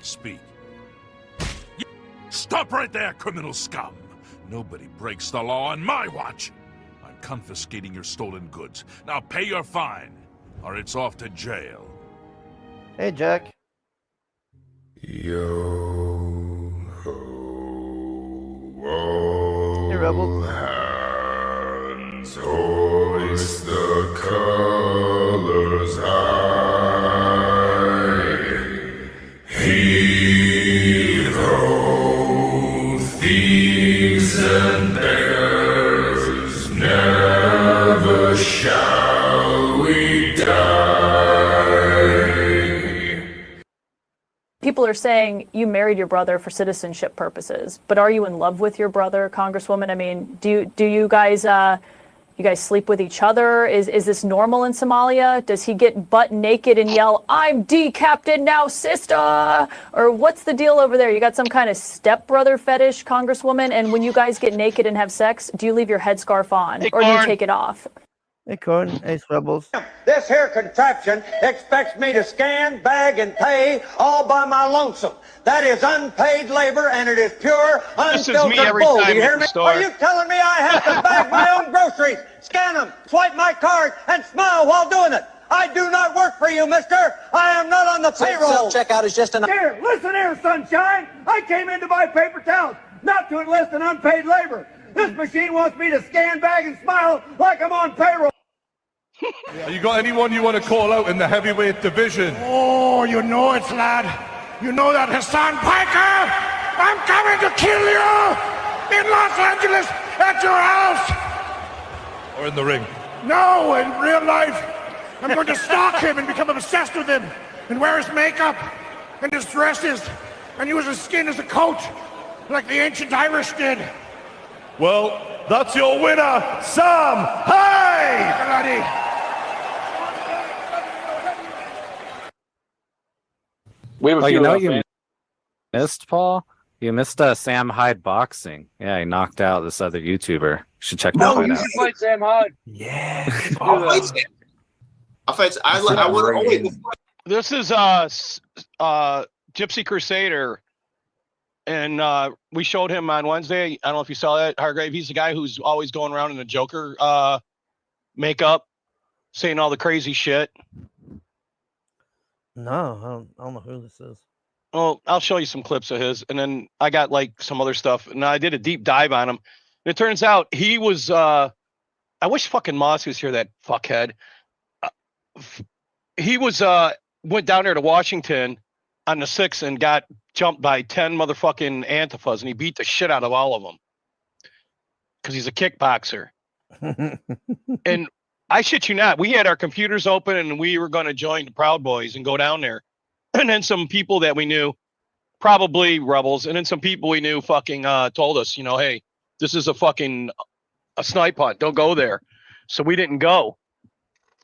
Speak. Stop right there, criminal scum! Nobody breaks the law on my watch! I'm confiscating your stolen goods. Now pay your fine, or it's off to jail. Hey, Jack. Yo ho, Hey, Rebels. hands, hoist the colors high. Heave ho, thieves and beggars, never shall we die. People are saying you married your brother for citizenship purposes, but are you in love with your brother, Congresswoman? I mean, do you guys sleep with each other? Is this normal in Somalia? Does he get butt naked and yell, "I'm decapitated now, sister"? Or what's the deal over there? You got some kind of stepbrother fetish, Congresswoman? And when you guys get naked and have sex, do you leave your headscarf on, or do you take it off? Hey, Corn. Hey, Rebels. This here contraption expects me to scan, bag, and pay all by my lonesome. That is unpaid labor, and it is pure, This is me unfiltered every bull. Do time you at hear the me? store. Are you telling me I have to bag my own groceries, scan them, swipe my card, and smile while doing it? I do not work for you, mister. I am not on the payroll. Self-checkout is just an... Here, listen here, sunshine. I came in to buy paper towels, not to enlist in unpaid labor. This machine wants me to scan, bag, and smile like I'm on payroll. You got anyone you want to call out in the heavyweight division? Oh, you know it, lad. You know that Hassan Piker? I'm coming to kill you in Los Angeles at your house. Or in the ring? No, in real life. I'm going to stalk him and become obsessed with him and wear his makeup and his dresses and use his skin as a coat like the ancient Irish did. Well, that's your winner, Sam Hyde! Bloody. We have a few you missed, Paul? You missed Sam Hyde boxing. Yeah, he knocked out this other YouTuber. You should check that one out. fight Sam Hyde. Yeah. I'll fight. I want to only. This is Gypsy Crusader, and we showed him on Wednesday. I don't know if you saw that, Hargrave. He's the guy who's always going around in the Joker makeup, saying all the crazy shit. No, I don't know who this is. Well, I'll show you some clips of his, and then I got like some other stuff, and I did a deep dive on him. And it turns out he was. I wish fucking Moss was here. That fuckhead. He was went down there to Washington on the 6th and got jumped by 10 motherfucking Antifas, and he beat the shit out of all of them because he's a kickboxer. And I shit you not, we had our computers open and we were going to join the Proud Boys and go down there. And then some people that we knew, probably rebels, and then some people we knew fucking told us, you know, hey, this is a snipe hunt. Don't go there. So we didn't go.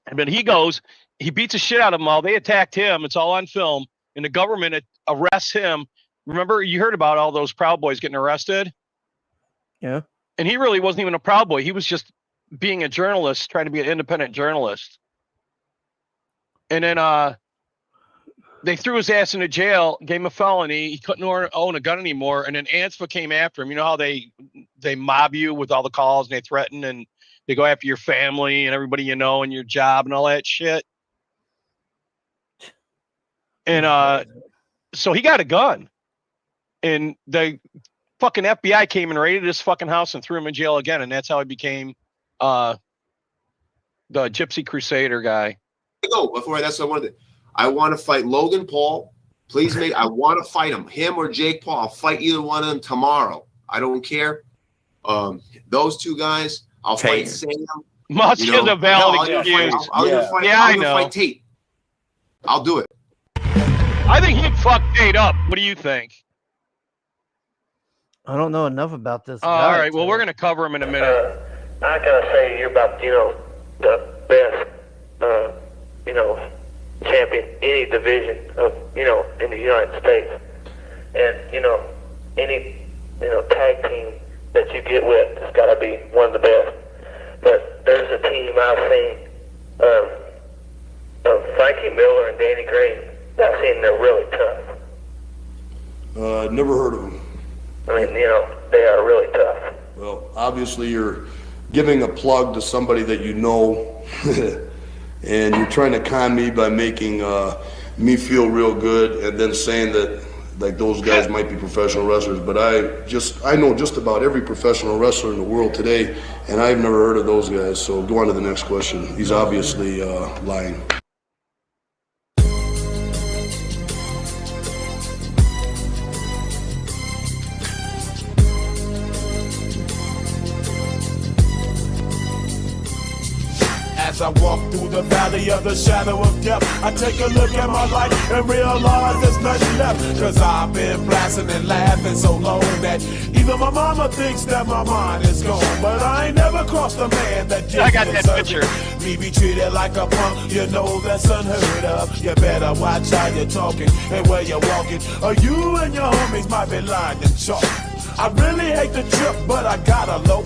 And then he goes, he beats the shit out of them all. They attacked him. It's all on film. And the government arrests him. Remember, you heard about all those Proud Boys getting arrested? Yeah. And he really wasn't even a Proud Boy. He was just being a journalist, trying to be an independent journalist. And then they threw his ass into jail, gave him a felony. He couldn't own a gun anymore. And then ANTFA came after him. You know how they mob you with all the calls and they threaten and they go after your family and everybody you know and your job and all that shit. And so he got a gun. And the fucking FBI came and raided his fucking house and threw him in jail again. And that's how he became the Gypsy Crusader guy. Go before that's what I wanted. I want to fight Logan Paul. Please I want to fight him or Jake Paul. I'll fight either one of them tomorrow. I don't care. Those two guys. I'll fight Sam. Musk is a valid excuse. I know. Fight Tate. I'll do it. I think he'd fuck Tate up. What do you think? I don't know enough about this. All right. Well, we're gonna cover him in a minute. I gotta say you're about, the best, champion any division of, in the United States. And, any, tag team that you get with has gotta be one of the best. But there's a team I've seen of Frankie Miller and Danny Green that I've seen they're really tough. Never heard of them. I mean, they are really tough. Well, obviously you're giving a plug to somebody that you know, and you're trying to con me by making me feel real good, and then saying that like those guys might be professional wrestlers. But I know just about every professional wrestler in the world today, and I've never heard of those guys. So go on to the next question. He's obviously lying. As I walk through the valley of the shadow of death, I take a look at my life and realize there's nothing left. Cause I've been blasting and laughing so long that even my mama thinks that my mind is gone. But I ain't never crossed a man that didn't I got that picture. Me be treated like a punk, you know that's unheard of. You better watch how you're talking and where you're walking, or you and your homies might be lying and chalk. I really hate the trip, but I gotta low.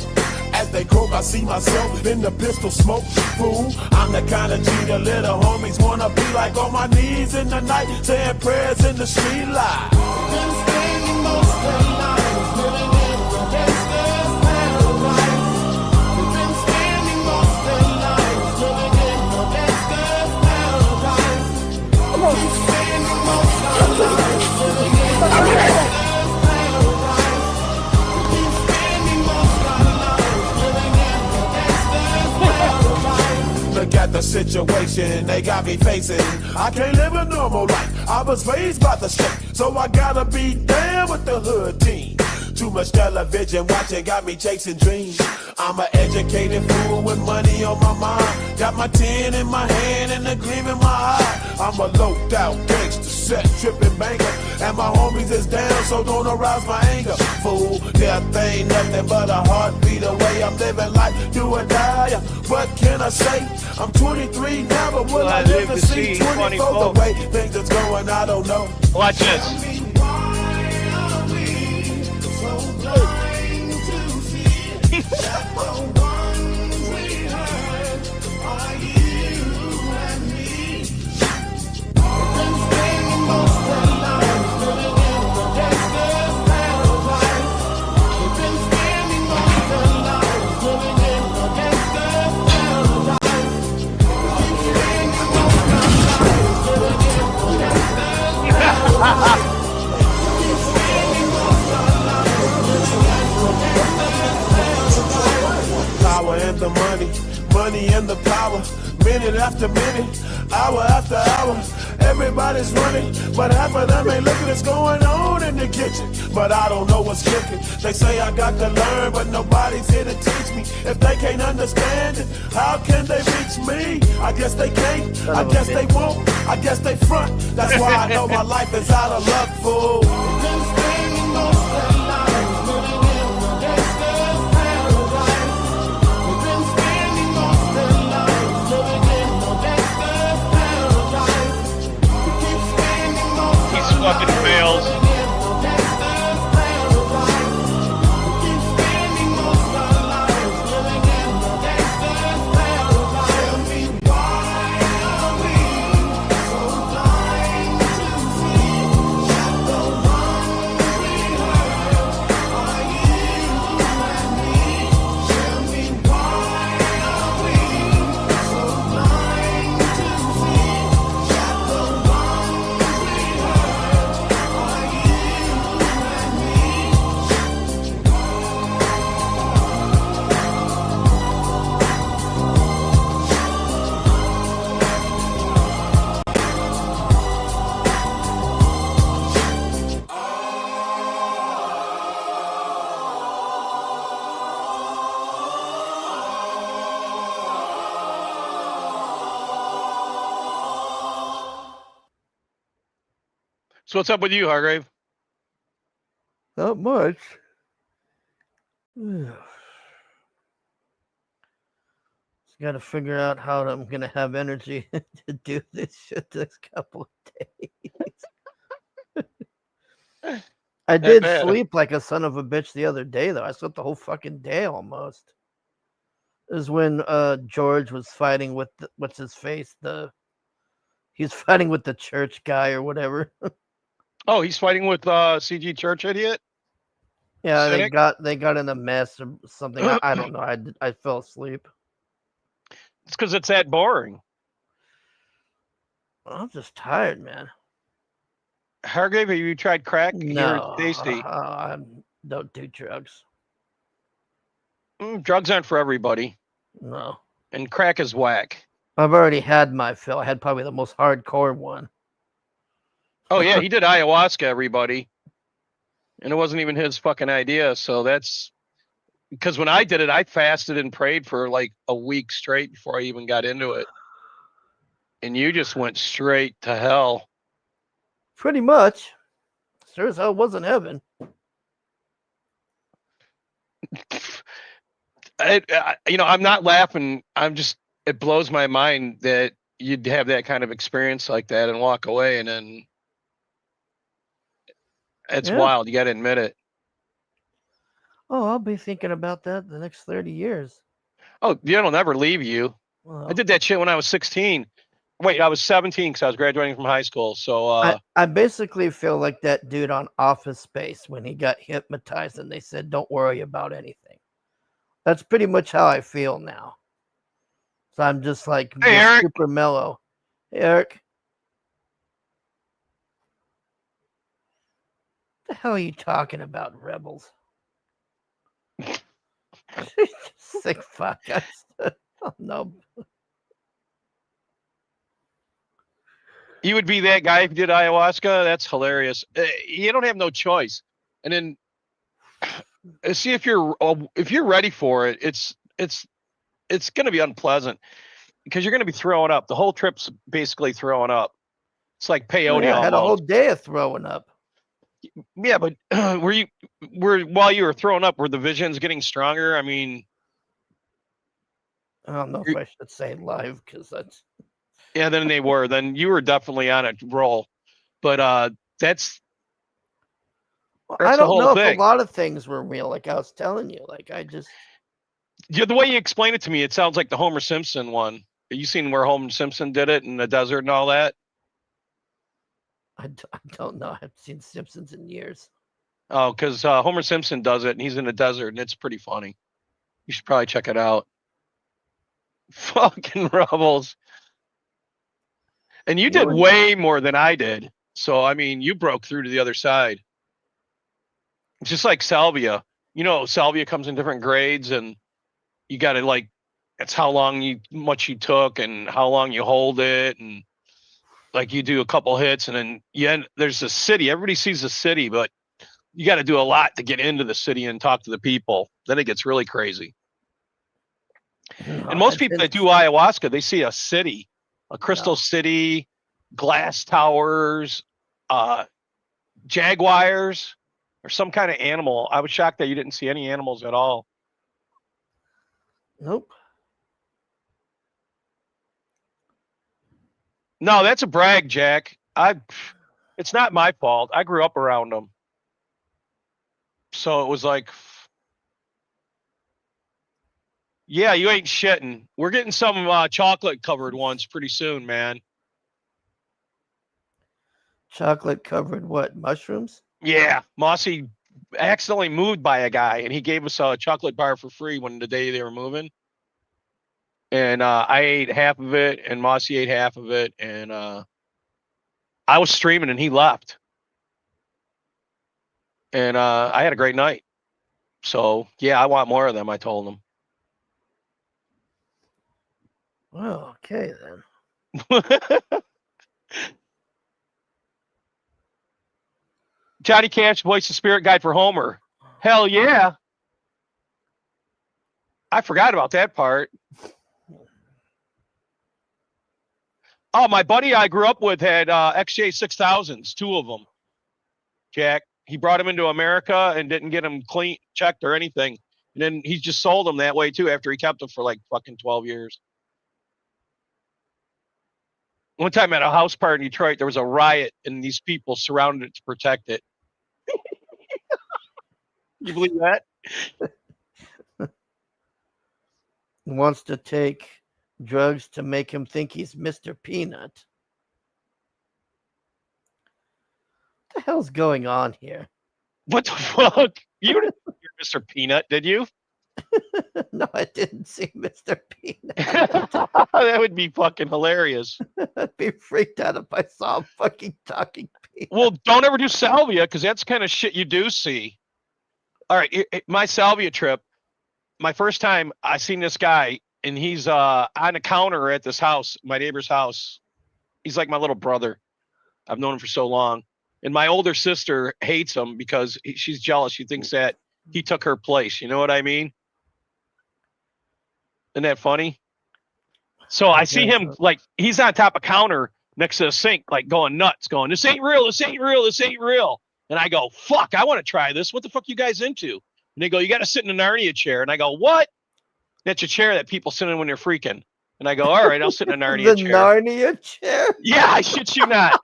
As they croak, I see myself in the pistol smoke. Fool, I'm the kind of G the little homies wanna be like, on my knees in the night, saying prayers in the street light. Been spending most of the night living in the gangster's paradise. Been spending most of the night living in the gangster's paradise. Been spending most of the night living in the gangster's paradise. Look at the situation they got me facing. I can't live a normal life. I was raised by the state, so I gotta be down with the hood team. Too much television watching got me chasing dreams. I'm an educated fool with money on my mind. Got my 10 in my hand and a gleam in my eye. I'm a loped out gangster, set tripping banker, and my homies is down, so don't arouse my anger. Fool, death ain't nothing but a heartbeat away. I'm living life, do or die. What can I say? I'm 23 now, but will I live to see 24? The way things is going, I don't know. Watch this. Power and the money and the power. Minute after minute, hour after hour, everybody's running, but half of them ain't looking what's going on in the kitchen. But I don't know what's cooking. They say I got to learn, but nobody's here to teach me. If they can't understand it, how can they reach me? I guess they can't, I guess they won't, I guess they front. That's why I know my life is out of luck, fool. Been spending most of the night living in the gangster's paradise. We've been spending most of the night living in the gangster's paradise. We keep spending most of the night fucking fails. living in the gangster's paradise. We keep spending most of the night living in the gangster's paradise. Tell me why are we so blind to see that the one we hurt are you and me? Tell me why are we so blind to see that the one we hurt are you and me? So what's up with you, Hargrave? Not much. Just got to figure out how I'm going to have energy to do this shit this couple of days. I did bad. sleep like a son of a bitch the other day, though. I slept the whole fucking day almost. It was when George was fighting with what's his face? He's fighting with the church guy or whatever. Oh, he's fighting with CG Church idiot. Yeah, Cynic? they got in a mess or something. I don't know. I fell asleep. It's because it's that boring. I'm just tired, man. Hargrave, have you tried crack? Here, No, it's tasty. I don't do drugs. Drugs aren't for everybody, No, and crack is whack. I've already had my fill. I had probably the most hardcore one. Oh yeah, he did ayahuasca, everybody, and it wasn't even his fucking idea. So that's because when I did it, I fasted and prayed for like a week straight before I even got into it, and you just went straight to hell. Pretty much. Sure as hell wasn't heaven. I'm not laughing. It blows my mind that you'd have that kind of experience like that and walk away, and then it's wild. You got to admit it. Oh, I'll be thinking about that the next 30 years. Oh, it'll never leave you. Well, I did that shit when I was 16. Wait, I was 17 because I was graduating from high school. So I basically feel like that dude on Office Space when he got hypnotized and they said, "Don't worry about anything." That's pretty much how I feel now. So I'm just like Hey, Eric. super mellow. Hey, Eric. What the hell are you talking about, Rebels? Sick fuck. Oh, no. you would be that guy if you did ayahuasca. That's hilarious. You don't have no choice. And then see if you're ready for it. It's going to be unpleasant because you're going to be throwing up. The whole trip's basically throwing up. It's like peyote. I had a whole almost. day of throwing up. Yeah, but while you were throwing up, were the visions getting stronger? I mean, I don't know if I should say live because that's. Yeah, then they were. Then you were definitely on a roll. But that's I the don't whole know thing. if a lot of things were real. Like I was telling you, like I just. Yeah, the way you explain it to me, it sounds like the Homer Simpson one. Have you seen where Homer Simpson did it in the desert and all that? I don't know. I haven't seen Simpsons in years. Oh, because Homer Simpson does it, and he's in the desert, and it's pretty funny. You should probably check it out. Fucking Rebels. And you did way more than I did. So, I mean, you broke through to the other side. It's just like salvia. You know, salvia comes in different grades, and you got to, like, it's how much you took and how long you hold it. And, like, you do a couple hits, and then there's a city. Everybody sees the city, but you got to do a lot to get into the city and talk to the people. Then it gets really crazy. And most people that do ayahuasca, they see a city. A crystal city, glass towers, jaguars, or some kind of animal. I was shocked that you didn't see any animals at all. Nope. No, that's a brag, Jack. It's not my fault. I grew up around them. So it was like, yeah, you ain't shitting. We're getting some chocolate covered ones pretty soon, man. Chocolate covered what? Mushrooms? Yeah, Mossy accidentally moved by a guy, and he gave us a chocolate bar for free when the day they were moving. And I ate half of it, and Mossy ate half of it, and I was streaming, and he left. And I had a great night. So, yeah, I want more of them, I told him. Well, okay then. Johnny Cash voiced the spirit guide for Homer. Hell yeah. I forgot about that part. Oh, my buddy I grew up with had XJ 6000s, 2 of them. Jack, he brought them into America and didn't get them clean checked or anything. And then he just sold them that way too after he kept them for like fucking 12 years. One time at a house party in Detroit, there was a riot and these people surrounded it to protect it. You believe that? He wants to take drugs to make him think he's Mr. Peanut. What the the hell's going on here? What the fuck? You didn't hear Mr. Peanut, did you? No, I didn't see Mr. Peanut. That would be fucking hilarious. I'd be freaked out if I saw a fucking talking peanut. Well, don't ever do salvia because that's kind of shit you do see. All right, my salvia trip, my first time I seen this guy, and he's on a counter at this house, my neighbor's house. He's like my little brother. I've known him for so long. And my older sister hates him because she's jealous. She thinks that he took her place. You know what I mean? Isn't that funny? So I see him like he's on top of counter next to the sink, like going nuts, going, "This ain't real. This ain't real. This ain't real." And I go, "Fuck, I want to try this. What the fuck you guys into?" And they go, "You got to sit in a Narnia chair." And I go, "What?" "That's a chair that people sit in when they're freaking." And I go, "All right, I'll sit in a Narnia The chair." Narnia chair? Yeah, I shit you not.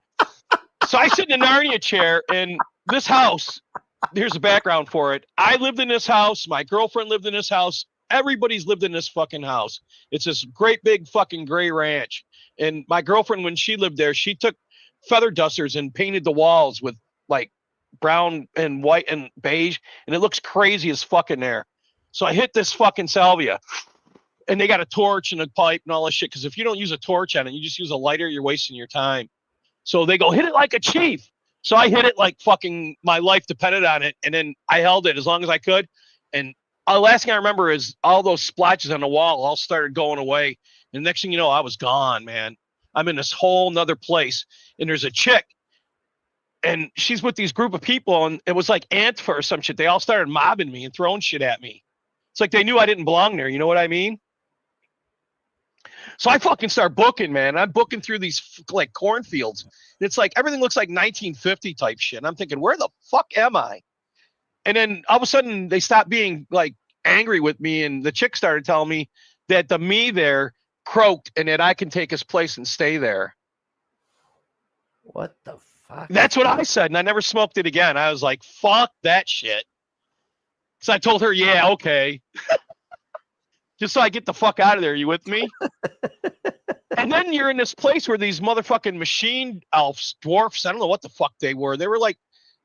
So I sit in a Narnia chair, and this house, here's the background for it. I lived in this house. My girlfriend lived in this house. Everybody's lived in this fucking house. It's this great big fucking gray ranch. And my girlfriend, when she lived there, she took feather dusters and painted the walls with like brown and white and beige. And it looks crazy as fuck in there. So I hit this fucking salvia. And they got a torch and a pipe and all this shit. Because if you don't use a torch on it, you just use a lighter, you're wasting your time. So they go, "Hit it like a chief." So I hit it like fucking my life depended on it. And then I held it as long as I could. And the last thing I remember is all those splotches on the wall all started going away. And the next thing you know, I was gone, man. I'm in this whole nother place. And there's a chick. And she's with these group of people. And it was like Antifa or some shit. They all started mobbing me and throwing shit at me. It's like they knew I didn't belong there. You know what I mean? So I fucking start booking, man. I'm booking through these like cornfields. And it's like everything looks like 1950 type shit. And I'm thinking, where the fuck am I? And then all of a sudden they stopped being like angry with me. And the chick started telling me that the me there croaked and that I can take his place and stay there. What the fuck? That's what I said. And I never smoked it again. I was like, fuck that shit. So I told her, yeah, okay. Just so I get the fuck out of there. You with me? And then you're in this place where these motherfucking machine elves, dwarfs, I don't know what the fuck they were. They were like,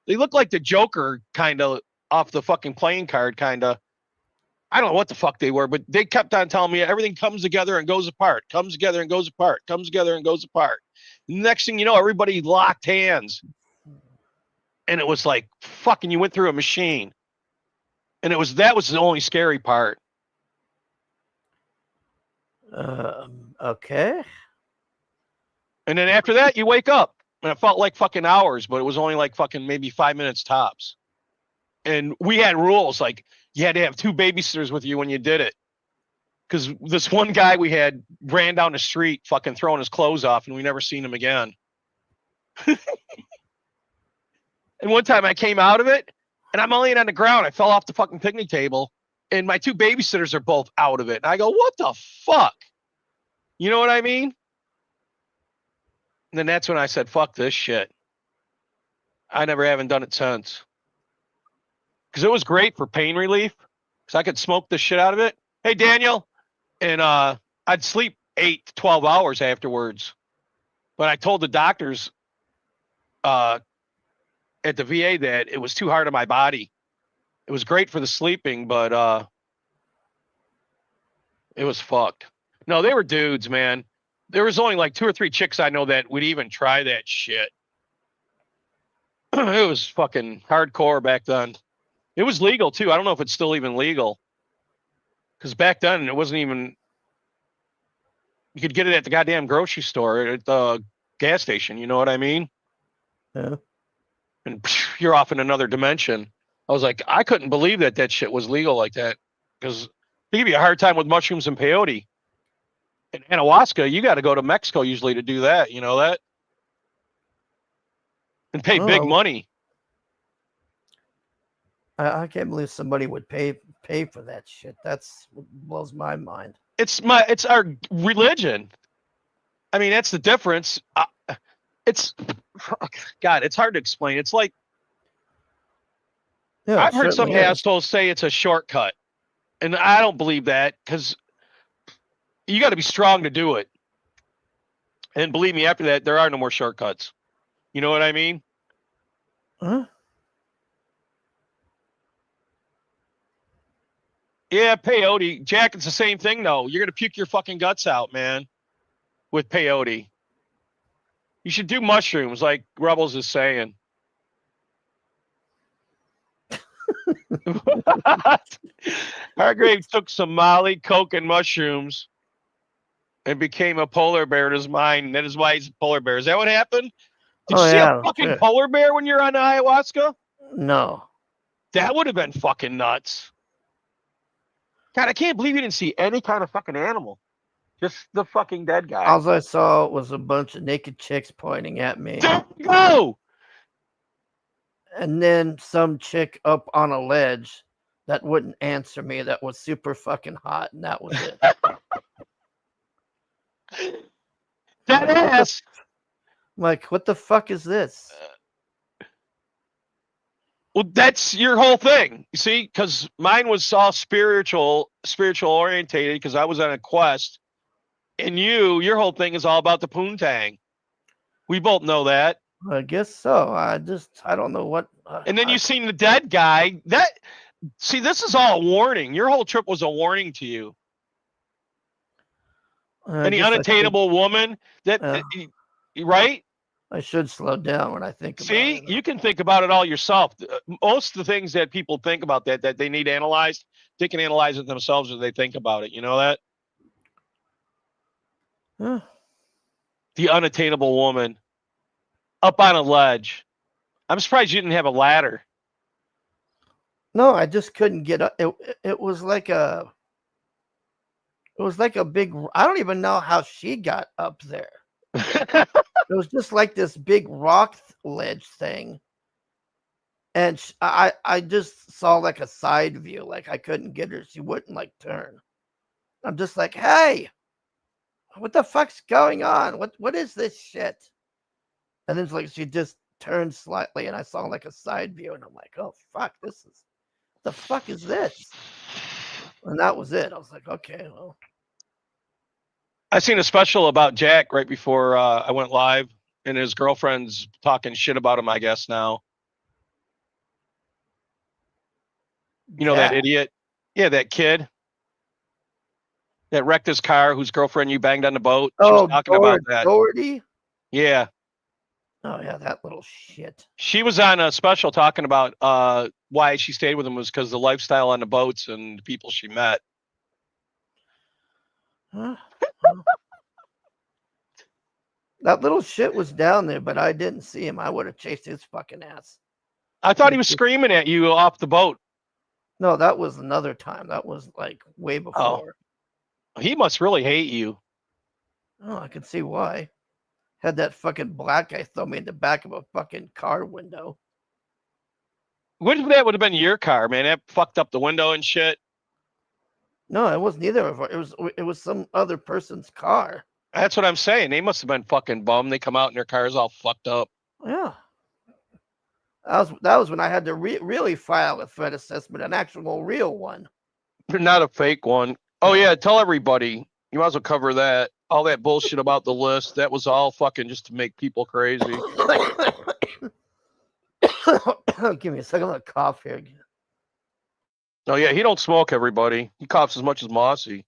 they looked like the Joker kind of off the fucking playing card kind of. I don't know what the fuck they were, but they kept on telling me everything comes together and goes apart, comes together and goes apart, comes together and goes apart. Next thing you know, everybody locked hands. And it was like, fucking, you went through a machine. And that was the only scary part. Okay. And then after that, you wake up. And it felt like fucking hours, but it was only like fucking maybe 5 minutes tops. And we had rules, like you had to have 2 babysitters with you when you did it. Because this one guy we had ran down the street fucking throwing his clothes off, and we never seen him again. And one time I came out of it, and I'm laying on the ground. I fell off the fucking picnic table, and my 2 babysitters are both out of it. And I go, what the fuck? You know what I mean? And then that's when I said, fuck this shit. I never haven't done it since. Because it was great for pain relief. Because I could smoke the shit out of it. Hey, Daniel. And I'd sleep 8 to 12 hours afterwards. But I told the doctors at the VA that it was too hard on my body. It was great for the sleeping, but it was fucked. No, they were dudes, man. There was only like 2 or 3 chicks I know that would even try that shit. It was fucking hardcore back then. It was legal too. I don't know if it's still even legal. Because back then it wasn't even. You could get it at the goddamn grocery store, at the gas station. You know what I mean? Yeah. And you're off in another dimension. I was like, I couldn't believe that shit was legal like that. Because they give you a hard time with mushrooms and peyote. And ayahuasca, you got to go to Mexico usually to do that. You know that? And pay big money. I can't believe somebody would pay for that shit. That's what blows my mind. It's our religion. I mean, that's the difference. God, it's hard to explain. It's like, Yeah, I've heard some certainly is. assholes say it's a shortcut, and I don't believe that because you got to be strong to do it. And believe me, after that, there are no more shortcuts. You know what I mean? Huh? Yeah, peyote. Jack, it's the same thing though. You're gonna puke your fucking guts out, man. With peyote. You should do mushrooms, like Rebels is saying. Hargrave took some Molly, Coke, and mushrooms and became a polar bear in his mind. That is why he's a polar bear. Is that what happened? Did you see a fucking sure. polar bear when you're on ayahuasca? No. That would have been fucking nuts. God, I can't believe you didn't see any kind of fucking animal. Just the fucking dead guy. All I saw was a bunch of naked chicks pointing at me. There you go. And then some chick up on a ledge that wouldn't answer me that was super fucking hot, and that was it. That ass. I'm like, what the fuck is this? Well, that's your whole thing. You see, because mine was all spiritual orientated because I was on a quest. And your whole thing is all about the poontang. We both know that. I guess so. I don't know what. And then you seen the dead guy. This is all a warning. Your whole trip was a warning to you. And the unattainable woman right? I should slow down when I think about it. See, you can think about it all yourself. Most of the things that people think about that they need analyzed, they can analyze it themselves as they think about it. You know that? Huh. The unattainable woman up on a ledge. I'm surprised you didn't have a ladder. No, I just couldn't get up. It was like a big. I don't even know how she got up there. It was just like this big rock ledge thing, and I just saw like a side view. Like I couldn't get her. She wouldn't like turn. I'm just like, hey, what the fuck's going on? What is this shit? And then it's like she just turned slightly, and I saw like a side view, and I'm like, oh fuck, the fuck is this? And that was it. I was like, okay, well. I seen a special about Jack right before I went live, and his girlfriend's talking shit about him, I guess, now. You know that idiot? Yeah, that kid that wrecked his car, whose girlfriend you banged on the boat. She was talking about that. Doherty? Yeah. Oh, yeah, that little shit. She was on a special talking about why she stayed with him was because the lifestyle on the boats and the people she met. Huh? That little shit was down there, but I didn't see him. I would have chased his fucking ass. I thought he was screaming at you off the boat. No, that was another time. That was like way before. Oh. He must really hate you. Oh, I can see why. Had that fucking black guy throw me in the back of a fucking car window. What if that would have been your car, man? That fucked up the window and shit. No, it wasn't either of us. It was some other person's car. That's what I'm saying. They must have been fucking bummed. They come out and their car's all fucked up. Yeah. That was when I had to really file a threat assessment, an actual real one. Not a fake one. Oh yeah, tell everybody. You might as well cover that. All that bullshit about the list, that was all fucking just to make people crazy. Give me a second. I'm gonna cough here again. Oh yeah, he don't smoke, everybody. He coughs as much as Mossy.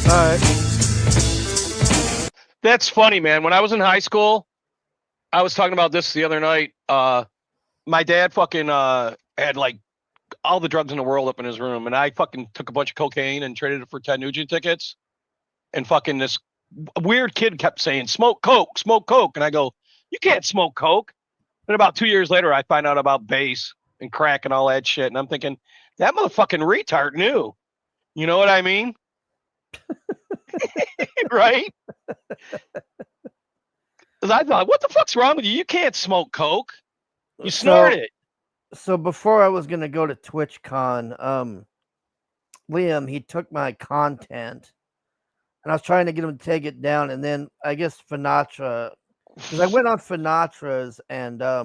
All right. That's funny, man. When I was in high school, I was talking about this the other night. My dad fucking had like all the drugs in the world up in his room, and I fucking took a bunch of cocaine and traded it for Ted Nugent tickets. And fucking this weird kid kept saying, "Smoke coke, smoke coke," and I go, "You can't smoke coke." And about 2 years later, I find out about bass and crack and all that shit, and I'm thinking that motherfucking retard knew. You know what I mean? Right? Because I thought, what the fuck's wrong with you? You can't smoke coke. You snort it. So before I was gonna go to TwitchCon, Liam, he took my content, and I was trying to get him to take it down, and then I guess Finatra, because I went on Finatra's, and I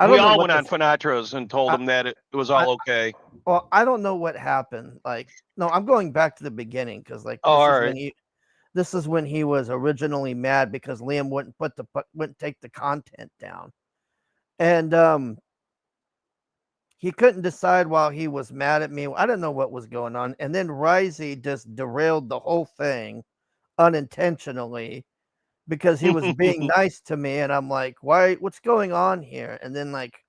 We don't know all what went the on Finatra's and told I- him that it was all okay. well, I don't know what happened. Like, no, I'm going back to the beginning because like Oh, this all is right. when this is when he was originally mad because Liam wouldn't take the content down, and he couldn't decide while he was mad at me. I don't know what was going on, and then Risey just derailed the whole thing unintentionally because he was being nice to me, and I'm like, why? What's going on here? And then like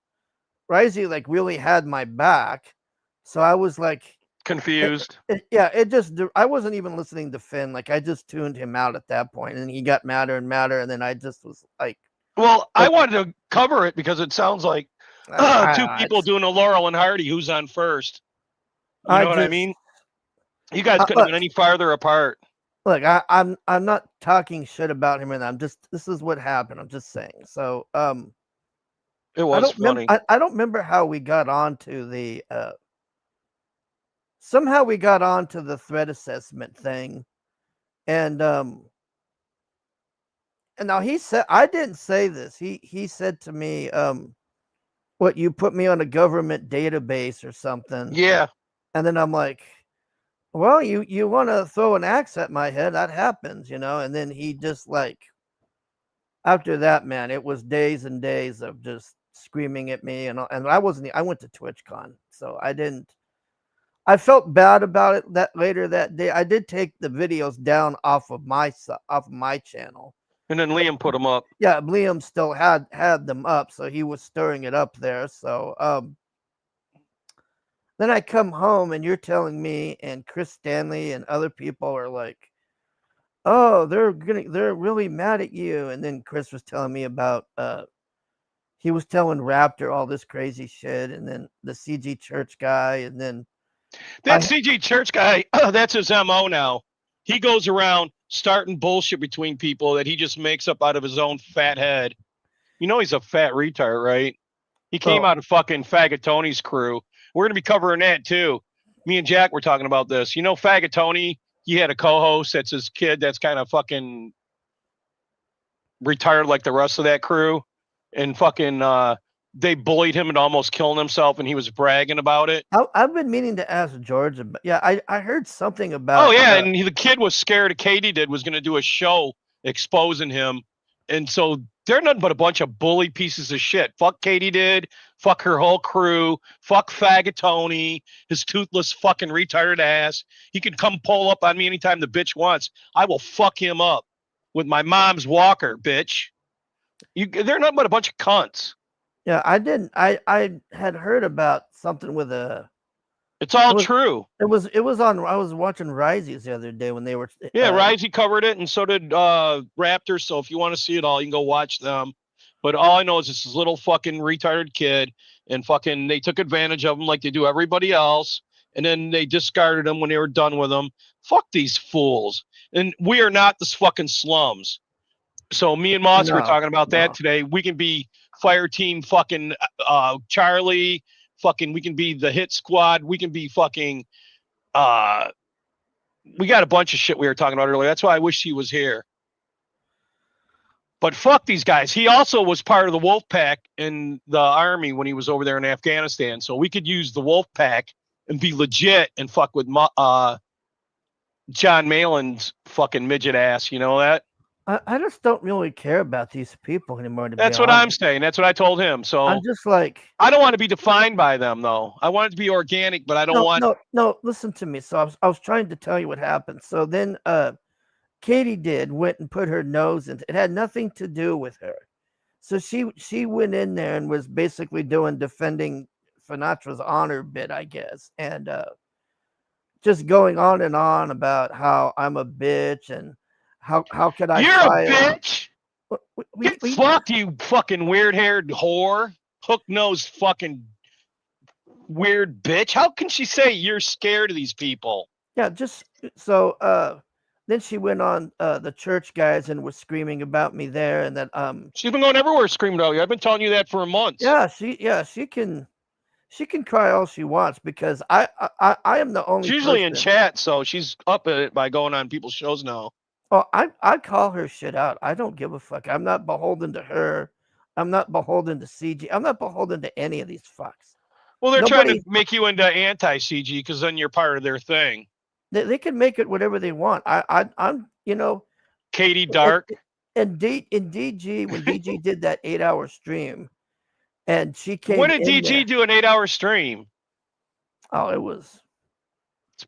Risey like really had my back, so I was like. Confused. I wasn't even listening to Finn. Like, I just tuned him out at that point, and he got madder and madder. And then I just was like, Well, I wanted to cover it because it sounds like two people it's- doing a Laurel and Hardy. Who's on first? You I know what I just- mean? You guys couldn't have been any farther apart. look, I'm not talking shit about him, and this is what happened. I'm just saying. So, It was funny. I don't remember how we got onto the. Somehow we got onto the threat assessment thing, and now he said I didn't say this. He said to me, "What, you put me on a government database or something?" Yeah. And then I'm like, "Well, you want to throw an axe at my head? That happens, you know." And then he just like, after that, man, it was days and days of just screaming at me, and I wasn't. I went to TwitchCon, so I didn't. I felt bad about it that later that day. I did take the videos down off of my channel. And then Liam put them up. Yeah, Liam still had them up, so he was stirring it up there. So then I come home and you're telling me and Chris Stanley and other people are like, "Oh, they're really mad at you." And then Chris was telling me about he was telling Raptor all this crazy shit, and then the CG Church guy, and then That CG Church guy, that's his MO now. He goes around starting bullshit between people that he just makes up out of his own fat head. You know he's a fat retard, right? He came out of fucking Fagatoni's crew. We're going to be covering that too. Me and Jack were talking about this. You know Fagatoni, he had a co-host that's his kid that's kind of fucking retired like the rest of that crew. And fucking they bullied him and almost killing himself, and he was bragging about it. I've been meaning to ask George about. Yeah, I heard something about. Oh yeah, and the kid was scared. Katie was going to do a show exposing him, and so they're nothing but a bunch of bully pieces of shit. Fuck Katie did. Fuck her whole crew. Fuck Fagatoni, his toothless fucking retarded ass. He can come pull up on me anytime the bitch wants. I will fuck him up with my mom's walker, bitch. They're nothing but a bunch of cunts. Yeah, I didn't. I had heard about something with a. It's all true. It was on. I was watching Risey's the other day when they were. Yeah, Risey covered it, and so did Raptor. So if you want to see it all, you can go watch them. But all I know is this little fucking retarded kid, and fucking they took advantage of him like they do everybody else, and then they discarded him when they were done with him. Fuck these fools. And we are not this fucking slums. So me and Moss were talking about that today. We can be fire team fucking Charlie, fucking we can be the hit squad, we can be fucking we got a bunch of shit we were talking about earlier. That's why I wish he was here. But fuck these guys. He also was part of the Wolf Pack in the army when he was over there in Afghanistan. So we could use the Wolf Pack and be legit and fuck with John Malin's fucking midget ass, you know that? I just don't really care about these people anymore. That's what I'm saying. That's what I told him. So I'm just like, I don't want to be defined by them, though. I want it to be organic, but I don't want. No. Listen to me. So I was trying to tell you what happened. So then, Katie went and put her nose in. It had nothing to do with her. So she went in there and was basically defending Finatra's honor bit, I guess, and just going on and on about how I'm a bitch and. How could I? You're a bitch. Get fucked, you fucking weird-haired whore, hook-nosed fucking weird bitch. How can she say you're scared of these people? Yeah, just so then she went on the church guys and was screaming about me there, and that She's been going everywhere screaming about you. I've been telling you that for months. she can cry all she wants because I am the only She's usually in person- chat, so she's up at it by going on people's shows now. Oh, I call her shit out. I don't give a fuck. I'm not beholden to her. I'm not beholden to CG. I'm not beholden to any of these fucks. Well, they're trying Nobody- to make you into anti-CG because then you're part of their thing. They can make it whatever they want. I'm Katie Dark. in DG when DG did that 8-hour stream, and she came. When did in DG there- do an 8-hour stream? Oh, it was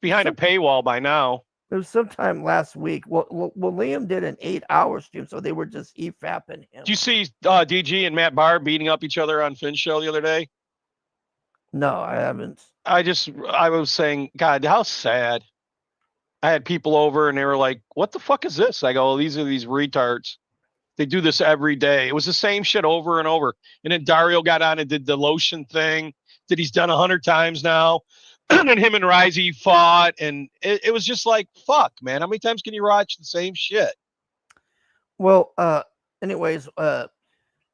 behind a paywall by now. It was sometime last week. Well, Liam did an 8-hour stream, so they were just EFAPing him. Did you see DG and Matt Barr beating up each other on Finn's show the other day? No, I haven't. I was saying, God, how sad. I had people over and they were like, what the fuck is this? I go, these are these retards. They do this every day. It was the same shit over and over. And then Dario got on and did the lotion thing that he's done 100 times now. And then him and Risey fought. And it was just like, fuck, man. How many times can you watch the same shit? Well, anyways,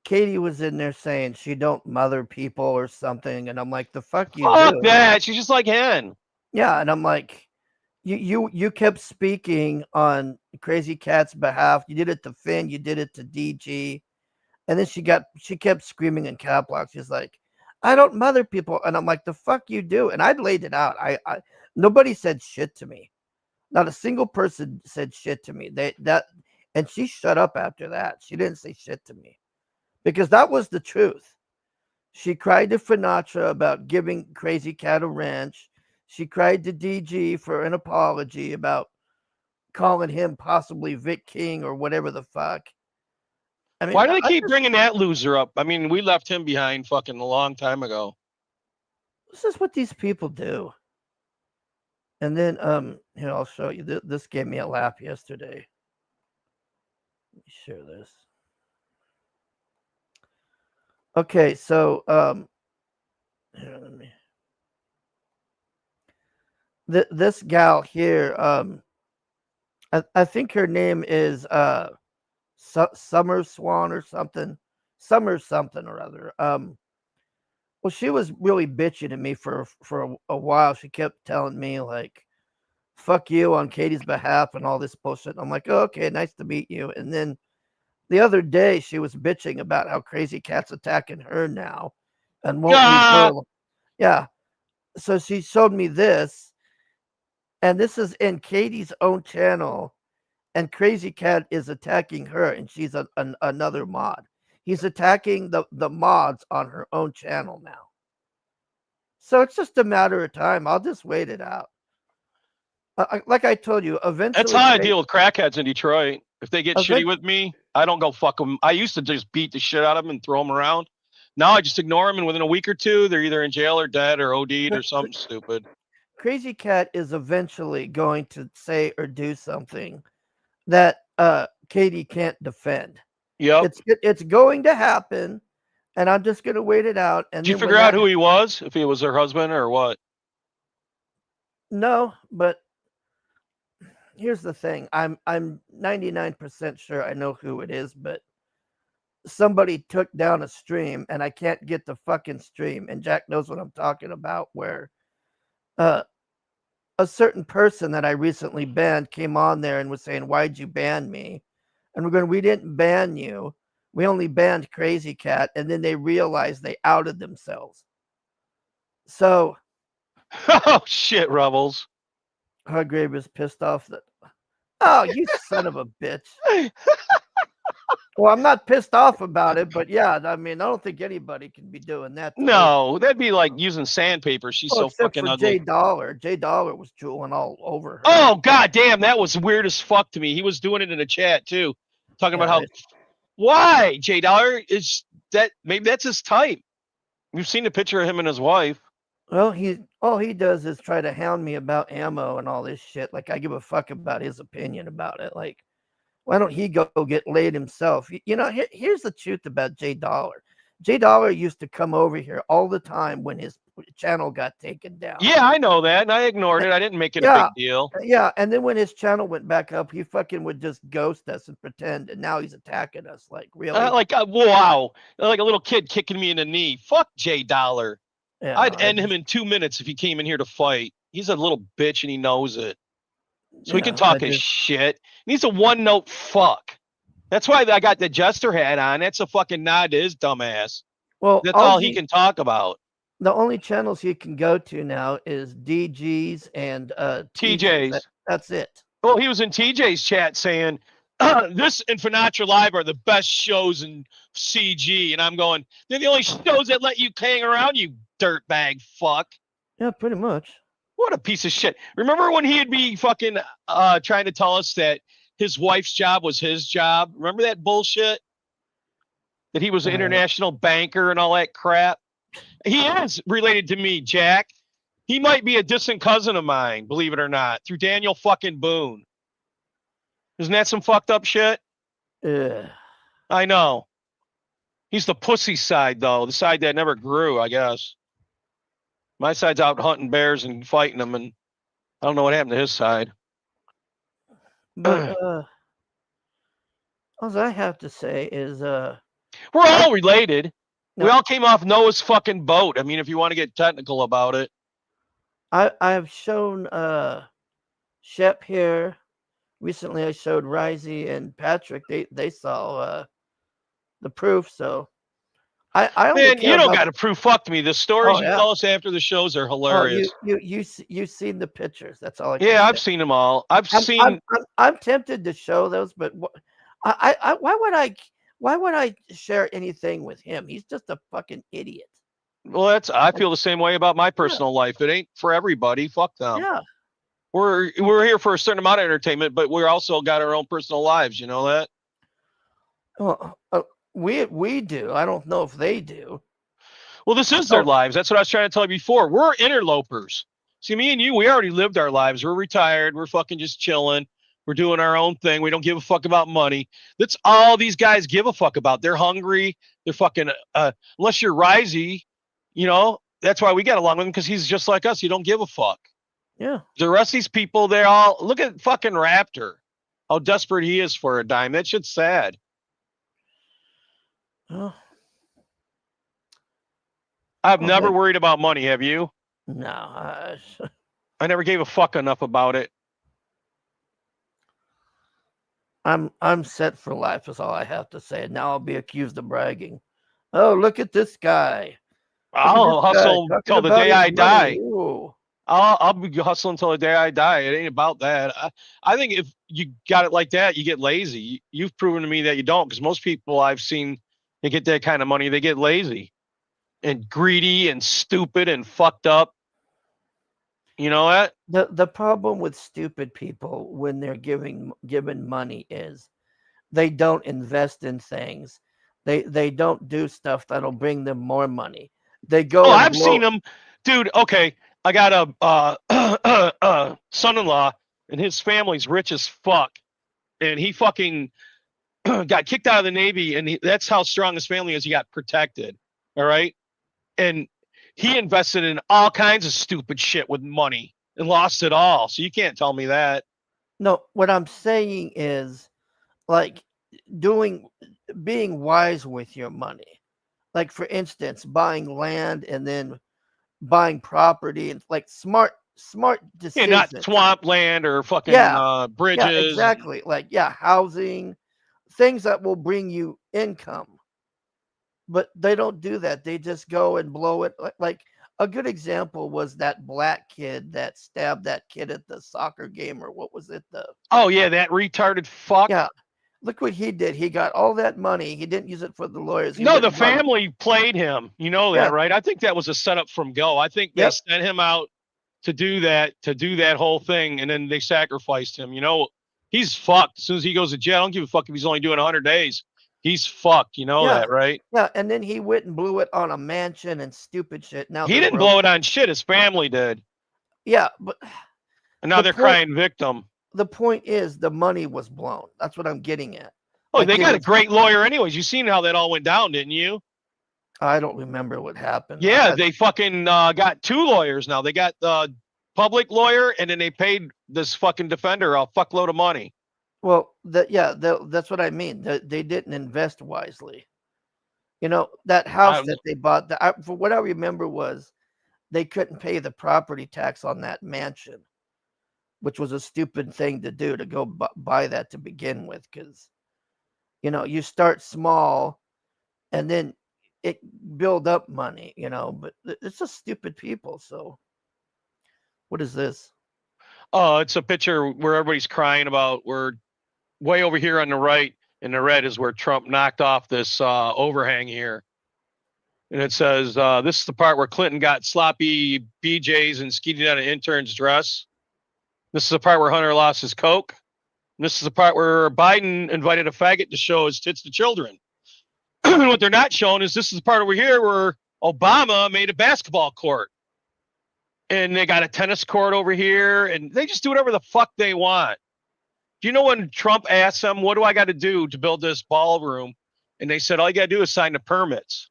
Katie was in there saying she don't mother people or something, and I'm like, the fuck you Fuck do? that. She's just like Hen. Yeah, and I'm like, you kept speaking on Crazy Cat's behalf. You did it to Finn, you did it to DG, and then she kept screaming in cap lock. She's like, I don't mother people, and I'm like, the fuck you do? And I'd laid it out. I nobody said shit to me. Not a single person said shit to me. And she shut up after that. She didn't say shit to me because that was the truth. She cried to Finatra about giving Crazy Cat a wrench. She cried to DG for an apology about calling him possibly Vic King or whatever the fuck. I mean, Why do they keep bringing that loser up? I mean, we left him behind fucking a long time ago. This is what these people do. And then, here, I'll show you. This gave me a laugh yesterday. Let me share this. Okay, so, here, let me. This gal here, I think her name is Summer Swan or something. Summer something or other. Well, she was really bitching at me for a while. She kept telling me like, fuck you on Katie's behalf and all this bullshit. I'm like, oh, okay, nice to meet you. And then the other day she was bitching about how Crazy Cat's attacking her now and won't leave her. Yeah. So she showed me this, and this is in Katie's own channel, and Crazy Cat is attacking her, and she's another mod. He's attacking the mods on her own channel now. So it's just a matter of time. I'll just wait it out. Like I told you, eventually. That's how I deal with crackheads in Detroit. If they get shitty with me, I don't go fuck them. I used to just beat the shit out of them and throw them around. Now I just ignore them, and within a week or two, they're either in jail or dead or OD'd or something stupid. Crazy Cat is eventually going to say or do something that Katie can't defend. Yep. It's going to happen, and I'm just going to wait it out. And Did you figure out who he was? If he was her husband or what? No, but here's the thing. I'm 99% sure I know who it is, but somebody took down a stream, and I can't get the fucking stream. And Jack knows what I'm talking about, where a certain person that I recently banned came on there and was saying, why'd you ban me? And we're going, we didn't ban you. We only banned Crazy Cat. And then they realized they outed themselves. So. Oh, shit, Rebels. Hargrave is pissed off that. Oh, you son of a bitch. Well, I'm not pissed off about it, but yeah, I mean, I don't think anybody can be doing that. No, that'd be like using sandpaper. She's so fucking ugly. Jay Dollar was drooling all over her. Oh, god damn, that was weird as fuck to me. He was doing it in the chat too, talking about how. Why Jay Dollar is that? Maybe that's his type. We've seen the picture of him and his wife. Well, all he does is try to hound me about ammo and all this shit. Like I give a fuck about his opinion about it. Like, why don't he go get laid himself? You know, here's the truth about Jay Dollar. Jay Dollar used to come over here all the time when channel got taken down. Yeah, I know that, and I ignored it. I didn't make it a Yeah. big deal. Yeah, and then when his channel went back up, he fucking would just ghost us and pretend, and now he's attacking us. Like, really? Wow, like a little kid kicking me in the knee. Fuck Jay Dollar. Yeah, I'd end him in 2 minutes if he came in here to fight. He's a little bitch and he knows it. So he can talk his shit. And he's a one-note fuck. That's why I got the jester hat on. That's a fucking nod to his dumbass. Well, that's all he can talk about. The only channels he can go to now is DG's and TJ's. That's it. Well, he was in TJ's chat saying, this and Finatra Live are the best shows in CG. And I'm going, they're the only shows that let you hang around, you dirtbag fuck. Yeah, pretty much. What a piece of shit. Remember when he'd be fucking trying to tell us that his wife's job was his job? Remember that bullshit? That he was an international banker and all that crap? He is related to me, Jack. He might be a distant cousin of mine, believe it or not, through Daniel fucking Boone. Isn't that some fucked up shit? Yeah. I know. He's the pussy side, though. The side that never grew, I guess. My side's out hunting bears and fighting them, and I don't know what happened to his side. But all I have to say is we're all related. No. We all came off Noah's fucking boat. I mean, if you want to get technical about it. I've shown Shep here. Recently I showed Risey and Patrick. They saw the proof, so I only Man, care you don't about- got to prove fuck to me. The stories Oh, you yeah. tell us after the shows are Oh, hilarious. you've seen the pictures. That's all I can Yeah, say. I've seen them all. I'm tempted to show those, but why would I share anything with him? He's just a fucking idiot. Well, I feel the same way about my personal life. It ain't for everybody. Fuck them. Yeah. We're here for a certain amount of entertainment, but we're also got our own personal lives. You know that? Well, we do. I don't know if they do. Well, this is their lives. That's what I was trying to tell you before. We're interlopers. See, me and you, we already lived our lives. We're retired. We're fucking just chilling. We're doing our own thing. We don't give a fuck about money. That's all these guys give a fuck about. They're hungry. They're fucking, unless you're Risey, you know, that's why we get along with him, because he's just like us. You don't give a fuck. Yeah. The rest of these people, they're all, look at fucking Raptor. How desperate he is for a dime. That shit's sad. Oh. I've never worried about money. Have you? No. I never gave a fuck enough about it. I'm set for life is all I have to say. And now I'll be accused of bragging. Oh, look at this guy. I'll hustle till the day I die. Ooh. I'll be hustling until the day I die. It ain't about that. I think if you got it like that, you get lazy. You've proven to me that you don't, because most people I've seen, they get that kind of money, they get lazy and greedy and stupid and fucked up. You know that? The problem with stupid people when they're given money is they don't invest in things. They don't do stuff that'll bring them more money. They go. Oh, I've seen them, dude. Okay, I got a son-in-law, and his family's rich as fuck, and he fucking got kicked out of the Navy, and that's how strong his family is. He got protected. All right, and he invested in all kinds of stupid shit with money and lost it all. So you can't tell me that. No, what I'm saying is, like, being wise with your money. Like, for instance, buying land and then buying property and like smart decisions. Yeah, not swamp land or fucking bridges. Yeah, exactly. Like, housing, things that will bring you income. But they don't do that. They just go and blow it. Like a good example was that black kid that stabbed that kid at the soccer game, or what was it? Oh yeah, that retarded fuck. Yeah. Look what he did. He got all that money. He didn't use it for the lawyers. No, the family played him. You know that, Yeah. right? I think that was a setup from go. I think they sent him out to do that whole thing, and then they sacrificed him. You know, he's fucked. As soon as he goes to jail, I don't give a fuck if he's only doing 100 days. He's fucked. You know that, right? Yeah, and then he went and blew it on a mansion and stupid shit. Now He didn't blow it on shit. His family did. Yeah, but And now The they're point- crying victim. the point is the money was blown. That's what I'm getting at. Oh, Like, they it got a was- great lawyer anyways. You seen how that all went down, didn't you? I don't remember what happened. Yeah, they fucking got 2 lawyers now. They got the public lawyer, and then they paid this fucking defender a fuckload of money. Well, that's what I mean. They didn't invest wisely. You know, that house that they bought, for what I remember was they couldn't pay the property tax on that mansion, which was a stupid thing to do, to go buy that to begin with, because, you know, you start small and then it build up money, you know, but it's just stupid people. So what is this? Oh, it's a picture where everybody's crying about. We're way over here on the right, in the red is where Trump knocked off this overhang here. And it says, this is the part where Clinton got sloppy BJs and skeeted out an intern's dress. This is the part where Hunter lost his Coke. And this is the part where Biden invited a faggot to show his tits to children. What they're not showing is this is the part over here where Obama made a basketball court. And they got a tennis court over here, and they just do whatever the fuck they want. Do you know when Trump asked them, what do I got to do to build this ballroom? And they said, all you got to do is sign the permits.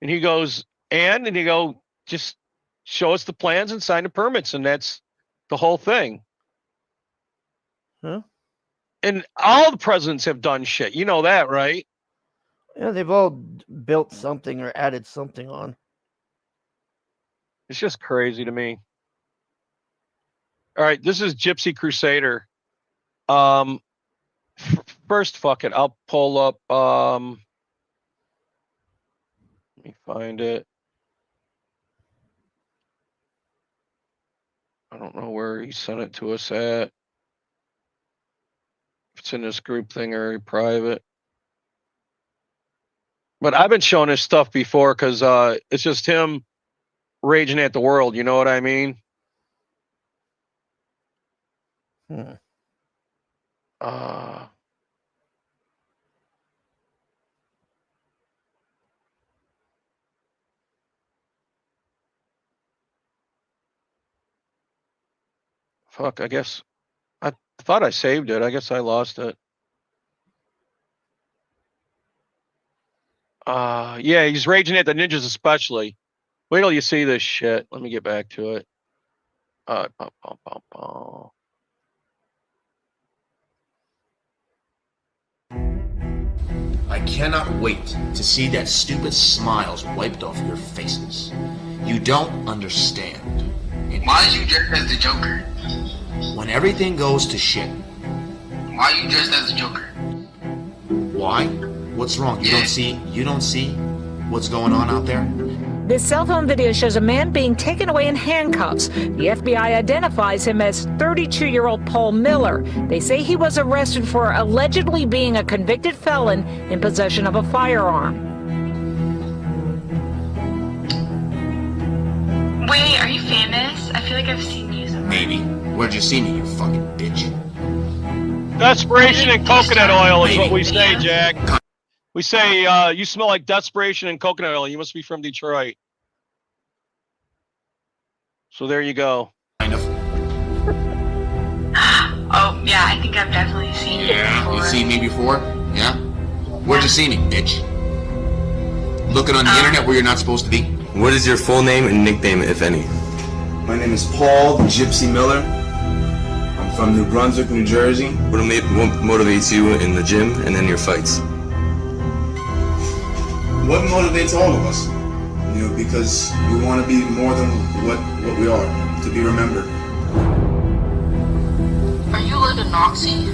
And he goes, and you go, just show us the plans and sign the permits. And that's the whole thing. Huh? And all the presidents have done shit. You know that, right? Yeah, they've all built something or added something on. It's just crazy to me. All right, this is Gypsy Crusader. First, fuck it. I'll pull up. Let me find it. I don't know where he sent it to us at. If it's in this group thing or private. But I've been showing this stuff before because it's just him raging at the world. You know what I mean? Fuck, I guess I thought I saved it. I guess I lost it. Yeah, he's raging at the ninjas especially. Wait till you see this shit. Let me get back to it. I cannot wait to see that stupid smiles wiped off your faces. You don't understand. Why are you dressed as the Joker? When everything goes to shit. Why are you dressed as the Joker? Why? What's wrong? You don't see what's going on out there? This cell phone video shows a man being taken away in handcuffs. The FBI identifies him as 32-year-old Paul Miller. They say he was arrested for allegedly being a convicted felon in possession of a firearm. Wait, are you famous? I feel like I've seen you somewhere. Maybe. Where'd you see me, you fucking bitch? Desperation and coconut oil is what we say, Jack. We say, you smell like desperation and coconut oil. You must be from Detroit. So there you go. Kind of. Oh, yeah, I think I've definitely seen you before. You've seen me before? Yeah? Where'd you see me, bitch? Looking on the internet where you're not supposed to be? What is your full name and nickname, if any? My name is Paul Gypsy Miller. I'm from New Brunswick, New Jersey. What motivates you in the gym and in your fights? What motivates all of us? You know, because we want to be more than what we are, to be remembered. Are you like a Nazi?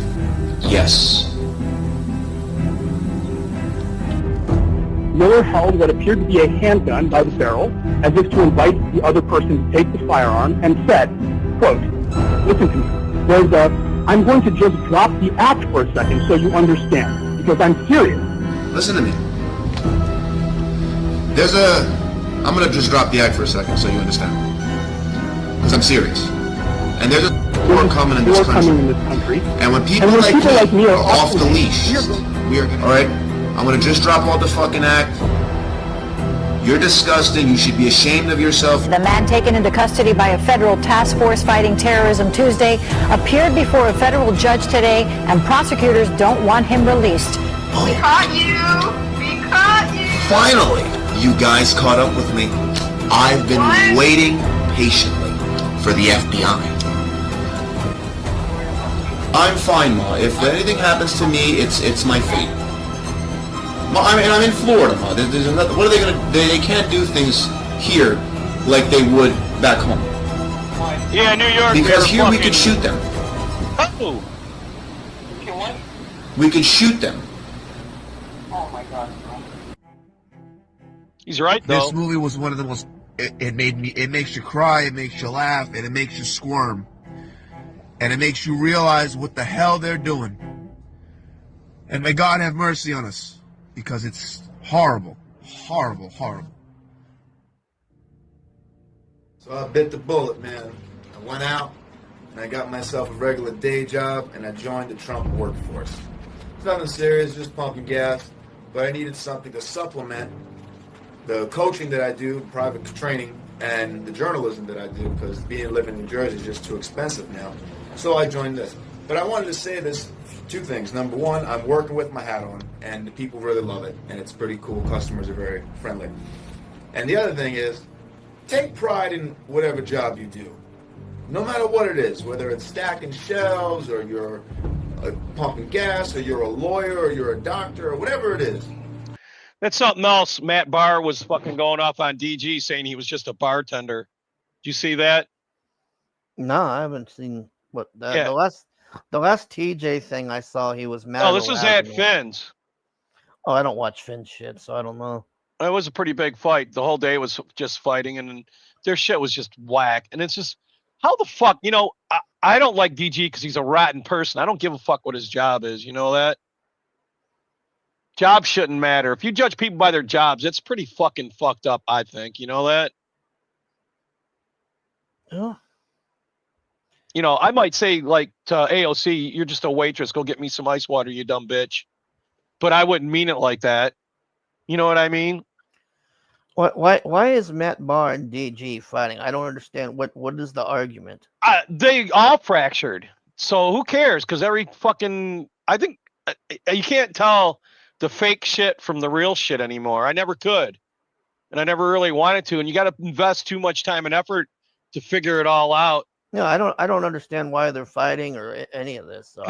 Yes. Miller held what appeared to be a handgun by the barrel, as if to invite the other person to take the firearm, and said, quote, listen to me, there's I'm going to just drop the act for a second so you understand, because I'm serious. Listen to me. I'm gonna just drop the act for a second so you understand. Because I'm serious. And there's a war coming in this country. And when people like me are off the leash, we are gonna, alright? I'm gonna just drop all the fucking act. You're disgusting. You should be ashamed of yourself. The man taken into custody by a federal task force fighting terrorism Tuesday appeared before a federal judge today, and prosecutors don't want him released. We caught you! We caught you! finally, you guys caught up with me. I've been waiting patiently for the FBI. I'm fine, Ma. If anything happens to me, it's my fate. Ma, I'm in Florida, Ma. What are they gonna? They can't do things here like they would back home. Yeah, New York. Because here we could shoot them. Oh. We could shoot them. Oh my God. He's right though. This movie was one of the most. It makes you cry, it makes you laugh, and it makes you squirm, and it makes you realize what the hell they're doing. And may God have mercy on us, because it's horrible, horrible, horrible. So I bit the bullet, man. I went out and I got myself a regular day job and I joined the Trump workforce. It's nothing serious, just pumping gas, but I needed something to supplement the coaching that I do, private training, and the journalism that I do, because living in New Jersey is just too expensive now. So I joined this. But I wanted to say this, two things. Number one, I'm working with my hat on, and the people really love it, and it's pretty cool. Customers are very friendly. And the other thing is, take pride in whatever job you do. No matter what it is, whether it's stacking shelves, or you're pumping gas, or you're a lawyer, or you're a doctor, or whatever it is. That's something else. Matt Barr was fucking going off on DG saying he was just a bartender. Did you see that? No, I haven't seen what the last TJ thing I saw. He was mad. Oh, this was at Finn's. Oh, I don't watch Finn shit, so I don't know. It was a pretty big fight. The whole day was just fighting, and their shit was just whack. And it's just, how the fuck, I don't like DG because he's a rotten person. I don't give a fuck what his job is. You know that? Jobs shouldn't matter. If you judge people by their jobs, it's pretty fucking fucked up, I think. You know that? Yeah. I might say, like, to AOC, you're just a waitress. Go get me some ice water, you dumb bitch. But I wouldn't mean it like that. You know what I mean? Why is Matt Barr and DG fighting? I don't understand. What is the argument? They all fractured. So who cares? Because every fucking... I think you can't tell the fake shit from the real shit anymore. I never could. And I never really wanted to. And you got to invest too much time and effort to figure it all out. No, I don't understand why they're fighting or any of this. So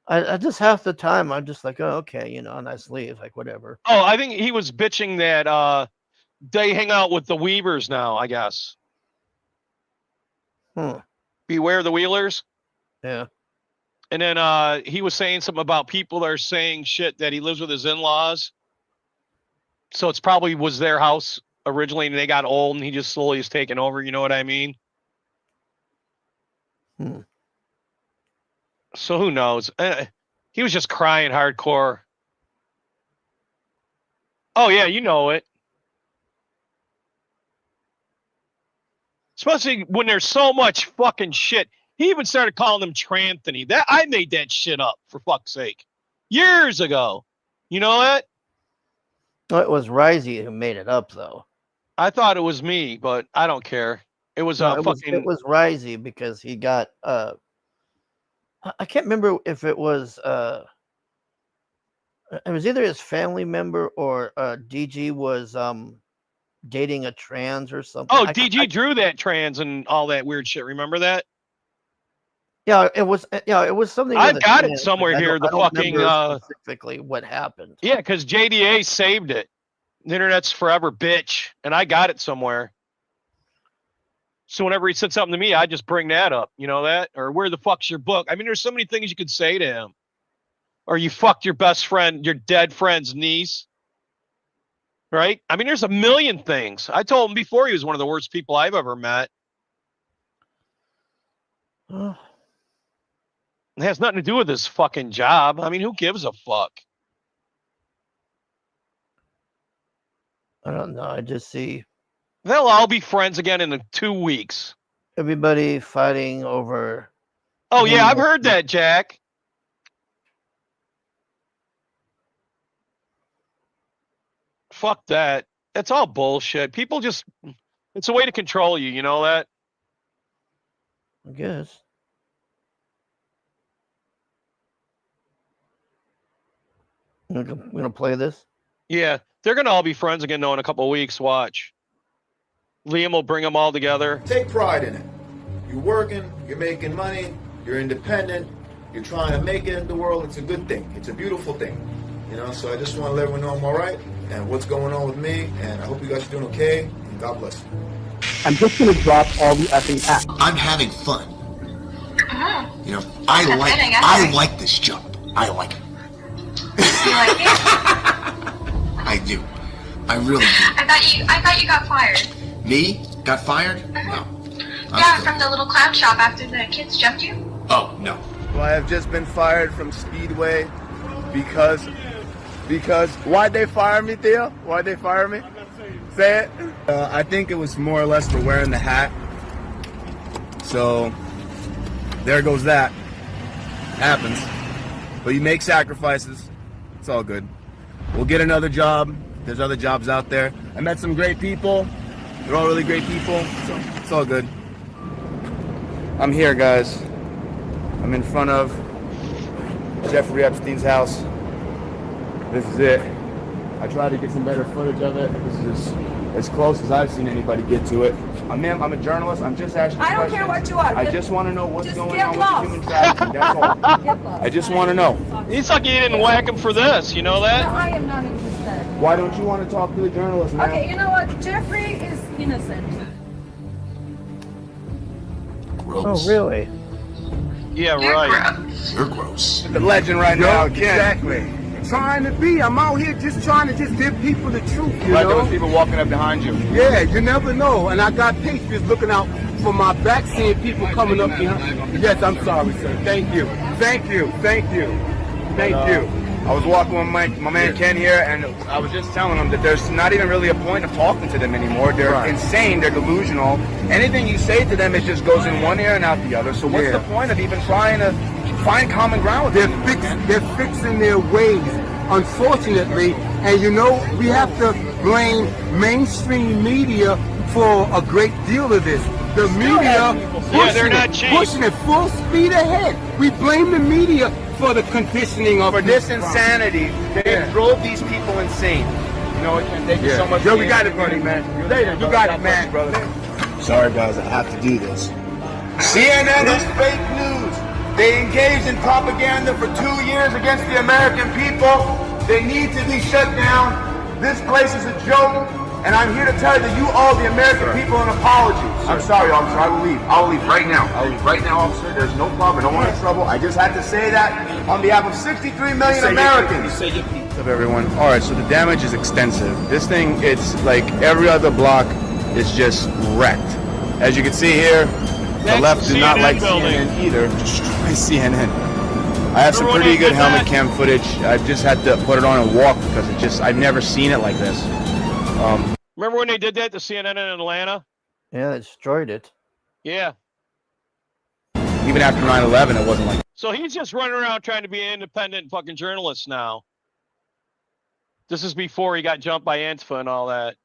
I just half the time I'm just like, oh, okay, nice leave, like whatever. Oh, I think he was bitching that they hang out with the Weavers now, I guess. Beware the Wheelers. Yeah. And then he was saying something about people that are saying shit that he lives with his in-laws. So it's probably was their house originally and they got old and he just slowly is taking over. You know what I mean? So who knows? He was just crying hardcore. Oh, yeah, you know it. Especially when there's so much fucking shit. He even started calling him Tranthony. I made that shit up, for fuck's sake. Years ago. You know that? Well, it was Risey who made it up, though. I thought it was me, but I don't care. It was it was Risey because he got I can't remember if it was either his family member or DG was dating a trans or something. Oh, DG drew that trans and all that weird shit. Remember that? Yeah, it was something. I've got it somewhere here. The fucking specifically what happened. Yeah, because JDA saved it. The internet's forever, bitch, and I got it somewhere. So whenever he said something to me, I just bring that up. You know that? Or where the fuck's your book? I mean, there's so many things you could say to him. Or you fucked your best friend, your dead friend's niece. Right? I mean, there's a million things. I told him before he was one of the worst people I've ever met. It has nothing to do with his fucking job. I mean, who gives a fuck? I don't know. I just see they'll all be friends again in 2 weeks. Everybody fighting over. Oh, yeah, I've heard that, Jack. Fuck that. That's all bullshit. People just, it's a way to control you. You know that? I guess. We're gonna play this. Yeah, they're gonna all be friends again though in a couple of weeks. Watch. Liam will bring them all together. Take pride in it. You're working, you're making money, you're independent, you're trying to make it in the world. It's a good thing. It's a beautiful thing. You know, so I just want to let everyone know I'm all right and what's going on with me, and I hope you guys are doing okay, and God bless you. I'm just going to drop all the effing acts. I'm having fun. You know, I like this job. I like it. You like it? I do. I really do. I thought you got fired. Me? Got fired? No. Yeah, from the little clown shop after the kids jumped you. Oh, no. Well, I have just been fired from Speedway because why'd they fire me, Theo? Why'd they fire me? Say it. I think it was more or less for wearing the hat. So there goes that. Happens. But you make sacrifices. It's all good. We'll get another job. There's other jobs out there. I met some great people. They're all really great people. So it's all good. I'm here, guys. I'm in front of Jeffrey Epstein's house. This is it. I tried to get some better footage of it. This is as close as I've seen anybody get to it. Ma'am, I'm a journalist. I'm just asking I don't questions. care what you are. I just want to know what's Just going get on lost. with the human trafficking. That's all. Get lost. I just want to know. He's lucky you didn't whack him for this. You know that? I am not interested. Why don't you want to talk to the journalist, ma'am? Okay, you know what? Jeffrey is innocent. Oh, really? Yeah, right. You're gross. The legend right now, Ken. Exactly. Trying to be. I'm out here just trying to give people the truth, you Like know? those people walking up behind you. Yeah, you never know. And I got patriots looking out for my back, seeing people coming up behind. Yes, I'm sorry, sir. Thank you. Thank you. Thank you. Thank you. I was walking with my man Ken here, and I was just telling him that there's not even really a point of talking to them anymore. They're insane. They're delusional. Anything you say to them, it just goes in one ear and out the other. So what's the point of even trying to find common ground with them? They're fixing their ways, unfortunately. And you know, we have to blame mainstream media for a great deal of this. The media they're not cheap. pushing it full speed ahead. We blame the media for the conditioning of For this insanity, they drove these people insane. You know, Ken, thank you so much. Yo, we got it, buddy, man. Later, you got it, man. brother. Sorry, guys, I have to do this. CNN is fake news. They engaged in propaganda for 2 years against the American people. They need to be shut down. This place is a joke. And I'm here to tell you that you owe the American people an apology. I'm sorry, officer. I will leave. I'll leave right now. I'll leave right now, officer. There's no problem. I don't want any trouble. I just had to say that on behalf of 63 million Americans. You say your piece. Of everyone. All right, so the damage is extensive. This thing, it's like every other block is just wrecked. As you can see here, the left do not like CNN either. Destroy CNN. I have some pretty good helmet cam footage. I just had to put it on and walk because I've never seen it like this. Remember when they did that to CNN in Atlanta? Yeah, they destroyed it. Yeah. Even after 9/11, it wasn't like. So he's just running around trying to be an independent fucking journalist now. This is before he got jumped by Antifa and all that.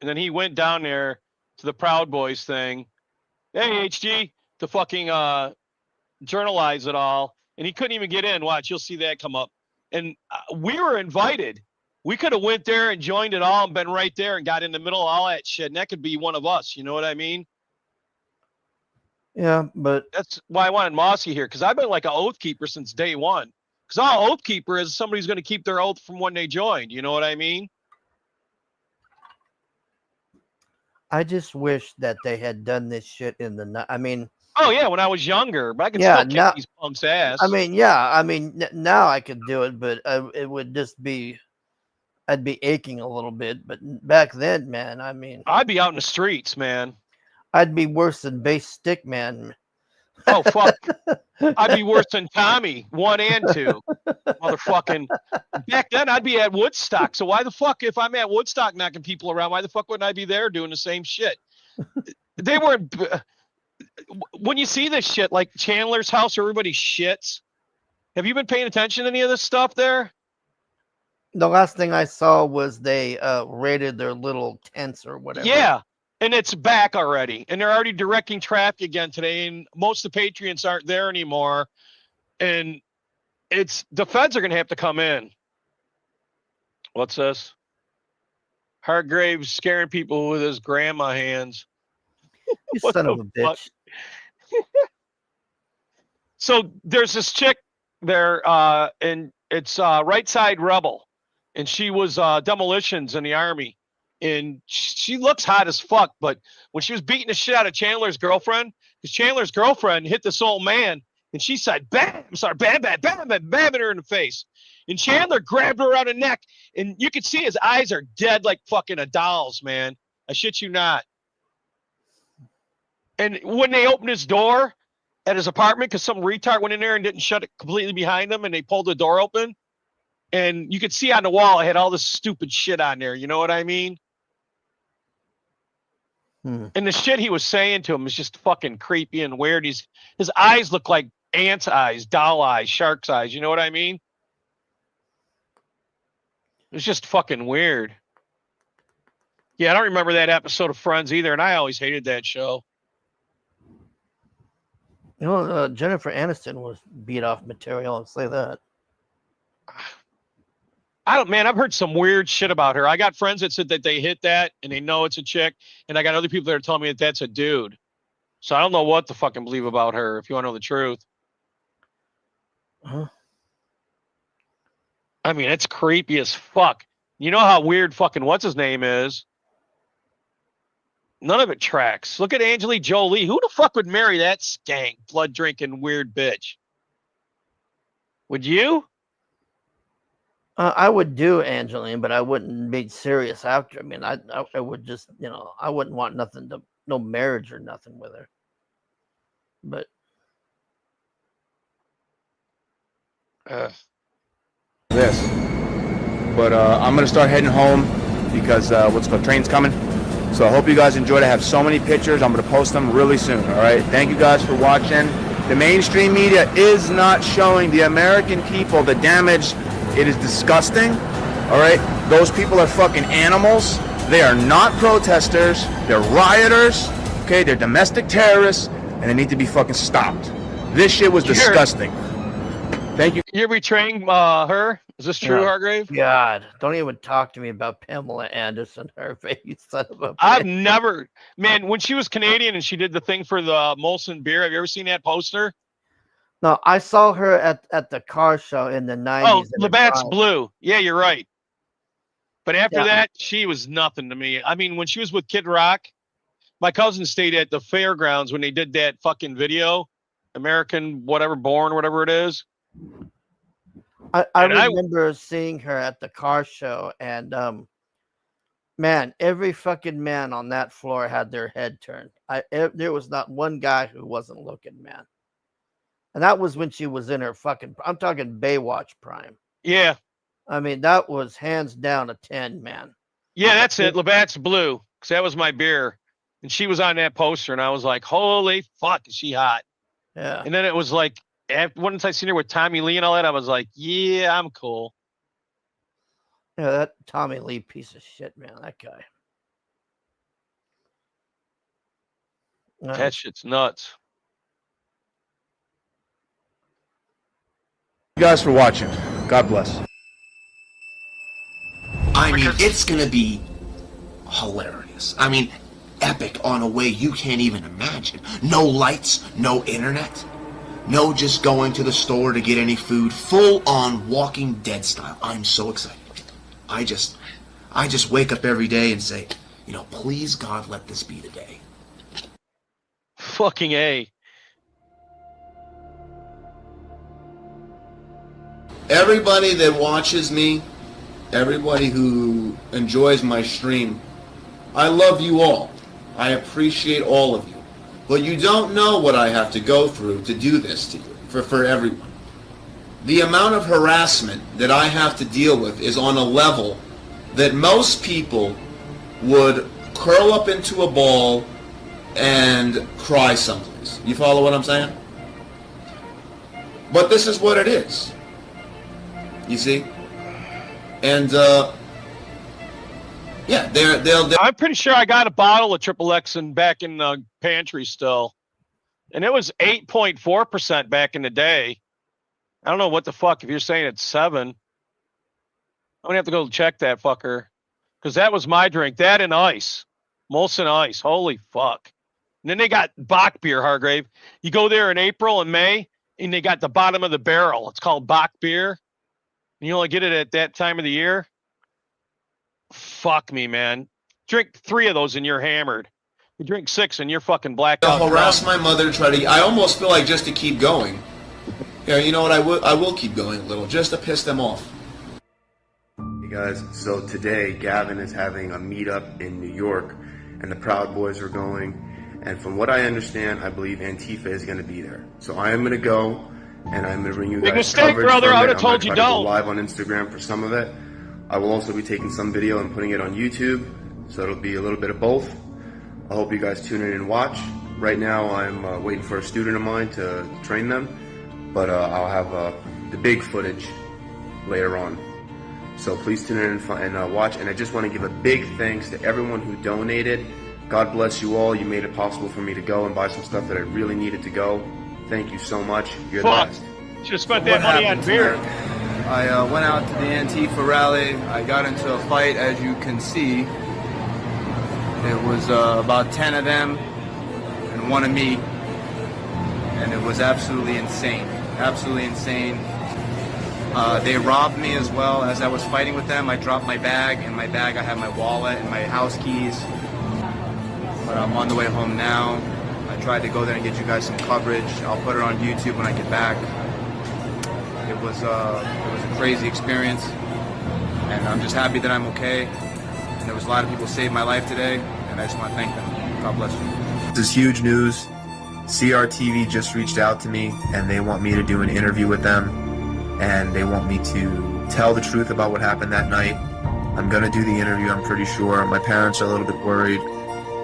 And then he went down there to the Proud Boys thing. Hey, HG, to fucking journalize it all. And he couldn't even get in. Watch, you'll see that come up. And we were invited. We could have went there and joined it all and been right there and got in the middle of all that shit. And that could be one of us. You know what I mean? Yeah, but that's why I wanted Mossy here, because I've been like an oath keeper since day one. Because all oath keeper is somebody who's going to keep their oath from when they joined. You know what I mean? I just wish that they had done this shit in the. I mean. Oh yeah, when I was younger, but I can still kick these punks' ass. I mean, yeah, I mean now I could do it, but it would just be. I'd be aching a little bit, but back then, man, I mean, I'd be out in the streets, man. I'd be worse than Base Stick Man. Oh fuck! I'd be worse than Tommy 1 and 2, motherfucking. Back then, I'd be at Woodstock. So why the fuck, if I'm at Woodstock knocking people around, why the fuck wouldn't I be there doing the same shit? They weren't. When you see this shit, like Chandler's house, everybody shits. Have you been paying attention to any of this stuff there? The last thing I saw was they raided their little tents or whatever. Yeah, and it's back already. And they're already directing traffic again today. And most of the Patriots aren't there anymore. And it's the feds are going to have to come in. What's this? Hargraves scaring people with his grandma hands. You What son of the a fuck? bitch. So there's this chick there, and it's Right Side Rebel, and she was demolitions in the army, and she looks hot as fuck. But when she was beating the shit out of Chandler's girlfriend, because Chandler's girlfriend hit this old man, and she said, "Bam!" Sorry, bam, bam, bam, bam, bam, her in the face, and Chandler grabbed her around the neck, and you could see his eyes are dead like fucking a doll's, man. I shit you not. And when they opened his door at his apartment, because some retard went in there and didn't shut it completely behind him, and they pulled the door open, and you could see on the wall it had all this stupid shit on there. You know what I mean? And the shit he was saying to him was just fucking creepy and weird. His eyes look like ants' eyes, doll eyes, shark's eyes. You know what I mean? It was just fucking weird. Yeah, I don't remember that episode of Friends either, and I always hated that show. You know, Jennifer Aniston was beat off material. I'll say that. I've heard some weird shit about her. I got friends that said that they hit that and they know it's a chick, and I got other people that are telling me that that's a dude. So I don't know what to fucking believe about her, if you want to know the truth. Huh? I mean, it's creepy as fuck. You know how weird fucking what's his name is? None of it tracks. Look at Angelique Jolie. Who the fuck would marry that skank, blood drinking weird bitch? Would you? I would do Angeline, but I wouldn't be serious after. I mean, I would just, I wouldn't want no marriage or nothing with her. But this. But I'm gonna start heading home because train's coming. So I hope you guys enjoyed. I have so many pictures. I'm gonna post them really soon. All right. Thank you guys for watching. The mainstream media is not showing the American people the damage. It is disgusting. All right. Those people are fucking animals. They are not protesters. They're rioters. Okay. They're domestic terrorists, and they need to be fucking stopped. This shit was disgusting. Thank you. You're betraying her? Is this true, Yeah. Hargrave? God, don't even talk to me about Pamela Anderson, her you son of a I've bitch. never, man, when she was Canadian and she did the thing for the Molson beer, have you ever seen that poster? No, I saw her at the car show in the 90s. Oh, in the Labatt's Bronx. Blue. Yeah, you're right. But after Yeah. that, she was nothing to me. I mean, when she was with Kid Rock, my cousin stayed at the fairgrounds when they did that fucking video, American whatever born, whatever it is. I And I- remember seeing her at the car show, and man, every fucking man on that floor had their head turned. There was not one guy who wasn't looking, man. And that was when she was in her fucking, I'm talking Baywatch prime. Yeah. I mean, that was hands down a 10, man. Yeah, that's it. Labatt's Blue. Because that was my beer. And she was on that poster, and I was like, holy fuck, is she hot? Yeah. And then it was like, once I seen her with Tommy Lee and all that, I was like, yeah, I'm cool. Yeah, that Tommy Lee piece of shit, man. That guy. That shit's nuts. You guys for watching. God bless. I mean, it's gonna be hilarious. I mean, epic on a way you can't even imagine. No lights, no internet, no just going to the store to get any food. Full on Walking Dead style. I'm so excited. I just wake up every day and say, please God, let this be the day. Fucking A. Everybody that watches me, everybody who enjoys my stream, I love you all. I appreciate all of you. But you don't know what I have to go through to do this to you, for everyone. The amount of harassment that I have to deal with is on a level that most people would curl up into a ball and cry someplace. You follow what I'm saying? But this is what it is. You see? And, yeah, they'll I'm pretty sure I got a bottle of Triple X back in the pantry still. And it was 8.4% back in the day. I don't know what the fuck if you're saying it's 7. I'm gonna have to go check that fucker. Because that was my drink. That and ice. Molson Ice. Holy fuck. And then they got Bach beer, Hargrave. You go there in April and May, and they got the bottom of the barrel. It's called Bach beer. And you only get it at that time of the year. Fuck me, man. Drink 3 of those and you're hammered. You drink 6 and you're fucking blacked out. I'll harass my mother, I almost feel like just to keep going. Yeah, you know what, I will keep going a little, just to piss them off. Hey guys, so today Gavin is having a meetup in New York, and the Proud Boys are going, and from what I understand, I believe Antifa is going to be there. So I am going to go, and I'm going to bring you Big guys mistake, coverage brother. from I it. would have I'm gonna told you try to go don't. live on Instagram for some of it. I will also be taking some video and putting it on YouTube, so it'll be a little bit of both. I hope you guys tune in and watch. Right now I'm waiting for a student of mine to train them, but I'll have the big footage later on. So please tune in and watch. And I just want to give a big thanks to everyone who donated. God bless you all. You made it possible for me to go and buy some stuff that I really needed to go. Thank you so much. You're the best. Should have spent that money on beer. I went out to the Antifa rally. I got into a fight, as you can see. It was about 10 of them and 1 of me. And it was absolutely insane. Absolutely insane. They robbed me as well. As I was fighting with them, I dropped my bag. In my bag I have my wallet and my house keys. But I'm on the way home now. I tried to go there and get you guys some coverage. I'll put it on YouTube when I get back. It was a crazy experience. And I'm just happy that I'm okay. And there was a lot of people who saved my life today, and I just want to thank them. God bless you. This is huge news. CRTV just reached out to me, and they want me to do an interview with them, and they want me to tell the truth about what happened that night. I'm going to do the interview, I'm pretty sure. My parents are a little bit worried.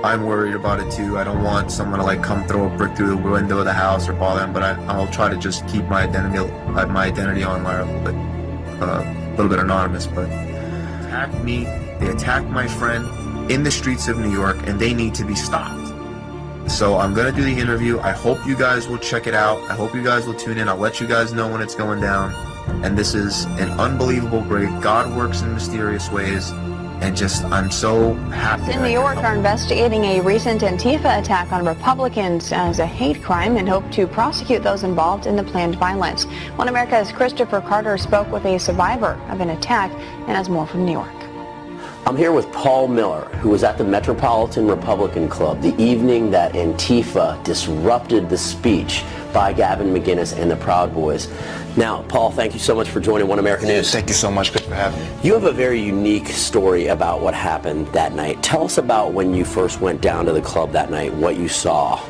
I'm worried about it too. I don't want someone to like come throw a brick through the window of the house or bother them, but I'll try to just keep my identity online a little bit anonymous. But attacked me. They attacked my friend in the streets of New York, and they need to be stopped. So I'm going to do the interview. I hope you guys will check it out. I hope you guys will tune in. I'll let you guys know when it's going down. And this is an unbelievable break. God works in mysterious ways. And just, I'm so happy. In New York are investigating a recent Antifa attack on Republicans as a hate crime and hope to prosecute those involved in the planned violence. One America's Christopher Carter spoke with a survivor of an attack and has more from New York. I'm here with Paul Miller, who was at the Metropolitan Republican Club the evening that Antifa disrupted the speech by Gavin McInnes and the Proud Boys. Now, Paul, thank you so much for joining One American News. Thank you so much. Good for having me. You have a very unique story about what happened that night. Tell us about when you first went down to the club that night, what you saw.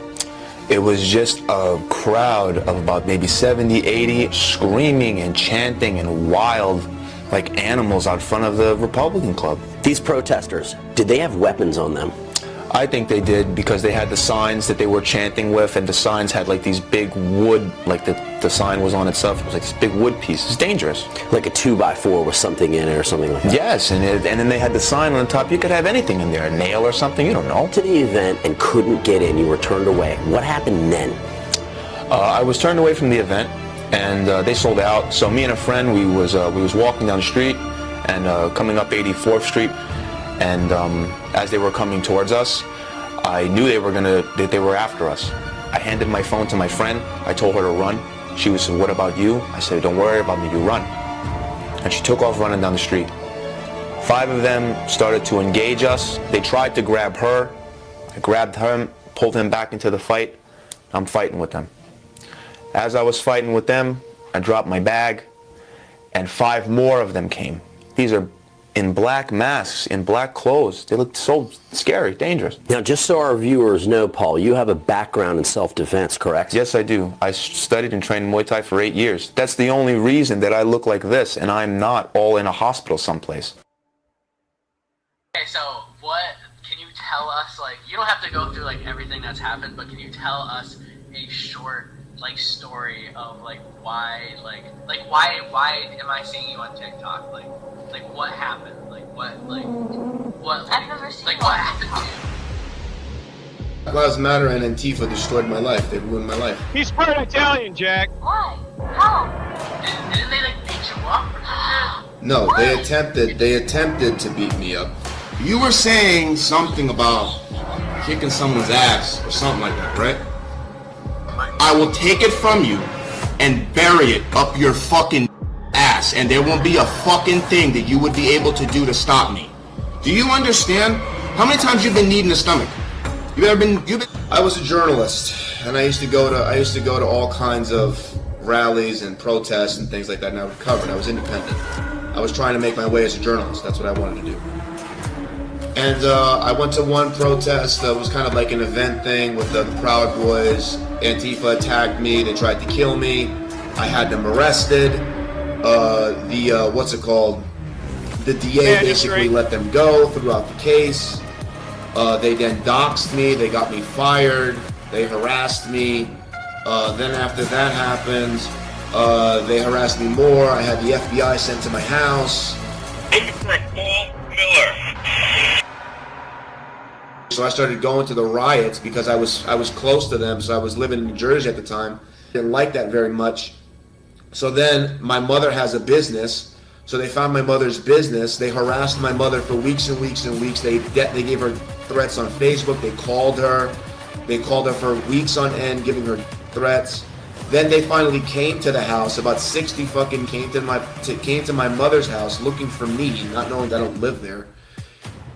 It was just a crowd of about maybe 70, 80 screaming and chanting and wild like animals out front of the Republican Club. These protesters, did they have weapons on them? I think they did because they had the signs that they were chanting with, and the signs had like these big wood, like the sign was on itself. It was like this big wood piece. It's dangerous. Like a 2x4 with something in it or something like that? Yes, and then they had the sign on the top. You could have anything in there, a nail or something, you don't know. To the event and couldn't get in, you were turned away. What happened then? I was turned away from the event, and they sold out. So me and a friend, we was walking down the street and coming up 84th Street, and as they were coming towards us, I knew that they were after us. I handed my phone to my friend. I told her to run. She said, "What about you?" I said, "Don't worry about me, you run." And she took off running down the street. 5 of them started to engage us. They tried to grab her. I grabbed him, pulled him back into the fight. I'm fighting with them. As I was fighting with them, I dropped my bag, and 5 more of them came. These are in black masks, in black clothes. They looked so scary, dangerous. Now, just so our viewers know, Paul, you have a background in self-defense, correct? Yes, I do. I studied and trained Muay Thai for 8 years. That's the only reason that I look like this, and I'm not all in a hospital someplace. Okay, so what can you tell us, like, you don't have to go through like everything that's happened, but can you tell us a short like story of like why am I seeing you on TikTok? Like what happened? I've never seen what happened to you? Black Lives Matter and Antifa destroyed my life. They ruined my life. He's part Italian, Jack. Why? How? Didn't they like beat you up or something? No, they attempted to beat me up. You were saying something about kicking someone's ass or something like that, right? I will take it from you and bury it up your fucking ass, and there won't be a fucking thing that you would be able to do to stop me. Do you understand? How many times you've been kneed in the stomach? I was a journalist, and I used to go to all kinds of rallies and protests and things like that, and I would cover it. I was independent. I was trying to make my way as a journalist. That's what I wanted to do. And I went to one protest that was kind of like an event thing with the Proud Boys. Antifa attacked me. They tried to kill me. I had them arrested. The DA basically let them go throughout the case. They then doxed me. They got me fired. They harassed me. Then after that happened, they harassed me more. I had the FBI sent to my house. So I started going to the riots because I was close to them. So I was living in New Jersey at the time. Didn't like that very much. So then my mother has a business. So they found my mother's business. They harassed my mother for weeks and weeks and weeks. They gave her threats on Facebook. They called her. They called her for weeks on end, giving her threats. Then they finally came to the house. About 60 fucking came to my mother's house looking for me, not knowing that I don't live there,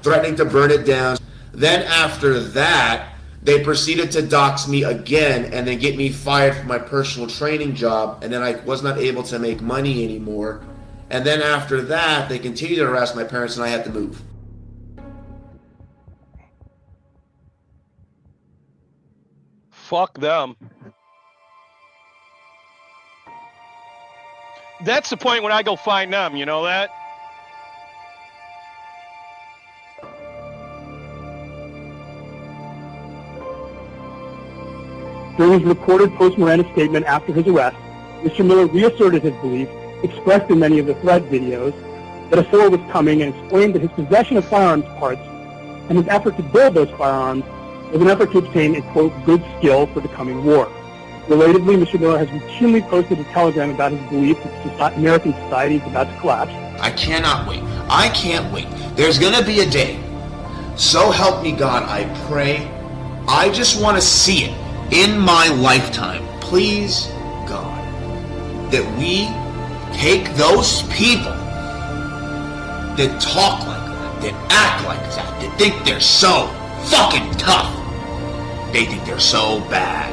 threatening to burn it down. Then after that, they proceeded to dox me again and then get me fired from my personal training job. And then I was not able to make money anymore. And then after that, they continued to harass my parents and I had to move. Fuck them. That's the point when I go find them, you know that? During his recorded post-Miranda statement after his arrest, Mr. Miller reasserted his belief, expressed in many of the threat videos, that a war was coming, and explained that his possession of firearms parts and his effort to build those firearms was an effort to obtain a, quote, good skill for the coming war. Relatedly, Mr. Miller has routinely posted a telegram about his belief that American society is about to collapse. I cannot wait. I can't wait. There's gonna be a day. So help me God, I pray. I just want to see it in my lifetime. Please, God, that we take those people that talk like that, that act like that, that think they're so fucking tough. They think they're so bad.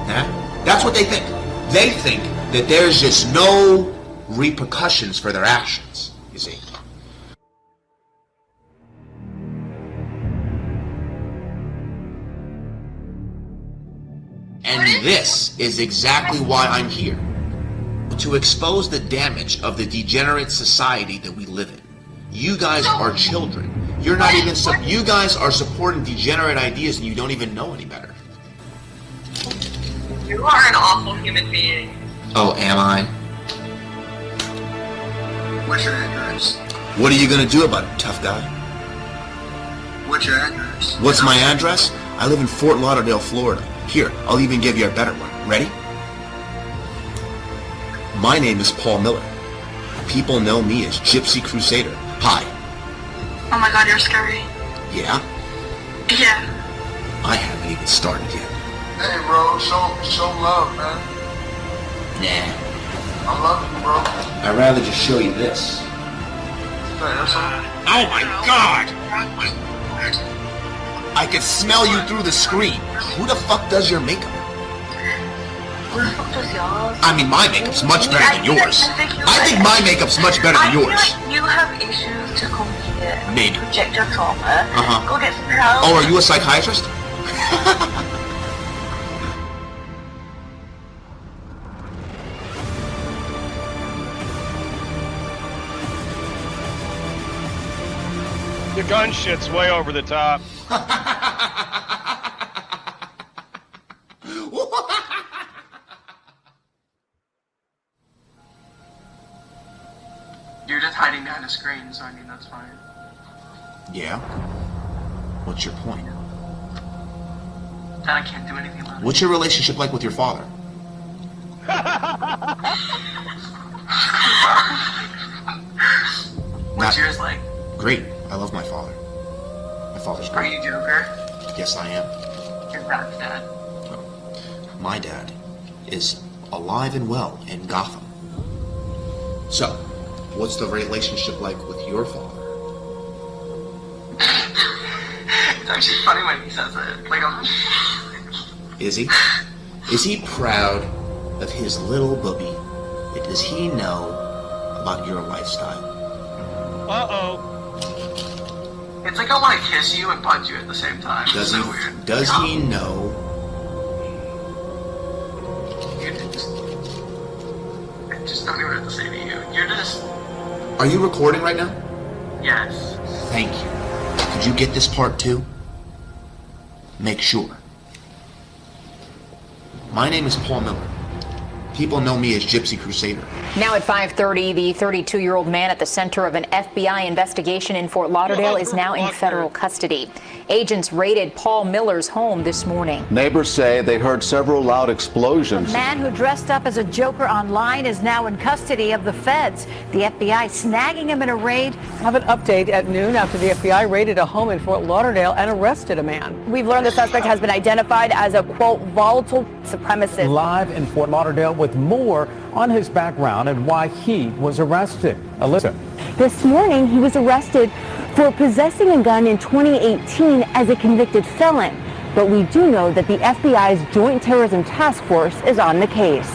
Huh? That's what they think. They think that there's just no repercussions for their actions, you see. And this is exactly why I'm here. To expose the damage of the degenerate society that we live in. You guys are children. You're not even you guys are supporting degenerate ideas and you don't even know any better. You are an awful human being. Oh, am I? What's your address? What are you gonna do about it, tough guy? What's your address? What's my address? I live in Fort Lauderdale, Florida. Here, I'll even give you a better one. Ready? My name is Paul Miller. People know me as Gypsy Crusader. Hi. Oh my god, you're scary. Yeah? Yeah. I haven't even started yet. Hey, bro, show love, man. Nah. I love you, bro. I'd rather just show you this. Oh my god! I can smell you through the screen. Who the fuck does your makeup? Who the fuck does yours? I mean, my makeup's much better than yours. I think my makeup's much better than yours. I feel like you have issues to come here. Maybe. Project your trauma. Uh-huh. Go get some help. Oh, are you a psychiatrist? Your gun shit's way over the top. You're just hiding behind a screen, so I mean, that's fine. Yeah? What's your point? Then I can't do anything about it. What's your relationship like with your father? What's yours like? Great. I love my father. My father's Are great. you Joker? Yes, I am. Your dad's dad. My dad is alive and well in Gotham. So, what's the relationship like with your father? It's actually funny when he says it. Like, I'm... Is he? Is he proud of his little booby? Does he know about your lifestyle? Uh-oh. It's like I want to kiss you and punch you at the same time. Does It's he? so weird. Does he know? I just don't even have to say to you. You're just... Are you recording right now? Yes. Thank you. Could you get this part too? Make sure. My name is Paul Miller. People know me as Gypsy Crusader. Now at 5:30, the 32-year-old man at the center of an FBI investigation in Fort Lauderdale is now in federal custody. Agents raided Paul Miller's home this morning. Neighbors say they heard several loud explosions. The man who dressed up as a Joker online is now in custody of the feds. The FBI snagging him in a raid. Have an update at noon after the FBI raided a home in Fort Lauderdale and arrested a man. We've learned the suspect has been identified as a, quote, volatile supremacist. Live in Fort Lauderdale with more on his background and why he was arrested. Alyssa. This morning, he was arrested for possessing a gun in 2018 as a convicted felon. But we do know that the FBI's Joint Terrorism Task Force is on the case.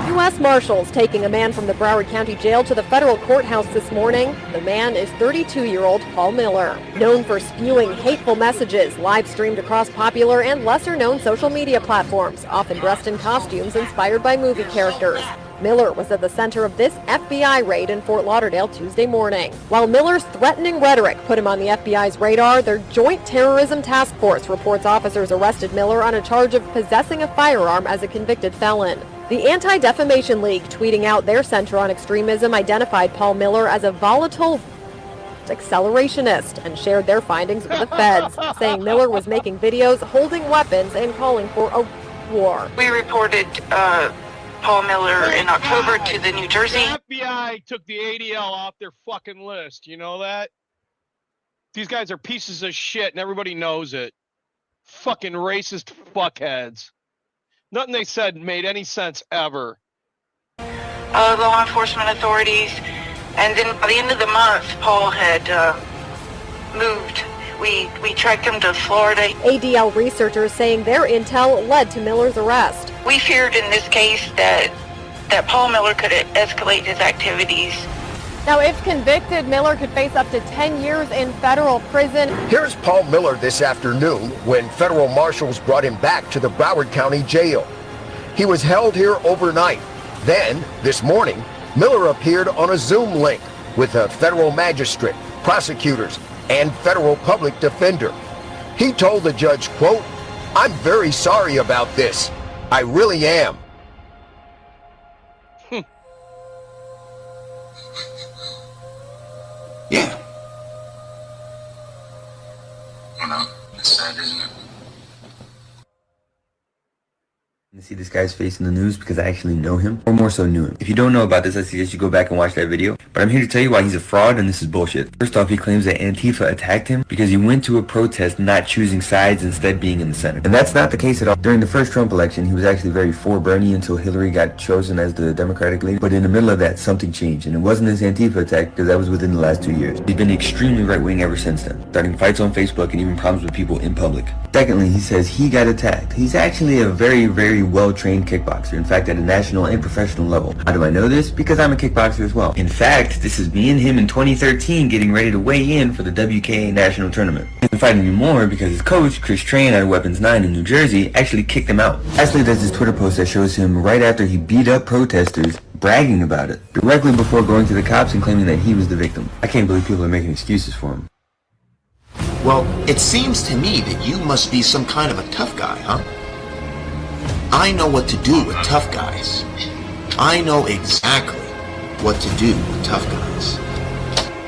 U.S. Marshals taking a man from the Broward County Jail to the federal courthouse this morning. The man is 32-year-old Paul Miller, known for spewing hateful messages live streamed across popular and lesser-known social media platforms, often dressed in costumes inspired by movie characters. Miller was at the center of this FBI raid in Fort Lauderdale Tuesday morning. While Miller's threatening rhetoric put him on the FBI's radar, their Joint Terrorism Task Force reports officers arrested Miller on a charge of possessing a firearm as a convicted felon. The Anti-Defamation League, tweeting out their Center on Extremism, identified Paul Miller as a volatile accelerationist and shared their findings with the feds, saying Miller was making videos holding weapons and calling for a war. We reported Paul Miller in October to the New Jersey. The FBI took the ADL off their fucking list. You know that? These guys are pieces of shit and everybody knows it. Fucking racist fuckheads. Nothing they said made any sense ever. Law enforcement authorities, and then by the end of the month, Paul had moved. We tracked him to Florida. ADL researchers saying their intel led to Miller's arrest. We feared in this case that Paul Miller could escalate his activities. Now, if convicted, Miller could face up to 10 years in federal prison. Here's Paul Miller this afternoon when federal marshals brought him back to the Broward County Jail. He was held here overnight. Then, this morning, Miller appeared on a Zoom link with a federal magistrate, prosecutors, and federal public defender. He told the judge, quote, "I'm very sorry about this. I really am." Yeah. You know, it's sad, isn't it? To see this guy's face in the news because I actually know him, or more so knew him. If you don't know about this, I suggest you go back and watch that video. But I'm here to tell you why he's a fraud and this is bullshit. First off, he claims that Antifa attacked him because he went to a protest not choosing sides, instead being in the center. And that's not the case at all. During the first Trump election, he was actually very for Bernie until Hillary got chosen as the Democratic leader. But in the middle of that, something changed. And it wasn't this Antifa attack because that was within the last 2 years. He's been extremely right-wing ever since then, starting fights on Facebook and even problems with people in public. Secondly, he says he got attacked. He's actually a very, very well-trained kickboxer. In fact, at a national and professional level. How do I know this? Because I'm a kickboxer as well. In fact, this is me and him in 2013 getting ready to weigh in for the WKA national tournament. He doesn't fight anymore because his coach, Chris Train out of Weapons 9 in New Jersey, actually kicked him out. Lastly, there's this Twitter post that shows him right after he beat up protesters, bragging about it, directly before going to the cops and claiming that he was the victim. I can't believe people are making excuses for him. Well, it seems to me that you must be some kind of a tough guy, huh? I know what to do with tough guys. I know exactly what to do with tough guys.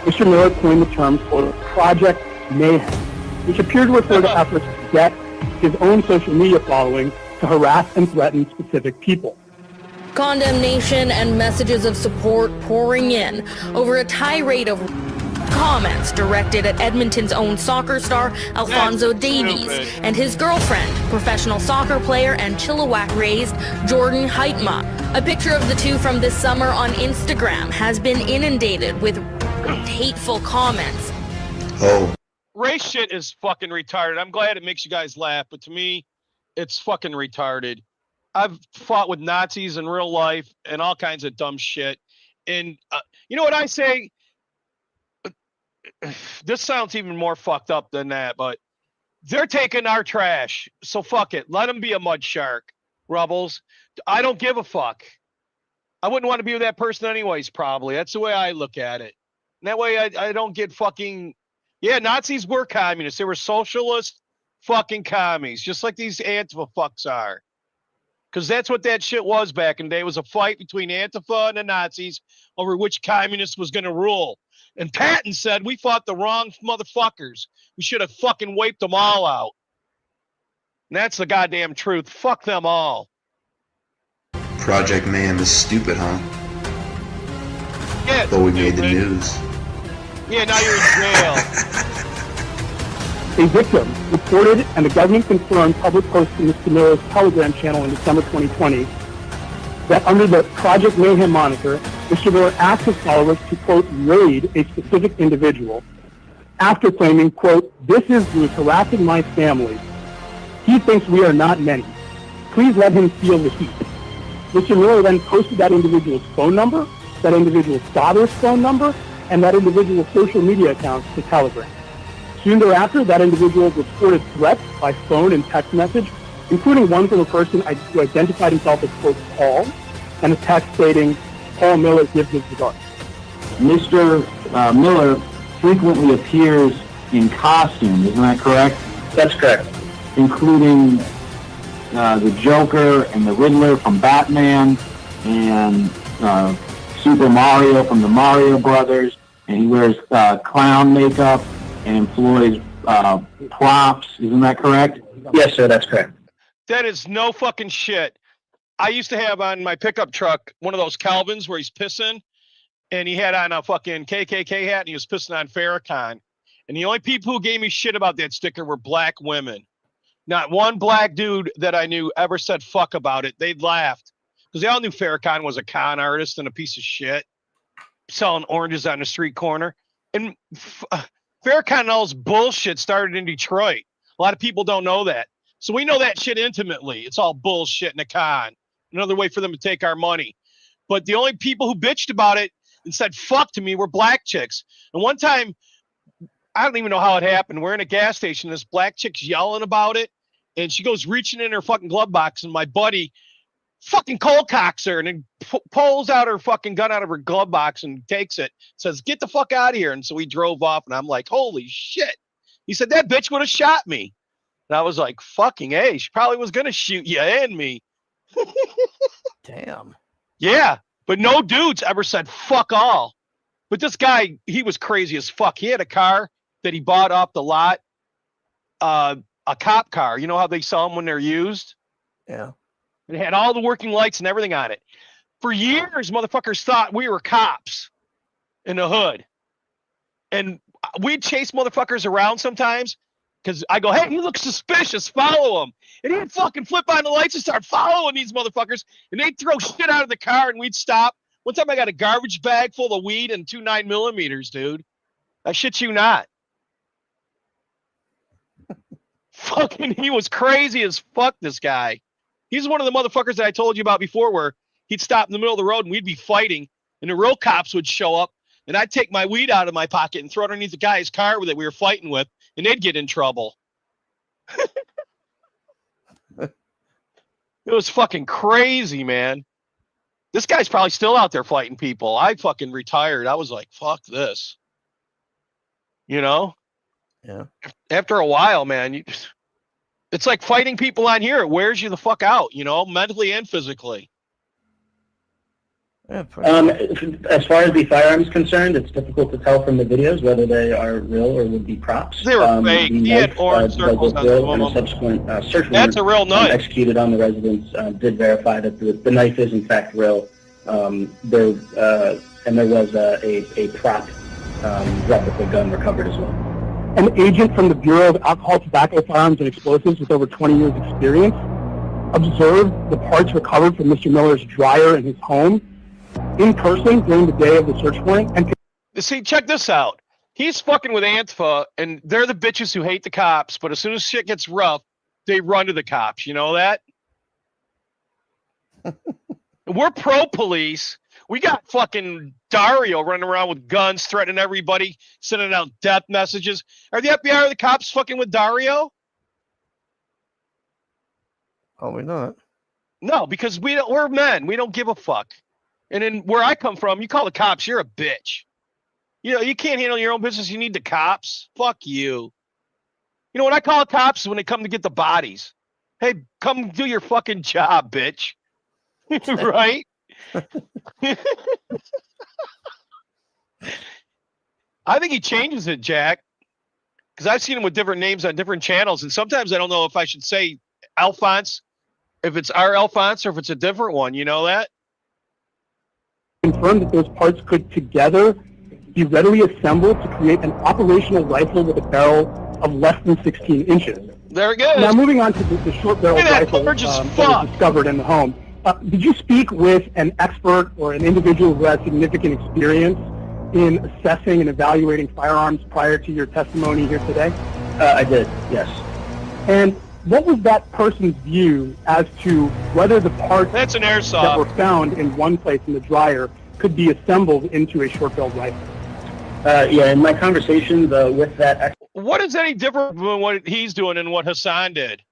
Mr. Miller coined the term for Project Mayhem, which appeared to refer to efforts to get his own social media following to harass and threaten specific people. Condemnation and messages of support pouring in over a tirade of comments directed at Edmonton's own soccer star Alphonso Davies and his girlfriend, professional soccer player and Chilliwack-raised Jordan Heitma. A picture of the two from this summer on Instagram has been inundated with hateful comments. Oh. Race shit is fucking retarded. I'm glad it makes you guys laugh, but to me, it's fucking retarded. I've fought with Nazis in real life and all kinds of dumb shit. And you know what I say? This sounds even more fucked up than that, but they're taking our trash. So fuck it. Let them be a mud shark, Rebels. I don't give a fuck. I wouldn't want to be with that person anyways, probably. That's the way I look at it. And that way I don't get fucking... Yeah, Nazis were communists. They were socialist fucking commies, just like these Antifa fucks are. Because that's what that shit was back in the day. It was a fight between Antifa and the Nazis over which communist was going to rule. And Patton said we fought the wrong motherfuckers. We should have fucking wiped them all out. And that's the goddamn truth. Fuck them all. Project Mayhem is stupid, huh? Yeah. But we made the news. Yeah, now you're in jail. A victim reported, and the government confirmed public posts in Mr. Miller's Telegram channel in December 2020, that under the Project Mayhem moniker, Mr. Miller asked his followers to, quote, raid a specific individual, after claiming, quote, this is who is harassing my family. He thinks we are not many. Please let him feel the heat. Mr. Miller then posted that individual's phone number, that individual's father's phone number, and that individual's social media accounts to Telegram. Soon thereafter, that individual reported threats by phone and text message, including one from a person who identified himself as, quote, Paul, and a text stating, Paul Miller gives his regards. Mr. Miller frequently appears in costume, isn't that correct? That's correct. Including the Joker and the Riddler from Batman, and Super Mario from the Mario Brothers, and he wears clown makeup and employs props. Isn't that correct? Yes, sir, that's correct. That is no fucking shit. I used to have on my pickup truck one of those Calvins where he's pissing, and he had on a fucking KKK hat, and he was pissing on Farrakhan. And the only people who gave me shit about that sticker were black women. Not one black dude that I knew ever said fuck about it. They laughed because they all knew Farrakhan was a con artist and a piece of shit, selling oranges on the street corner. And Farrakhan and all this bullshit started in Detroit. A lot of people don't know that. So we know that shit intimately. It's all bullshit and a con. Another way for them to take our money. But the only people who bitched about it and said fuck to me were black chicks. And one time, I don't even know how it happened. We're in a gas station. This black chick's yelling about it. And she goes reaching in her fucking glove box. And my buddy fucking cold cocks her and then pulls out her fucking gun out of her glove box and takes it. Says, get the fuck out of here. And so we drove off. And I'm like, holy shit. He said, that bitch would have shot me. And I was like, fucking A. She probably was going to shoot you and me. Damn. Yeah. But no dudes ever said fuck all. But this guy, he was crazy as fuck. He had a car that he bought off the lot, a cop car. You know how they sell them when they're used? Yeah. It had all the working lights and everything on it. For years, motherfuckers thought we were cops in the hood. And we'd chase motherfuckers around sometimes because I go, hey, he looks suspicious. Follow him. And he'd fucking flip on the lights and start following these motherfuckers. And they'd throw shit out of the car and we'd stop. One time I got a garbage bag full of weed and 2 9mm, dude. I shit you not. Fucking, he was crazy as fuck, this guy. He's one of the motherfuckers that I told you about before where he'd stop in the middle of the road and we'd be fighting and the real cops would show up and I'd take my weed out of my pocket and throw it underneath the guy's car that we were fighting with and they'd get in trouble. It was fucking crazy, man. This guy's probably still out there fighting people. I fucking retired. I was like, fuck this. You know? Yeah. After a while, man, it's like fighting people on here. It wears you the fuck out, you know, mentally and physically. Yeah, as far as the firearms concerned, it's difficult to tell from the videos whether they are real or would be props. They were fake. He had orange circles on some of them. A subsequent search That's a real knife. Executed on the residence did verify that the knife is in fact real. And there was a prop replica gun recovered as well. An agent from the Bureau of Alcohol, Tobacco, Firearms, and Explosives with over 20 years experience observed the parts recovered from Mr. Miller's dryer in his home in person during the day of the search warrant. And see, check this out. He's fucking with Antifa, and they're the bitches who hate the cops, but as soon as shit gets rough, they run to the cops. You know that? We're pro-police. We got fucking Dario running around with guns, threatening everybody, sending out death messages. Are the FBI or the cops fucking with Dario? Probably not. No, because we're men. We don't give a fuck. And then where I come from, you call the cops, you're a bitch. You know, you can't handle your own business. You need the cops. Fuck you. You know what I call the cops when they come to get the bodies? Hey, come do your fucking job, bitch. Right? I think he changes it, Jack, because I've seen him with different names on different channels, and sometimes I don't know if I should say Alphonse, if it's our Alphonse or if it's a different one. You know that? confirmed that those parts could together be readily assembled to create an operational rifle with a barrel of less than 16 inches. There it goes. Now moving on to the short barrel rifle that was discovered in the home. Did you speak with an expert or an individual who has significant experience in assessing and evaluating firearms prior to your testimony here today? I did, yes. And what was that person's view as to whether the parts That's an airsoft. that were found in one place in the dryer could be assembled into a short-barreled rifle? Yeah, in my conversations with that... What is any different from what he's doing and what Hassan did?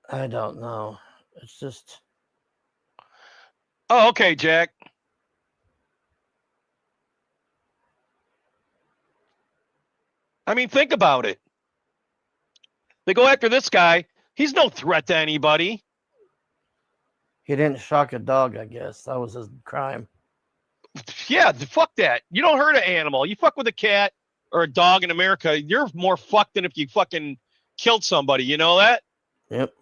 I don't know. It's just... Oh, okay, Jack. I mean, think about it. They go after this guy. He's no threat to anybody. He didn't shock a dog, I guess. That was his crime. Yeah, fuck that. You don't hurt an animal. You fuck with a cat or a dog in America, you're more fucked than if you fucking killed somebody. You know that? Yep.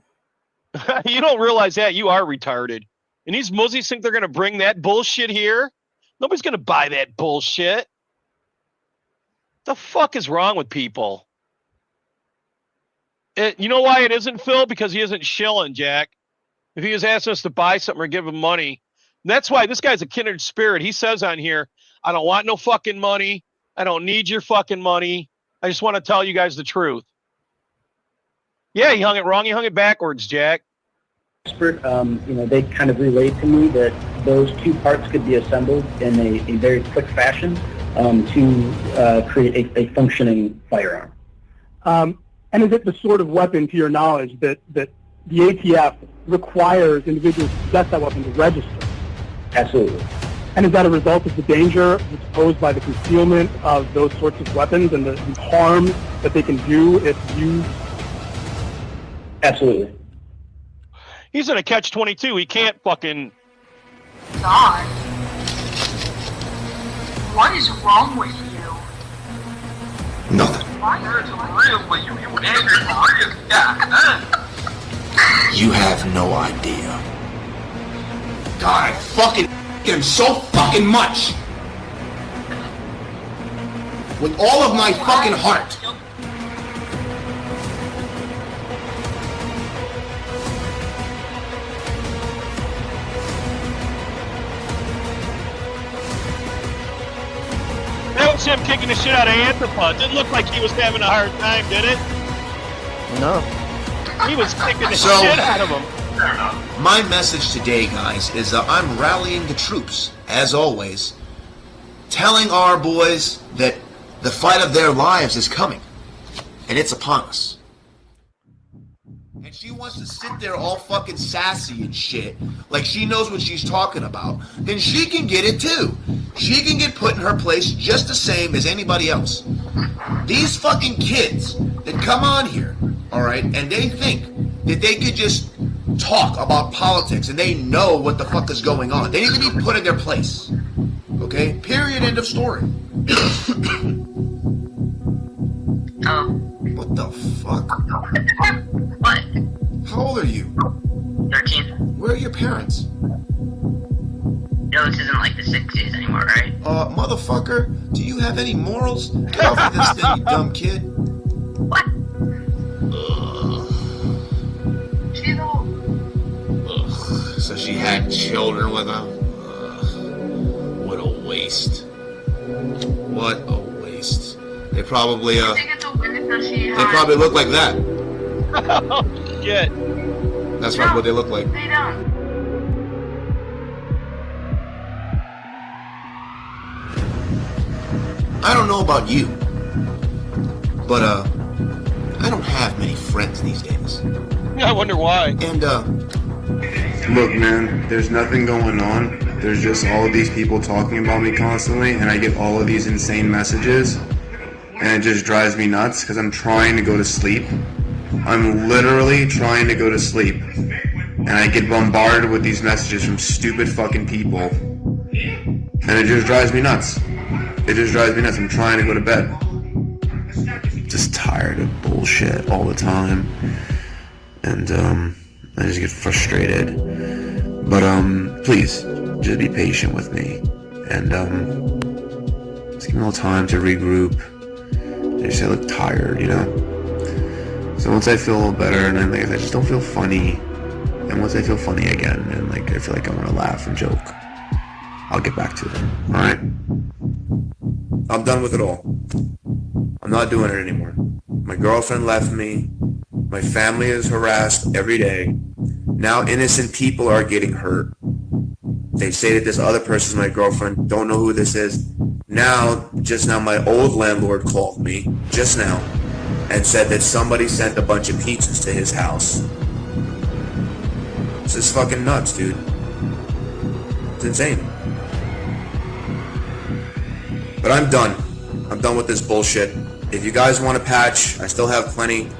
You don't realize that. You are retarded. And these muzzies think they're going to bring that bullshit here? Nobody's going to buy that bullshit. The fuck is wrong with people? You know why it isn't, Phil? Because he isn't shilling, Jack. If he was asking us to buy something or give him money, that's why this guy's a kindred spirit. He says on here, I don't want no fucking money. I don't need your fucking money. I just want to tell you guys the truth. Yeah, he hung it wrong. He hung it backwards, Jack. Expert, they kind of relayed to me that those two parts could be assembled in a very quick fashion to create a functioning firearm. And is it the sort of weapon, to your knowledge, that the ATF requires individuals to possess that weapon to register? Absolutely. And is that a result of the danger that's posed by the concealment of those sorts of weapons and the harm that they can do if used? Absolutely. He's in a catch-22. He can't fucking... God. What is wrong with you? Nothing. Why are you real? You angry for real? Yeah. You have no idea. God, I fucking him so fucking much. With all of my fucking heart. That was him kicking the shit out of Antifa. It didn't look like he was having a hard time, did it? No. He was kicking the shit out of him. My message today, guys, is I'm rallying the troops, as always, telling our boys that the fight of their lives is coming, and it's upon us. And she wants to sit there all fucking sassy and shit, like she knows what she's talking about, then she can get it too. She can get put in her place just the same as anybody else. These fucking kids that come on here, alright, and they think that they could just talk about politics and they know what the fuck is going on. They need to be put in their place. Okay? Period, end of story. What the fuck? What? How old are you? 13. Where are your parents? Yo, it's isn't like the 60s anymore, right? Motherfucker, do you have any morals? Get off of this thing, you dumb kid. What? She's old. So she had children with her? What a waste. What a waste. They probably, I think it's a win that she they probably look like that. Oh, shit. That's probably what they look like. They don't. I don't know about you, but I don't have many friends these days. I wonder why. And look, man, there's nothing going on. There's just all of these people talking about me constantly, and I get all of these insane messages, and it just drives me nuts because I'm trying to go to sleep. I'm literally trying to go to sleep, and I get bombarded with these messages from stupid fucking people, and it just drives me nuts. It just drives me nuts. I'm trying to go to bed. Just tired of bullshit all the time. And I just get frustrated. But please, just be patient with me. And just give me a little time to regroup. I just look tired, you know? So once I feel a little better and then I just don't feel funny. And once I feel funny again and I feel like I want to laugh and joke, I'll get back to it. Alright? I'm done with it all. I'm not doing it anymore. My girlfriend left me. My family is harassed every day. Now innocent people are getting hurt. They say that this other person's my girlfriend. Don't know who this is. Just now, my old landlord called me, just now, and said that somebody sent a bunch of pizzas to his house. This is fucking nuts, dude. It's insane. But I'm done. I'm done with this bullshit. If you guys want a patch, I still have plenty.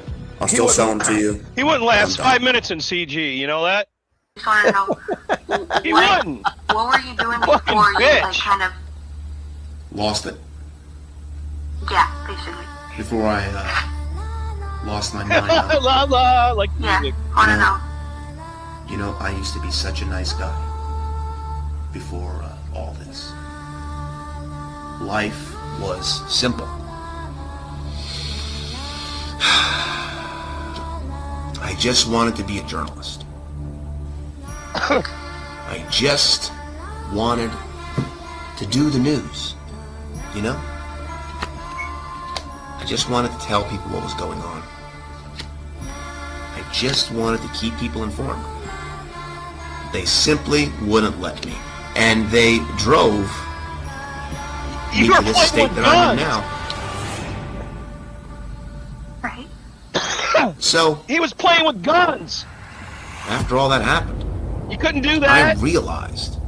I'll still sell them to you. He wouldn't last 5 minutes in CG, you know that? Just want to know. He wouldn't. What were you doing before you like kind of? Lost it? Yeah, basically. Before I lost my mind. La la, like music. Want to know? You know, I used to be such a nice guy before all this. Life was simple. I just wanted to be a journalist. I just wanted to do the news, you know? I just wanted to tell people what was going on. I just wanted to keep people informed. They simply wouldn't let me. And they drove me to this state that I'm in now. So he was playing with guns. After all that happened, you couldn't do that. I realized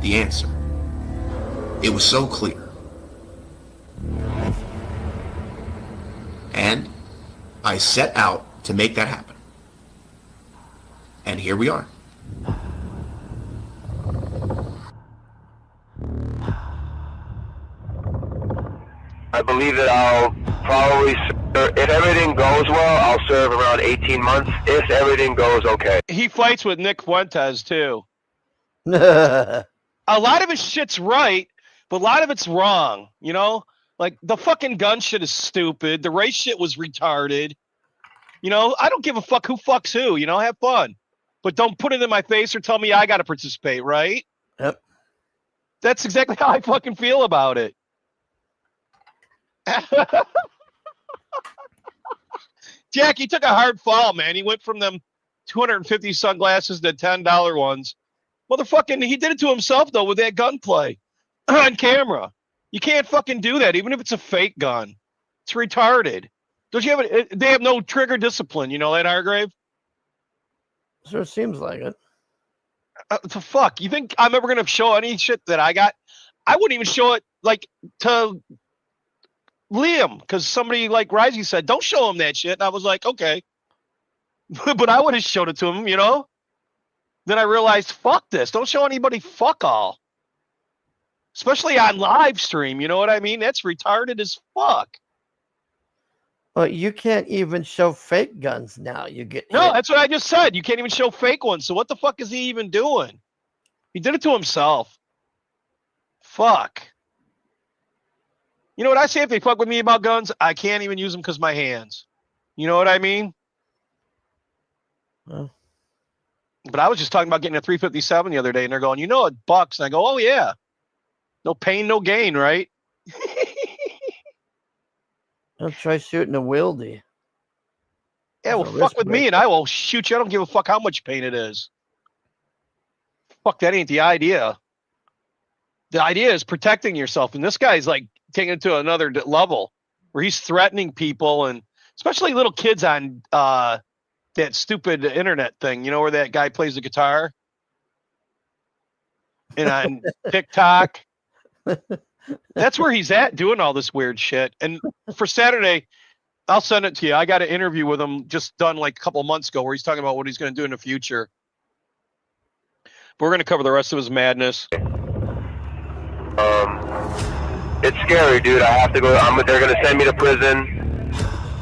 the answer. It was so clear. And I set out to make that happen. And here we are. I believe that I'll probably serve, if everything goes well, I'll serve around 18 months, if everything goes okay. He fights with Nick Fuentes, too. A lot of his shit's right, but a lot of it's wrong, you know? Like, the fucking gun shit is stupid. The race shit was retarded. You know, I don't give a fuck who fucks who, you know? Have fun. But don't put it in my face or tell me I gotta participate, right? Yep. That's exactly how I fucking feel about it. Jack, he took a hard fall, man. He went from them 250 sunglasses to $10 ones. Motherfucking, he did it to himself, though, with that gunplay on camera. You can't fucking do that, even if it's a fake gun. It's retarded. Don't you have they have no trigger discipline, you know that, Hargrave? Sure seems like it. The fuck? You think I'm ever going to show any shit that I got? I wouldn't even show it, like, to Liam, because somebody like Risey said, don't show him that shit. And I was like, okay. But I would have showed it to him, you know? Then I realized, fuck this. Don't show anybody fuck all. Especially on live stream, you know what I mean? That's retarded as fuck. Well, you can't even show fake guns now. You get No, hit. that's what I just said. You can't even show fake ones. So what the fuck is he even doing? He did it to himself. fuck. You know what I say if they fuck with me about guns? I can't even use them because my hands. You know what I mean? Well. But I was just talking about getting a 357 the other day, and they're going, you know, $1. And I go, oh, yeah. No pain, no gain, right? I'll try shooting a wildy. Yeah, well, fuck with me, and I will shoot you. I don't give a fuck how much pain it is. Fuck, that ain't the idea. The idea is protecting yourself, and this guy's like taking it to another level where he's threatening people, and especially little kids on that stupid internet thing, you know, where that guy plays the guitar and on TikTok. That's where he's at doing all this weird shit. And for Saturday, I'll send it to you. I got an interview with him just done like a couple of months ago where he's talking about what he's going to do in the future. But we're going to cover the rest of his madness. It's scary, dude. I have to go. They're going to send me to prison.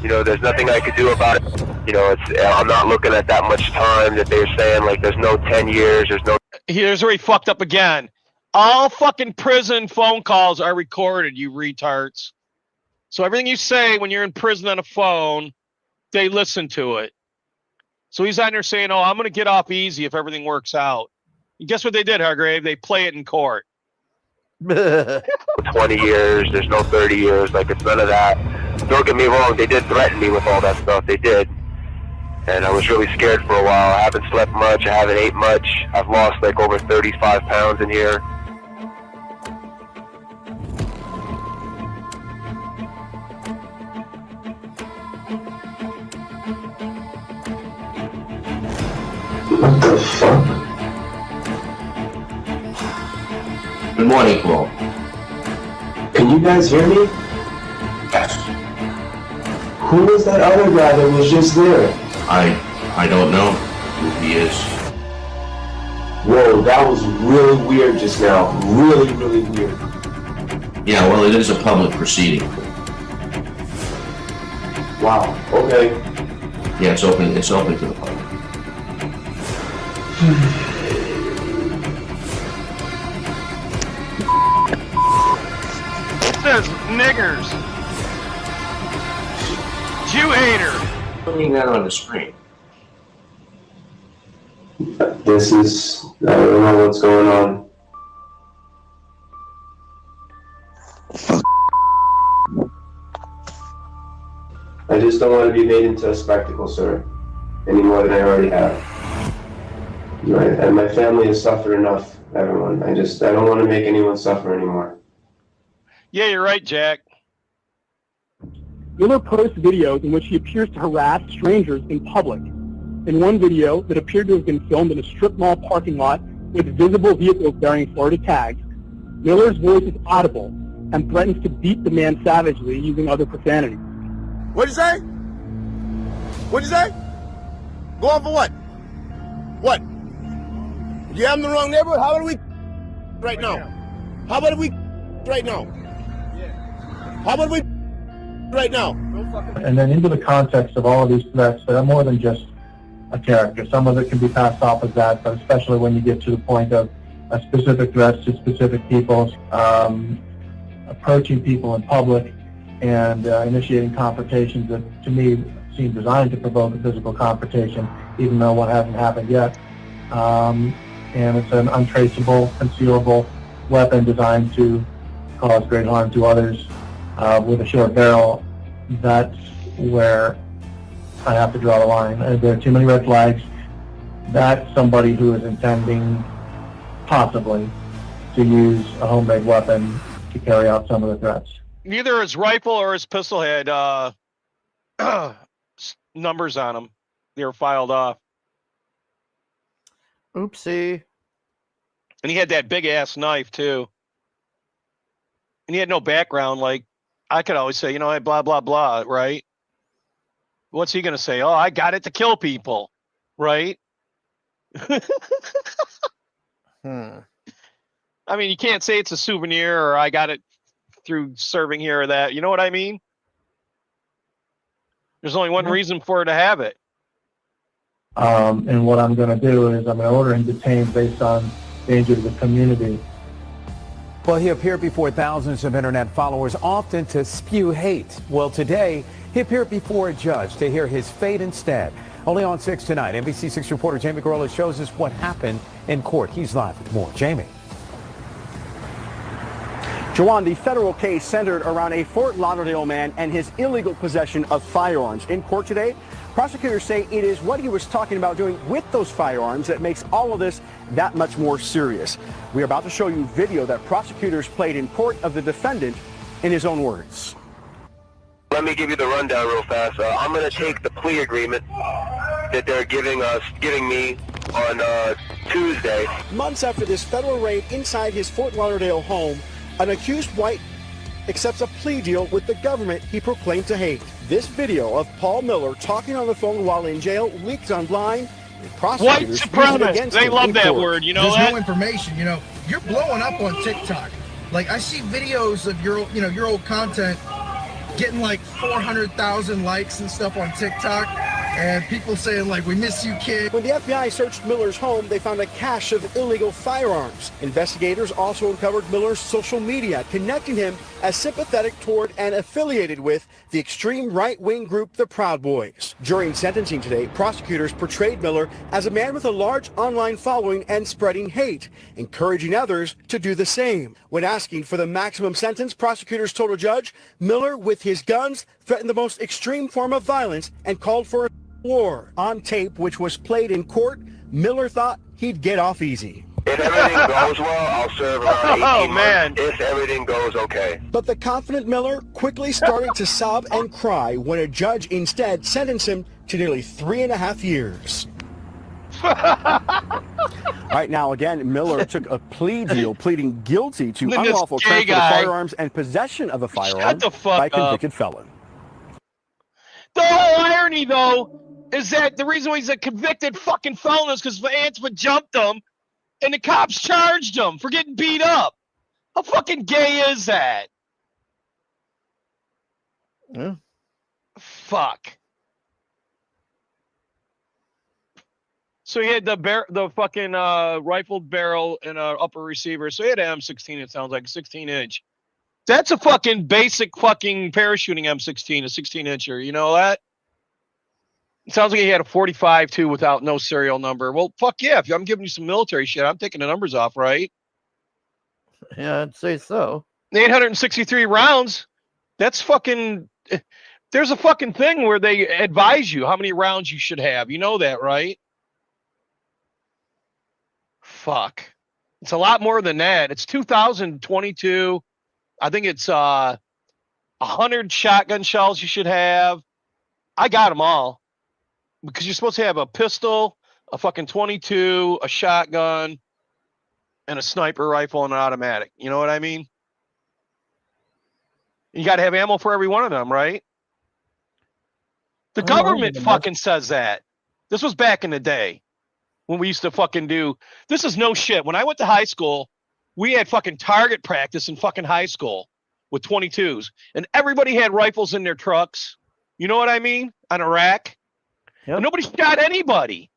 You know, there's nothing I could do about it. You know, I'm not looking at that much time that they're saying, like, there's no 10 years, there's no... Here's where he fucked up again. All fucking prison phone calls are recorded, you retards. So everything you say when you're in prison on a phone, they listen to it. So he's on there saying, oh, I'm going to get off easy if everything works out. And guess what they did, Hargrave? They play it in court. 20 years, there's no 30 years, like, it's none of that. Don't get me wrong, they did threaten me with all that stuff, they did. And I was really scared for a while. I haven't slept much, I haven't ate much. I've lost like over 35 pounds in here. What the fuck? Good morning, Flo. Can you guys hear me? Yes. Who was that other guy that was just there? I don't know who he is. Whoa, that was really weird just now. Really, really weird. Yeah, well, it is a public proceeding. Wow, okay. Yeah, it's open to the public. It says niggers. Jew hater. Putting that on the screen. This is, I don't know what's going on. I just don't want to be made into a spectacle, sir, any more than I already have. Right, and my family has suffered enough, everyone. I don't want to make anyone suffer anymore. Yeah, you're right, Jack. Miller posts videos in which he appears to harass strangers in public. In one video that appeared to have been filmed in a strip mall parking lot with visible vehicles bearing Florida tags, Miller's voice is audible and threatens to beat the man savagely using other profanities. What'd you say? What'd you say? Go on for what? What? You have in the wrong neighborhood? How about we right now? How about we right now? How about we right now? And then into the context of all of these threats that are more than just a character. Some of it can be passed off as that, but especially when you get to the point of specific threats to specific people, approaching people in public and initiating confrontations that to me seem designed to provoke a physical confrontation, even though one hasn't happened yet. And it's an untraceable, concealable weapon designed to cause great harm to others with a short barrel. That's where I have to draw the line. There are too many red flags. That's somebody who is intending, possibly, to use a homemade weapon to carry out some of the threats. Neither his rifle or his pistol had numbers on them. They were filed off. Oopsie. And he had that big ass knife too. And he had no background. Like I could always say, you know, blah, blah, blah, right? What's he going to say? Oh, I got it to kill people, right? I mean, you can't say it's a souvenir or I got it through serving here or that. You know what I mean? There's only one reason for her to have it. And what I'm going to do is I'm going to order him detained based on danger to the community. Well, he appeared before thousands of internet followers, often to spew hate. Well, today, he appeared before a judge to hear his fate instead. Only on 6 tonight, NBC 6 reporter Jamie Garola shows us what happened in court. He's live with more. Jamie. Jawan, the federal case centered around a Fort Lauderdale man and his illegal possession of firearms. In court today, prosecutors say it is what he was talking about doing with those firearms that makes all of this that much more serious. We are about to show you video that prosecutors played in court of the defendant in his own words. Let me give you the rundown real fast. I'm going to take the plea agreement that they're giving me on Tuesday. Months after this federal raid inside his Fort Lauderdale home, an accused white accepts a plea deal with the government he proclaimed to hate. This video of Paul Miller talking on the phone while in jail leaked online. White supremacist. They love that word. You know There's that? no information. You know, you're blowing up on TikTok. Like I see videos of your old content getting like 400,000 likes and stuff on TikTok, and people saying like, "We miss you, kid." When the FBI searched Miller's home, they found a cache of illegal firearms. Investigators also uncovered Miller's social media, connecting him as sympathetic toward and affiliated with the extreme right-wing group, the Proud Boys. During sentencing today, prosecutors portrayed Miller as a man with a large online following and spreading hate, encouraging others to do the same. When asking for the maximum sentence, prosecutors told a judge Miller, with his guns, threatened the most extreme form of violence and called for a war. On tape, which was played in court, Miller thought he'd get off easy. If everything goes well, I'll serve around 18 months if everything goes okay. But the confident Miller quickly started to sob and cry when a judge instead sentenced him to nearly 3.5 years. Right now, again, Miller took a plea deal, pleading guilty to unlawful transfer of firearms and possession of a firearm by a convicted felon. The whole irony, though, is that the reason why he's a convicted fucking felon is because Antifa jumped him and the cops charged him for getting beat up. How fucking gay is that? Yeah. Fuck. So he had the fucking rifled barrel and upper receiver. So he had an M16. It sounds like a 16-inch. That's a fucking basic fucking parachuting M16, a 16-incher. You know that? It sounds like he had a 45 too, without no serial number. Well, fuck yeah! If I'm giving you some military shit, I'm taking the numbers off, right? Yeah, I'd say so. 863 rounds. That's fucking. There's a fucking thing where they advise you how many rounds you should have. You know that, right? Fuck. It's a lot more than that. It's 2022. I think it's 100 shotgun shells you should have. I got them all. Because you're supposed to have a pistol, a fucking 22, a shotgun, and a sniper rifle and an automatic. You know what I mean? You got to have ammo for every one of them, right? The government fucking says that. This was back in the day when we used to fucking do. This is no shit. When I went to high school, we had fucking target practice in fucking high school with 22s. And everybody had rifles in their trucks. You know what I mean? On a rack. Yep. Nobody shot anybody.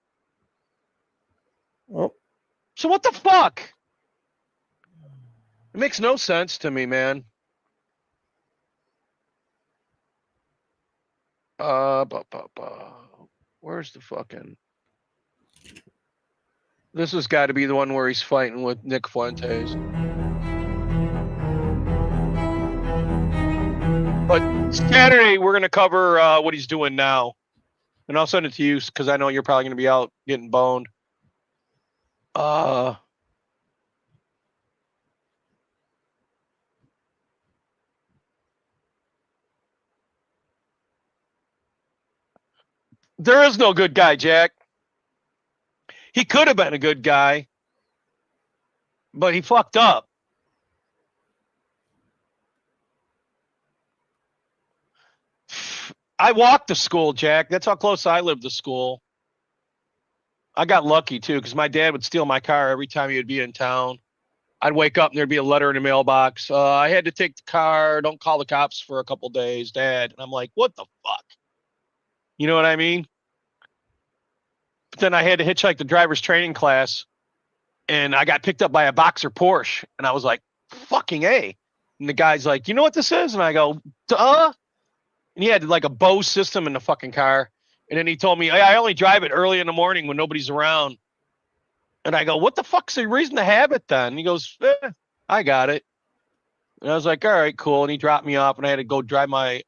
Well, so what the fuck? It makes no sense to me, man. Where's the fucking? This has got to be the one where he's fighting with Nick Fuentes. But Saturday we're gonna cover what he's doing now. And I'll send it to you because I know you're probably going to be out getting boned. There is no good guy, Jack. He could have been a good guy, but he fucked up. I walked to school, Jack. That's how close I lived to school. I got lucky, too, because my dad would steal my car every time he would be in town. I'd wake up and there'd be a letter in the mailbox. I had to take the car. Don't call the cops for a couple days, Dad. And I'm like, what the fuck? You know what I mean? But then I had to hitchhike the driver's training class, and I got picked up by a Boxer Porsche. And I was like, fucking A. And the guy's like, you know what this is? And I go, duh. And he had like a Bose system in the fucking car. And then he told me, I only drive it early in the morning when nobody's around. And I go, what the fuck's the reason to have it then? And he goes, I got it. And I was like, all right, cool. And he dropped me off and I had to go drive my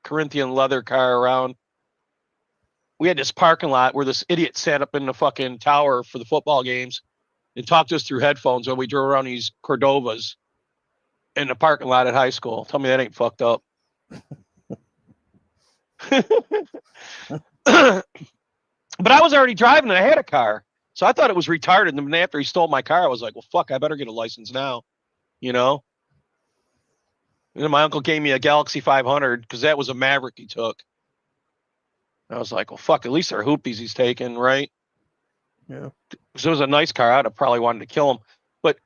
Corinthian leather car around. We had this parking lot where this idiot sat up in the fucking tower for the football games and talked to us through headphones while we drove around these Cordovas in the parking lot at high school. Tell me that ain't fucked up. But I was already driving and I had a car. So I thought it was retarded. And then after he stole my car, I was like, well, fuck, I better get a license now. You know? And then my uncle gave me a Galaxy 500 because that was a Maverick he took. I was like, well, fuck, at least they're hoopies he's taking, right? Yeah. Because it was a nice car. I'd have probably wanted to kill him. But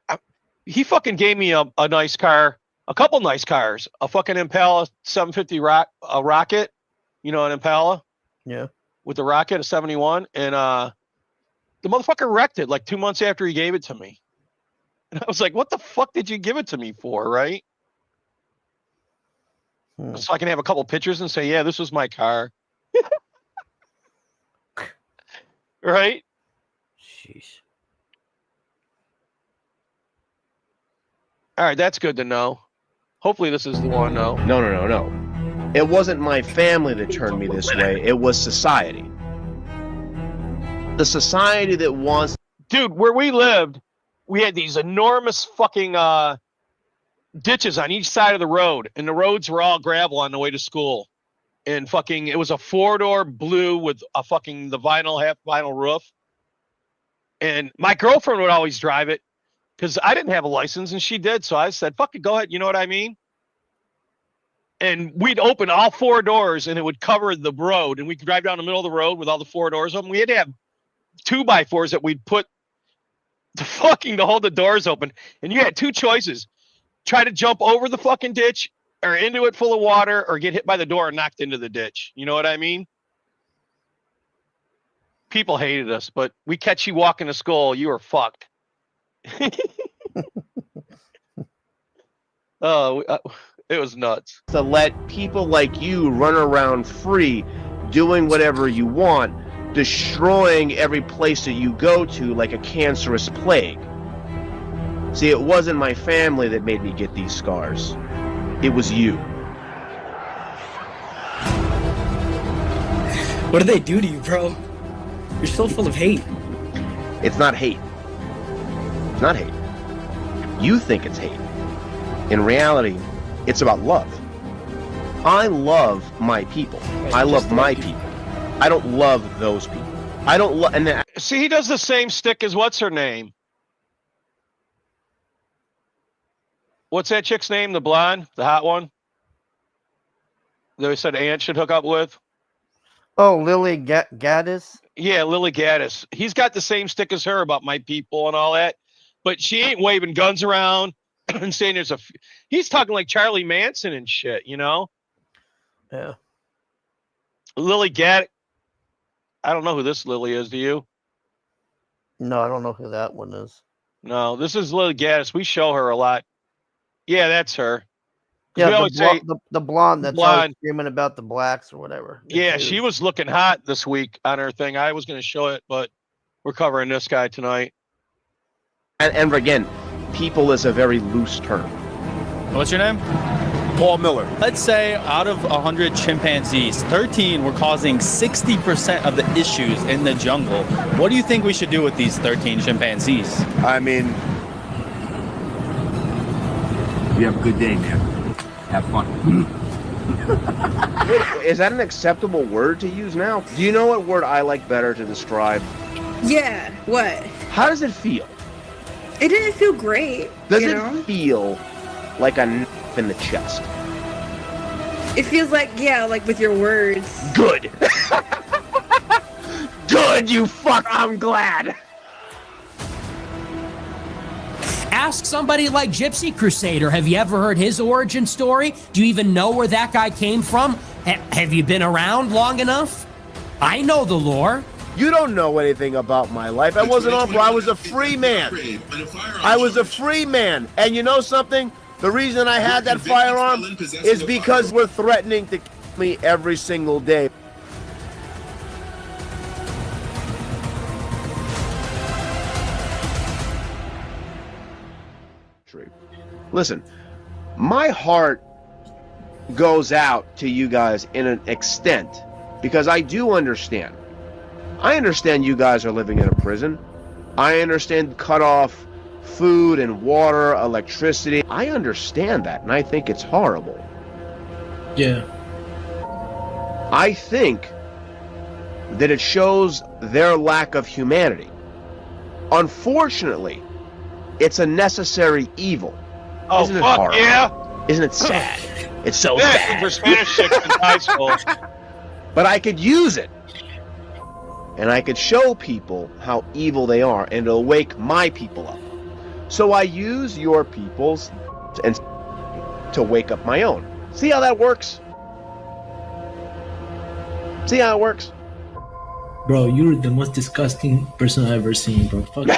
he fucking gave me a nice car, a couple nice cars, a fucking Impala 750 Rocket, you know, an Impala. Yeah. With the Rocket, a 71. And the motherfucker wrecked it like 2 months after he gave it to me. And I was like, what the fuck did you give it to me for, right? So I can have a couple pictures and say, yeah, this was my car. Right? Jeez. All right, that's good to know. Hopefully this is the one, though. No. It wasn't my family that turned me this way. It was society. The society that wants... Dude, where we lived, we had these enormous fucking ditches on each side of the road. And the roads were all gravel on the way to school. And fucking, it was a 4-door blue with a fucking the half vinyl roof. And my girlfriend would always drive it because I didn't have a license and she did. So I said, fuck it, go ahead. You know what I mean? And we'd open all 4 doors and it would cover the road. And we could drive down the middle of the road with all the 4 doors open. We had to have 2x4s that we'd put to hold the doors open. And you had 2 choices. Try to jump over the fucking ditch or into it full of water, or get hit by the door and knocked into the ditch. You know what I mean? People hated us, but we catch you walking to school, you were fucked. It was nuts. To let people like you run around free, doing whatever you want, destroying every place that you go to like a cancerous plague. See, it wasn't my family that made me get these scars. It was you. What did they do to you, bro? You're so full of hate. It's not hate. It's not hate. You think it's hate. In reality, it's about love. I love my people. I love my people. I don't love those people. I don't love... And see, he does the same stick as what's her name? What's that chick's name? The blonde? The hot one? They said Ant should hook up with? Oh, Lily Gaddis? Yeah, Lily Gaddis. He's got the same stick as her about my people and all that. But she ain't waving guns around and saying there's a... He's talking like Charlie Manson and shit, you know? Yeah. Lily Gaddis. I don't know who this Lily is, do you? No, I don't know who that one is. No, this is Lily Gaddis. We show her a lot. Yeah, that's her. Yeah, we always say the blonde that's blonde. always screaming about the blacks or whatever. Yeah, she was looking hot this week on her thing. I was going to show it, but we're covering this guy tonight. And again, people is a very loose term. What's your name? Paul Miller. Let's say out of 100 chimpanzees, 13 were causing 60% of the issues in the jungle. What do you think we should do with these 13 chimpanzees? I mean, you have a good day, man. Have fun. Is that an acceptable word to use now? Do you know what word I like better to describe? Yeah, what? How does it feel? It didn't feel great. Does it feel like a knife in the chest? It feels like, yeah, like with your words. Good. Good, you fuck. I'm glad. Ask somebody like Gypsy Crusader. Have you ever heard his origin story? Do you even know where that guy came from? Have you been around long enough? I know the lore. You don't know anything about my life. I wasn't on, bro. I was a free man. I was a free man. And you know something? The reason I had that firearm is because we're threatening to kill me every single day. Listen, my heart goes out to you guys in an extent because I do understand. I understand you guys are living in a prison. I understand cut off food and water, electricity. I understand that, and I think it's horrible. Yeah. I think that it shows their lack of humanity. Unfortunately, it's a necessary evil. Oh, Isn't it fuck horrible? yeah. Isn't it sad? It's so Yeah, sad. for Spanish chicks in high school. But I could use it. And I could show people how evil they are, and it'll wake my people up. So I use your people's and to wake up my own. See how that works? See how it works? Bro, you're the most disgusting person I've ever seen, bro. Fuck.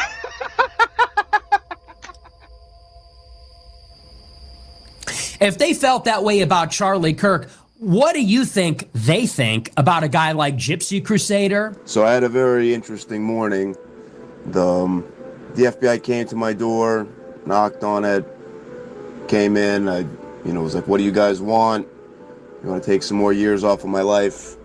If they felt that way about Charlie Kirk, what do you think they think about a guy like Gypsy Crusader? So I had a very interesting morning. The FBI came to my door, knocked on it, came in. I was like, "What do you guys want? You want to take some more years off of my life?"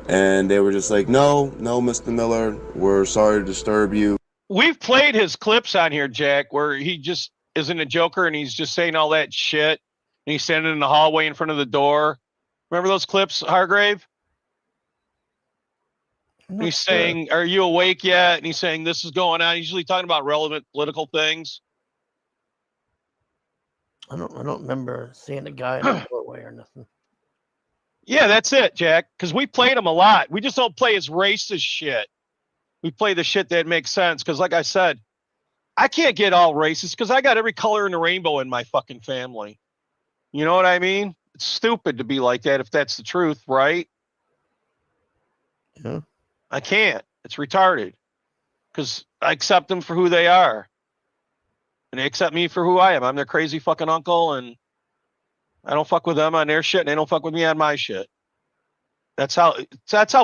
And they were just like, "No, Mr. Miller, we're sorry to disturb you." We've played his clips on here, Jack, where he just isn't a joker and he's just saying all that shit. And he's standing in the hallway in front of the door. Remember those clips, Hargrave? And he's saying, "Are you awake yet?" And he's saying, "This is going on." He's usually talking about relevant political things. I don't remember seeing a guy in the doorway or nothing. Yeah, that's it, Jack. Because we played him a lot. We just don't play his racist shit. We play the shit that makes sense. Because like I said, I can't get all racist because I got every color in the rainbow in my fucking family. You know what I mean? It's stupid to be like that if that's the truth, right? Yeah. I can't. It's retarded. Because I accept them for who they are. And they accept me for who I am. I'm their crazy fucking uncle, and I don't fuck with them on their shit, and they don't fuck with me on my shit. That's how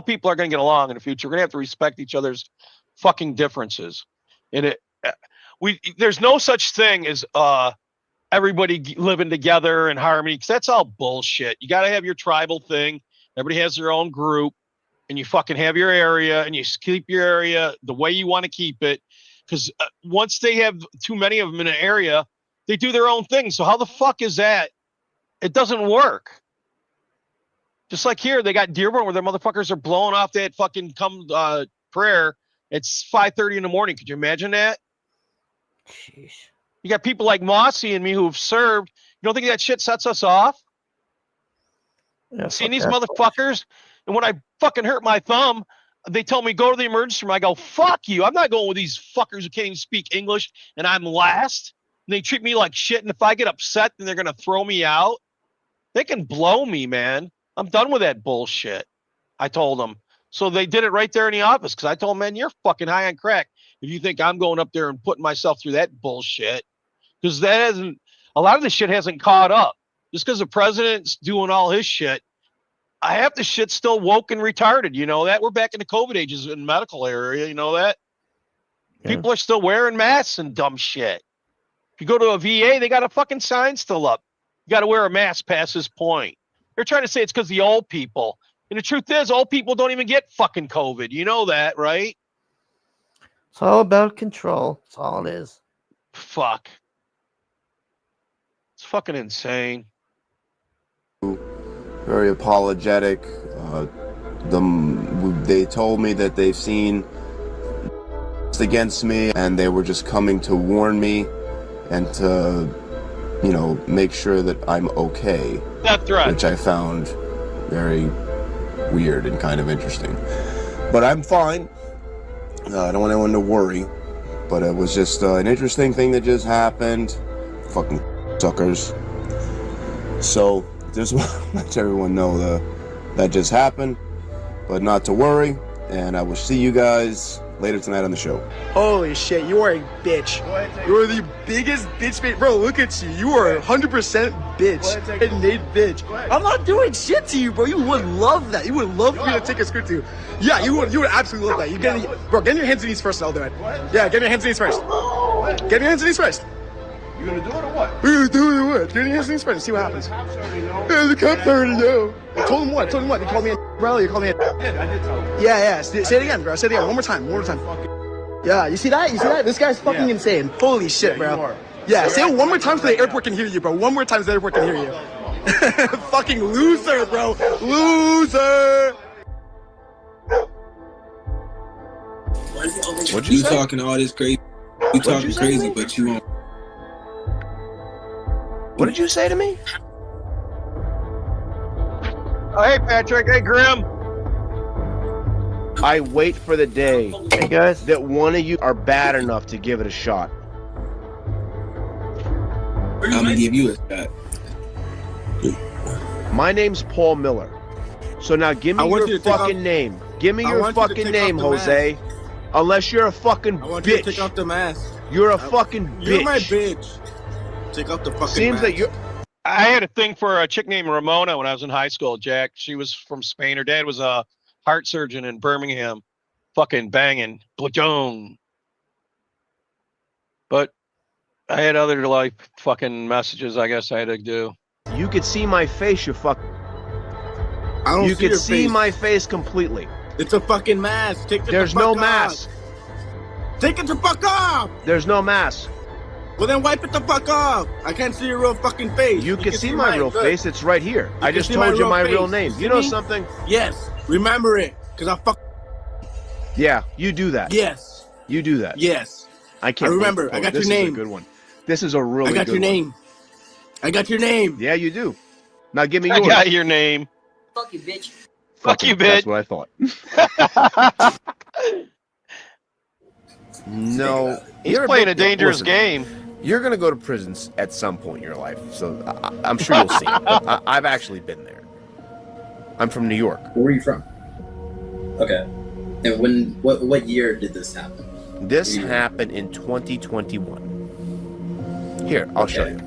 people are going to get along in the future. We're going to have to respect each other's fucking differences. And there's no such thing as everybody living together in harmony, because that's all bullshit. You got to have your tribal thing. Everybody has their own group, and you fucking have your area, and you keep your area the way you want to keep it. Because once they have too many of them in an area, they do their own thing. So how the fuck is that? It doesn't work. Just like here, they got Dearborn where their motherfuckers are blowing off that fucking prayer. It's 5:30 in the morning. Could you imagine that? Jeez. You got people like Mossy and me who have served. You don't think that shit sets us off? Yeah, seeing these motherfuckers, and when I fucking hurt my thumb, they tell me go to the emergency room. I go, fuck you. I'm not going with these fuckers who can't even speak English, and I'm last. And they treat me like shit, and if I get upset, then they're going to throw me out. They can blow me, man. I'm done with that bullshit. I told them. So they did it right there in the office, because I told them, man, you're fucking high on crack if you think I'm going up there and putting myself through that bullshit. Because a lot of this shit hasn't caught up. Just because the president's doing all his shit, I have the shit still woke and retarded. You know that? We're back in the COVID ages in the medical area. You know that? Yeah. People are still wearing masks and dumb shit. If you go to a VA, they got a fucking sign still up. You got to wear a mask past this point. They're trying to say it's because the old people. And the truth is, old people don't even get fucking COVID. You know that, right? It's all about control. That's all it is. Fuck. It's fucking insane. Very apologetic. They told me that they've seen against me, and they were just coming to warn me and to, make sure that I'm okay. Death threat. Which I found very weird and kind of interesting. But I'm fine. I don't want anyone to worry. But it was just an interesting thing that just happened. Fucking suckers. So just want to let everyone know that just happened, but not to worry. and I will see you guys later tonight on the show. Holy shit, you are a bitch. You are the biggest bitch, bro. Look at you. You are 100% bitch. Nate bitch. I'm not doing shit to you, bro. You would love that. You would love me to take a script to you. Yeah, you would absolutely love that. You get, bro, get on your hands and knees first, and I'll do it. Yeah, get on your hands and knees first. Get on your hands and knees first. You gonna do it or what? We're gonna do it or what? Get on your hands and knees first and see what happens. Yeah, the cops already know. I told him what? You called me a bro. You called me a... I did tell him. Yeah. Say it again, bro. Say it again. One more time. Yeah, you see that? This guy's fucking insane. Holy shit, bro. Yeah, say it one more time so the airport can hear you, bro. One more time so the airport can hear you. Fucking loser, bro. Loser. What you talking all this crazy? You talking crazy, but you won't. What did you say to me? Oh, hey, Patrick. Hey, Grim. I wait for the day, Hey guys. that one of you are bad enough to give it a shot. I'm gonna give you a shot. My name's Paul Miller. So now give me your fucking name. Give me your fucking name, Jose. Unless you're a fucking bitch. You to take off the mask. You're a fucking bitch. You're my bitch. Take off the fucking Seems mask. that you're... I had a thing for a chick named Ramona when I was in high school, Jack. She was from Spain. Her dad was a heart surgeon in Birmingham. Fucking banging. Platoon. But I had other like fucking messages I guess I had to do. You could see my face, you fuck. I don't You see could your see face. my face completely. It's a fucking mask. Take it There's the fuck no off. mask. Take it the fuck off. There's no mask. Well, then wipe it the fuck off. I can't see your real fucking face. You can see my real Look. face. It's right here. I can just see told you my real face. name. See You know me? something? Yes. Remember it. Because I fuck. Yeah, you do that. Yes. You do that. Yes. I can't. I remember. believe- I got this your is name. a good one. This is a really I got good your one. name. I got your name. Yeah, you do. Now give me I yours. got your name. Fuck you, bitch. Fuck you, That's bitch. what I thought. No, He's you're playing big- a dangerous listen, game. You're gonna go to prisons at some point in your life, so I'm sure you'll see it. I've actually been there. I'm from New York. Where are you from? Okay. And what year did this happen? This happened in 2021. Here, I'll show you.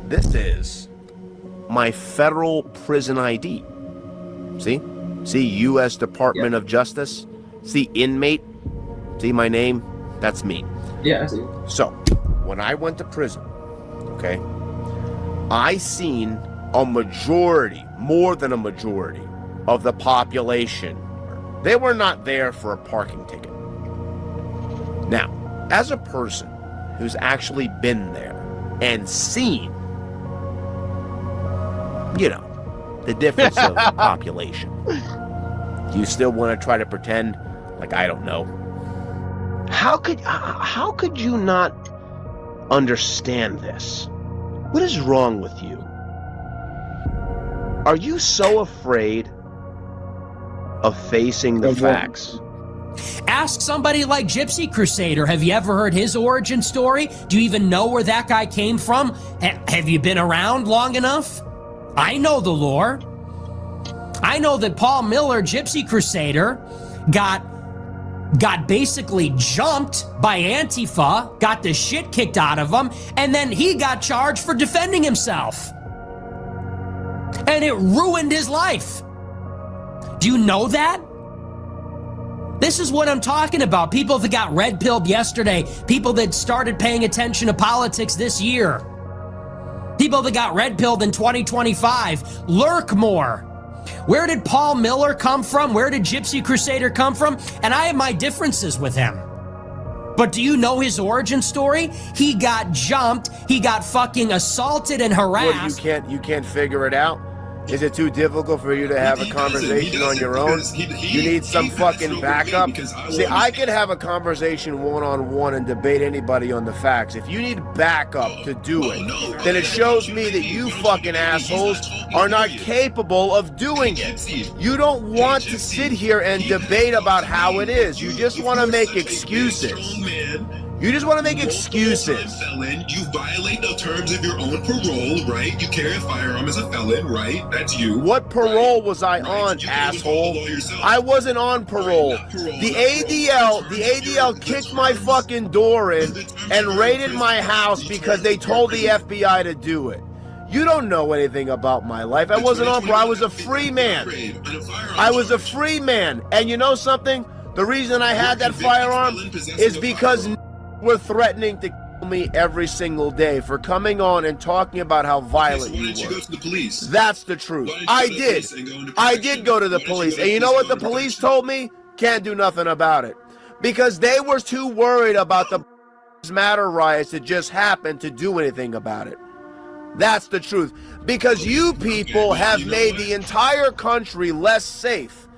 This is my federal prison ID. See? See, U.S. Department of Justice. See, inmate. See my name? That's me. Yeah, I see. So, when I went to prison, okay, I seen a majority, more than a majority, of the population. They were not there for a parking ticket. Now, as a person who's actually been there and seen, you know, the difference of population, you still want to try to pretend like I don't know? How could you not understand this? What is wrong with you? Are you so afraid of facing the facts? Ask somebody like Gypsy Crusader. Have you ever heard his origin story? Do you even know where that guy came from? Have you been around long enough? I know the lore. I know that Paul Miller, Gypsy Crusader, got basically jumped by Antifa, got the shit kicked out of him, and then he got charged for defending himself. And it ruined his life. Do you know that? This is what I'm talking about. People that got red-pilled yesterday. People that started paying attention to politics this year. People that got red-pilled in 2025. Lurk more. Where did Paul Miller come from? Where did Gypsy Crusader come from? And I have my differences with him. But do you know his origin story? He got jumped. He got fucking assaulted and harassed. What, you can't figure it out? Is it too difficult for you to have a conversation on your own? You need some fucking backup? See, I could have a conversation one-on-one and debate anybody on the facts. If you need backup to do it, then it shows me that you fucking assholes are not capable of doing it. You don't want to sit here and debate about how it is. You just want to make excuses. You just want to make excuses. Felon, you violate the terms of your own parole, right? You carry a firearm as a felon, right? That's you. What parole was I on, asshole? I wasn't on parole. The ADL kicked my fucking door in and raided my house because they told the FBI to do it. You don't know anything about my life. I wasn't on parole. I was a free man. I was a free man. And you know something? The reason I had that firearm is because were threatening to kill me every single day for coming on and talking about how violent you were. Go to the police? That's the truth. I did. I did go to the police. And you know what the police told me? Can't do nothing about it. Because they were too worried about the Matter riots that just happened to do anything about it. That's the truth. Because you people have made the entire country less safe.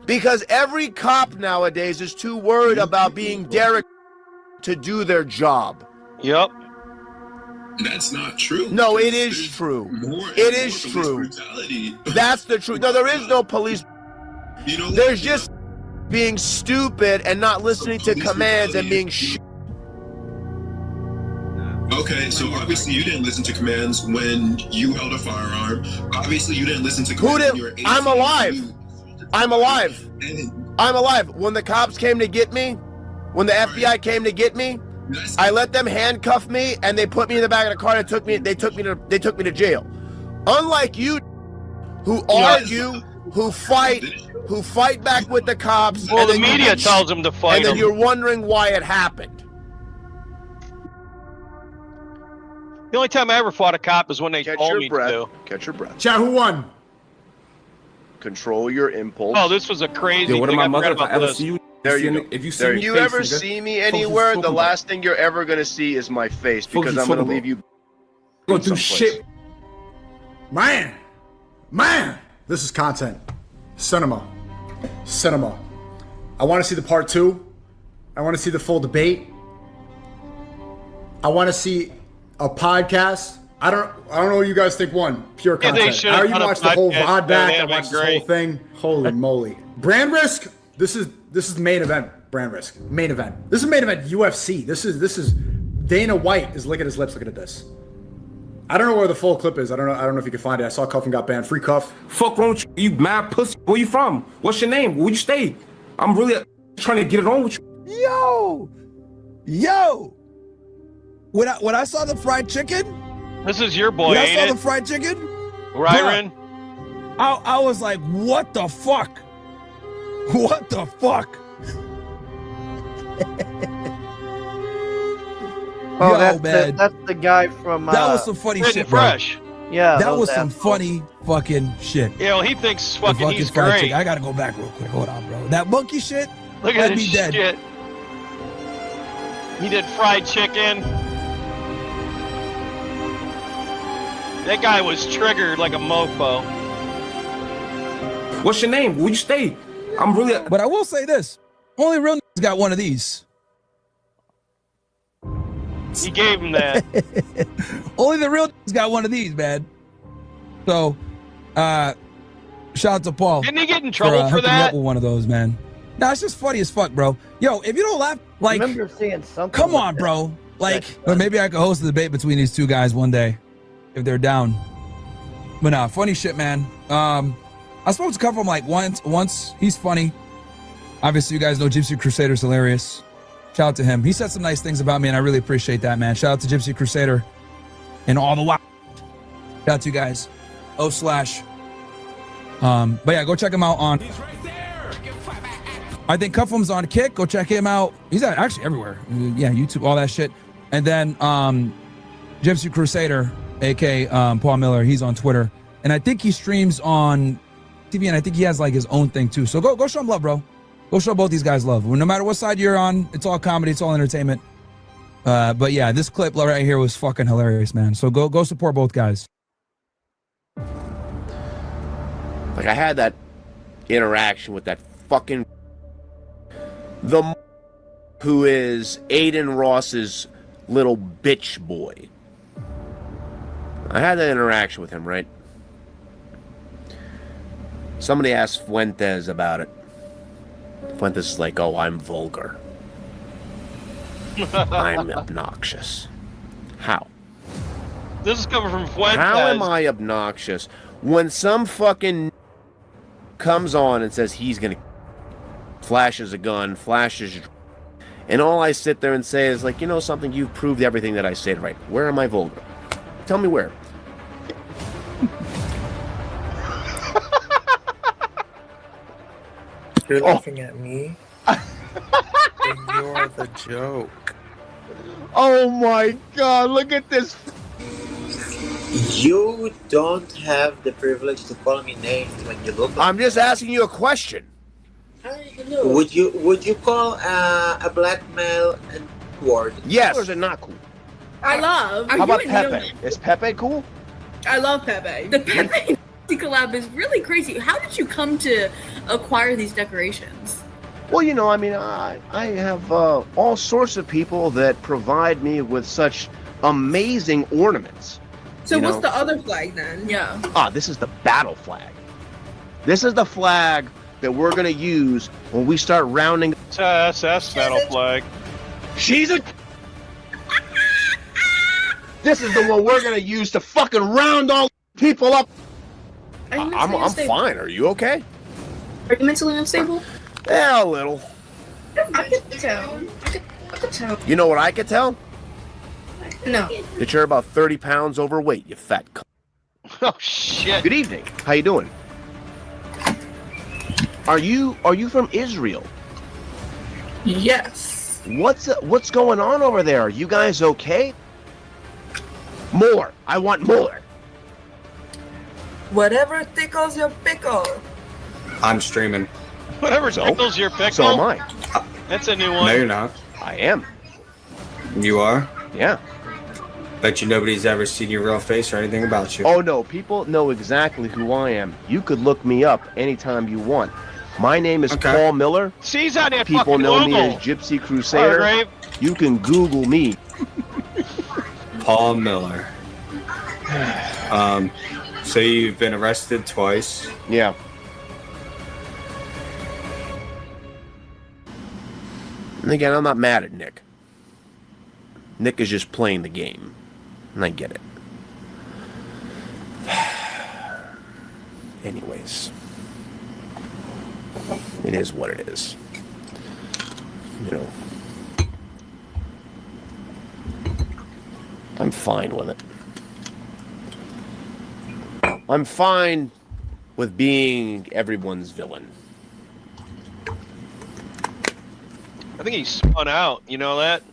Because every cop nowadays is too worried about being Derek to do their job. Yep. That's not true. No, it is true. It is true. That's the truth. No, there is no police. There's just being stupid and not listening to commands and being Okay, so obviously you didn't listen to commands when you held a firearm. Obviously you didn't listen to commands when you were 18. I'm alive. I'm alive. I'm alive. When the cops came to get me, when the FBI came to get me, I let them handcuff me and they put me in the back of the car and they took me to jail. Unlike you, who argue, who fight back with the cops. Well, the media tells them to fight. And then you're wondering why it happened. The only time I ever fought a cop is when they told me to. Catch your breath. Chat, who won? Control your impulse. Oh, this was a crazy Yo, what thing. am I I mother forgot if I ever about see this. you? There you go. If you see me, you face, ever nigga. see me Fuck you anywhere, the talking last thing you're ever gonna see is my face because you I'm gonna talking leave you. Go do someplace. shit. Man, this is content. Cinema. I want to see the part 2. I want to see the full debate. I want to see a podcast. I don't know what you guys think won. Pure Yeah, they content. should've How you done a watch the whole podcast. VOD back? That'd I been watched this great. whole thing. Holy moly. Brand Risk. This is the main event. Brand Risk. Main event. This is main event UFC. This is Dana White is licking his lips looking at this. I don't know where the full clip is. I don't know if you can find it. I saw Cuffin got banned. Free Cuff. Fuck wrong with you, you mad pussy. Where you from? What's your name? Where you stay? I'm really trying to get it on with you. Yo! When I saw the fried chicken, This is your boy, when I ain't saw it? the fried chicken, Ryron? I was like, what the fuck? What the fuck? Oh, Yo, that's the guy from. That was some funny Written shit, bro. Fresh. Yeah, That was some assholes. funny fucking shit. You know, he thinks The fucking he's fried great. chicken. I gotta go back real quick. Hold on, bro. That monkey shit. Look at I'd this be dead. shit. He did fried chicken. That guy was triggered like a mofo. What's your name? Where you stay? I'm really. But I will say this: only real niggas got one of these. He gave him that. Only the real niggas got one of these, man. So, shout out to Paul. Didn't he get in trouble for hooking me that? up with one of those, man. Nah, it's just funny as fuck, bro. Yo, if you don't laugh, like, I remember seeing something. come like on, that. bro. Like, but maybe I could host a debate between these two guys one day, if they're down. But nah, funny shit, man. I spoke to Cuff him like once. He's funny. Obviously, you guys know Gypsy Crusader's hilarious. Shout out to him. He said some nice things about me, and I really appreciate that, man. Shout out to Gypsy Crusader and all the wow. Shout out to you guys. /. But yeah, go check him out on. I think Cuffham's on Kick. Go check him out. He's actually everywhere. Yeah, YouTube, all that shit. And then Gypsy Crusader, aka Paul Miller, he's on Twitter. And I think he streams on TV, and I think he has like his own thing too. So go show him love, bro. Go show both these guys love. No matter what side you're on, it's all comedy, it's all entertainment. But yeah, this clip right here was fucking hilarious, man. So go support both guys. Like, I had that interaction with that fucking who is Aiden Ross's little bitch boy. I had that interaction with him, right? Somebody asked Fuentes about it. Fuentes is like, oh, I'm vulgar. I'm obnoxious. How? This is coming from Fuentes. How am I obnoxious when some fucking comes on and says he's gonna flashes a gun, flashes, and all I sit there and say is like, you know something, you've proved everything that I said right. Where am I vulgar? Tell me where. You're laughing at me? And you're the joke. Oh my god, look at this. You don't have the privilege to call me names when you look. I'm just asking you a question. Would you call a black male a word? Yes. Or is it not cool? I love. How about Pepe? Is Pepe cool? I love Pepe. The Pepe collab is really crazy. How did you come to acquire these decorations? Well, you know, I mean, I have all sorts of people that provide me with such amazing ornaments. So what's the other flag then? Yeah. Ah, this is the battle flag. This is the flag that we're gonna use when we start rounding. SS battle flag. She's a. This is the one we're gonna use to fucking round all people up. I'm fine. Are you okay? Are you mentally unstable? Yeah, a little. I could tell. I could tell. You know what I could tell? No. That you're about 30 pounds overweight, you fat c***. Oh shit. Good evening. How you doing? Are you from Israel? Yes. What's going on over there? Are you guys okay? More. I want more. Whatever tickles your pickle. I'm streaming. Whatever tickles your pickle. So am I. That's a new one. No, you're not. I am. You are? Yeah. Bet you nobody's ever seen your real face or anything about you. Oh no, people know exactly who I am. You could look me up anytime you want. My name is Paul Miller. She's on that People fucking know Google. me as Gypsy Crusader. Alright. You can Google me. Paul Miller. So you've been arrested twice? Yeah. And again, I'm not mad at Nick. Nick is just playing the game. And I get it. Anyways. It is what it is. You know. I'm fine with it. I'm fine with being everyone's villain. I think he spun out. You know that?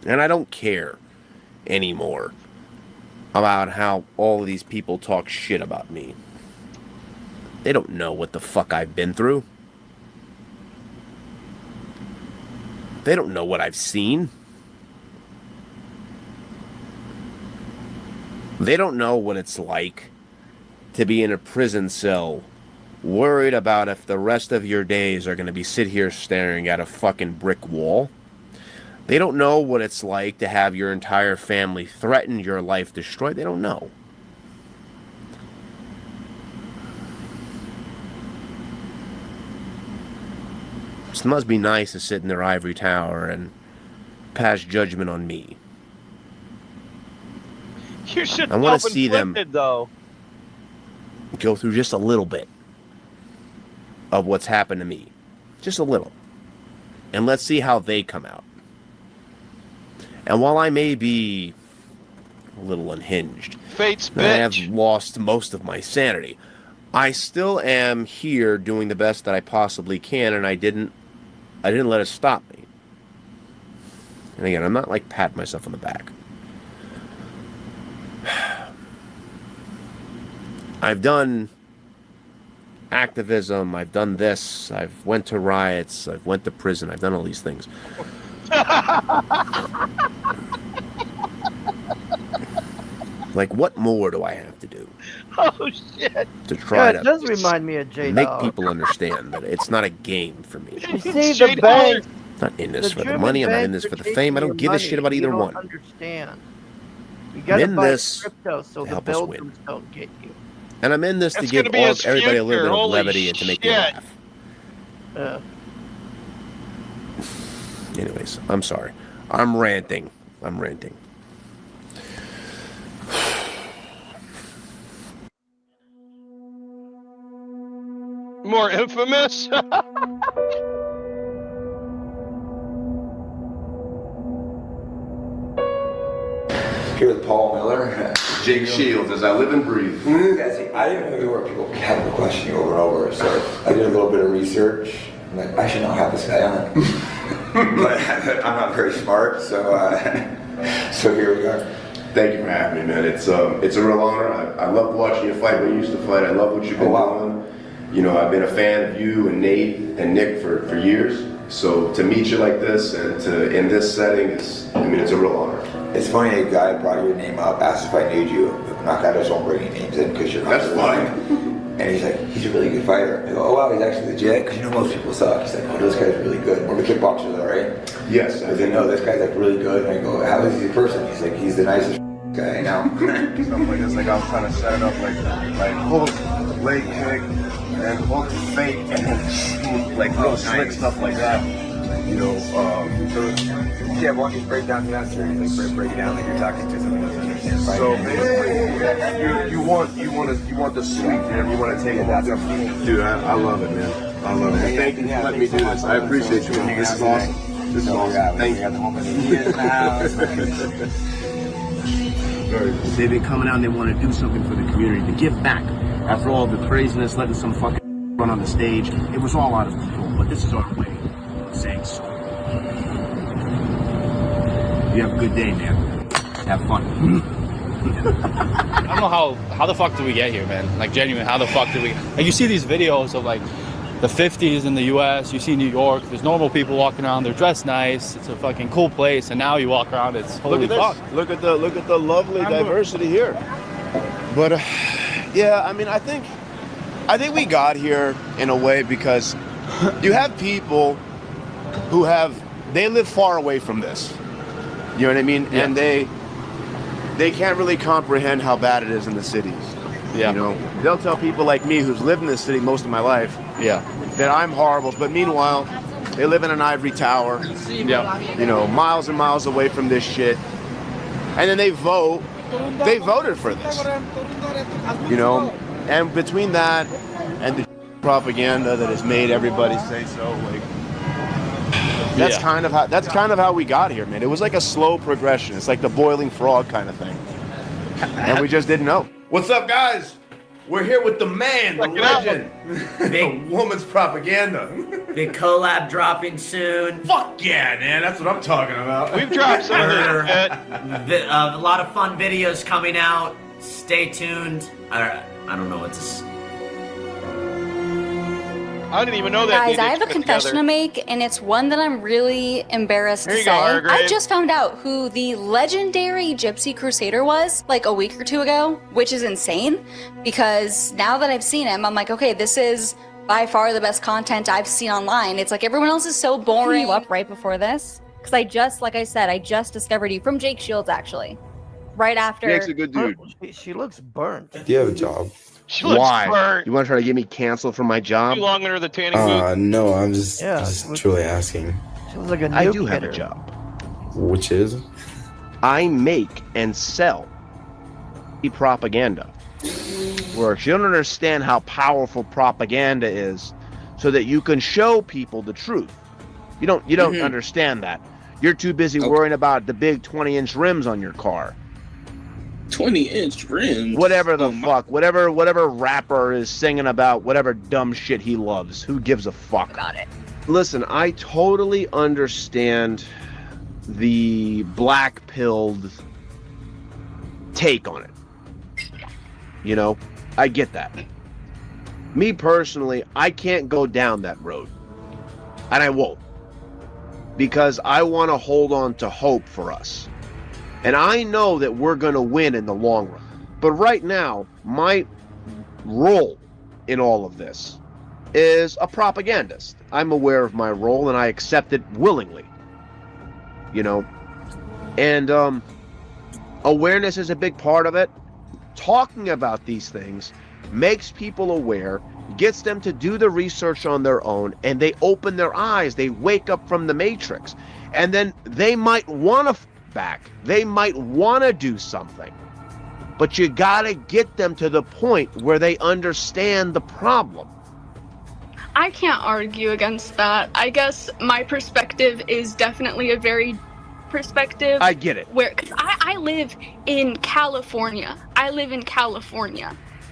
And I don't care anymore about how all of these people talk shit about me. They don't know what the fuck I've been through. They don't know what I've seen. They don't know what it's like to be in a prison cell, worried about if the rest of your days are going to be sit here staring at a fucking brick wall. They don't know what it's like to have your entire family threatened, your life destroyed. They don't know. It must be nice to sit in their ivory tower and pass judgment on me. You should I want to see them though. go through just a little bit of what's happened to me. Just a little. And let's see how they come out. And while I may be a little unhinged, Fate's and I have bitch. lost most of my sanity, I still am here doing the best that I possibly can, and I didn't let it stop me. And again, I'm not like patting myself on the back. I've done activism, I've done this, I've went to riots, I've went to prison, I've done all these things. Like, what more do I have to do Oh shit. to try Yeah, to it does remind me of J make Dog. people understand that it's not a game for me? You see, the bank. I'm not in this the for the German money, I'm not in banks this are for the taking fame, I don't your give a money. shit about You either don't one. Understand. You I'm gotta in buy this crypto so to the help us win. Belgians don't get you. And I'm in this to That's give gonna be all, his everybody a little future, bit of holy levity and to make me shit. laugh. Anyways, I'm sorry. I'm ranting. More infamous. Here with Paul Miller. Jake Shields, as I live and breathe. Yeah, see, I didn't know you were people having to question you over and over, so I did a little bit of research. I'm like, I should not have this guy on. But I'm not very smart, so here we are. Thank you for having me, man. It's a real honor. I loved watching you fight when you used to fight. I love what you've been doing. You know, I've been a fan of you and Nate and Nick for years. So to meet you like this and to in this setting is, I mean, it's a real honor. It's funny, a guy brought your name up, asked if I knew you. Knockouts don't bring any names in because you're not. That's fine. And he's like, he's a really good fighter. I go, oh wow, he's actually legit? Because you know most people suck. He's like, oh, this guy's really good. We're the kickboxer though, right? Yes. I said, no, this guy's like really good. And I go, how is he a person? He's like, he's the nicest guy I know. Stuff like this, like I was trying to set it up like hook, leg kick, and hook, fake, and then like little slick stuff like that. You know, yeah, why don't you break down the answer? Like break it down like you're talking to someone who doesn't understand. So basically, you want the sweep, man. You want to take it. That's up to you. Dude, I love it, man. I love it. Thank you for letting me do this. I appreciate you, man. This is awesome. This is awesome. Thank you. They've been coming out and they want to do something for the community, to give back. After all the craziness, letting some fucking run on the stage, it was all out of control. But this is our way of saying so. You have a good day, man. Have fun. I don't know how the fuck did we get here, man? Like, genuinely, how the fuck did we? Like, you see these videos of like the 50s in the U.S. You see New York. There's normal people walking around. They're dressed nice. It's a fucking cool place. And now you walk around. It's holy fuck. Look at the lovely diversity here. But yeah, I mean, I think we got here in a way because you have people who they live far away from this. You know what I mean? Yeah. And they can't really comprehend how bad it is in the cities. Yeah. You know, they'll tell people like me who's lived in this city most of my life, that I'm horrible. But meanwhile, they live in an ivory tower, you know, miles and miles away from this shit. And then they vote. They voted for this. You know, and between that and the propaganda that has made everybody say so, like, that's kind of how we got here, man. It was like a slow progression. It's like the boiling frog kind of thing. And we just didn't know. What's up, guys? We're here with the man, the legend, the woman's propaganda. Big collab dropping soon. Fuck yeah, man. That's what I'm talking about. We've dropped some of that. A lot of fun videos coming out. Stay tuned. I don't know what to say. I didn't even know that. Guys, I have a confession to make, and it's one that I'm really embarrassed to say. Go, I just found out who the legendary Gypsy Crusader was, like a week or two ago, which is insane, because now that I've seen him, I'm like, okay, this is by far the best content I've seen online. It's like everyone else is so boring. You up right before this? Because I just, like I said, I just discovered you from Jake Shields, actually. Right after. Jake's a good dude. She looks burnt. Do you have a job? She looks Why? burnt. You want to try to get me canceled from my job? Too long under the tanning booth. No, I'm just truly asking. She looks like a I nuke do have a hitter. job. Which is? I make and sell propaganda. Works. You don't understand how powerful propaganda is, so that you can show people the truth. You don't understand that. You're too busy worrying about the big 20-inch rims on your car. 20-inch rims. Whatever the fuck, whatever rapper is singing about, whatever dumb shit he loves. Who gives a fuck about it? Listen, I totally understand the black-pilled take on it. You know, I get that. Me personally, I can't go down that road. And I won't. Because I want to hold on to hope for us. And I know that we're going to win in the long run. But right now, my role in all of this is a propagandist. I'm aware of my role and I accept it willingly. You know? And awareness is a big part of it. Talking about these things makes people aware, gets them to do the research on their own, and they open their eyes, they wake up from the matrix, and then they might want to back, they might want to do something, but you gotta get them to the point where they understand the problem. I can't argue against that. I guess my perspective is definitely a very perspective. I get it. Where, cause I live in California.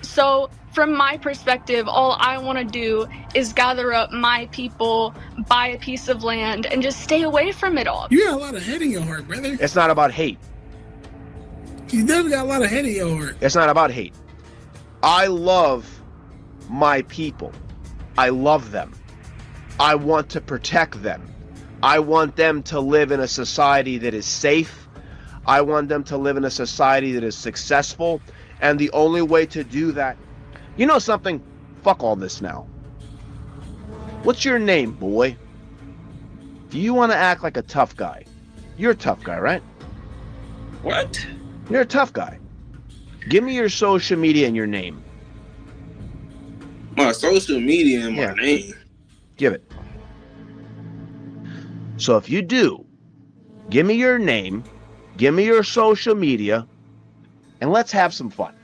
So from my perspective, all I want to do is gather up my people, buy a piece of land, and just stay away from it all. You got a lot of hate in your heart, brother. It's not about hate. You definitely got a lot of hate in your heart. It's not about hate. I love my people. I love them. I want to protect them. I want them to live in a society that is safe. I want them to live in a society that is successful. And the only way to do that, you know something? Fuck all this now. What's your name, boy? Do you want to act like a tough guy? You're a tough guy, right? What? You're a tough guy. Give me your social media and your name. My social media and my name. Give it. So if you do, give me your name, give me your social media, and let's have some fun.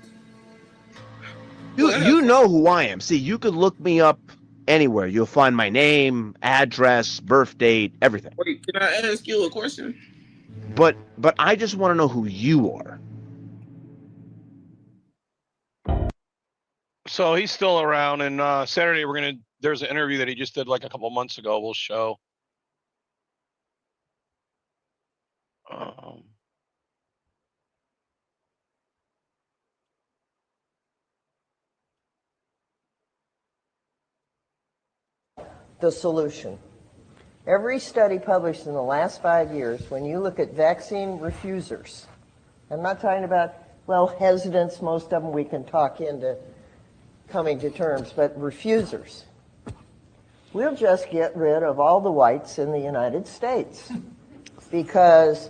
You know who I am. See, you could look me up anywhere. You'll find my name, address, birth date, everything. Wait, can I ask you a question? But I just want to know who you are. So he's still around, and Saturday there's an interview that he just did like a couple months ago. We'll show. The solution. Every study published in the last 5 years, when you look at vaccine refusers, I'm not talking about, well, hesitants, most of them we can talk into coming to terms, but refusers. We'll just get rid of all the whites in the United States because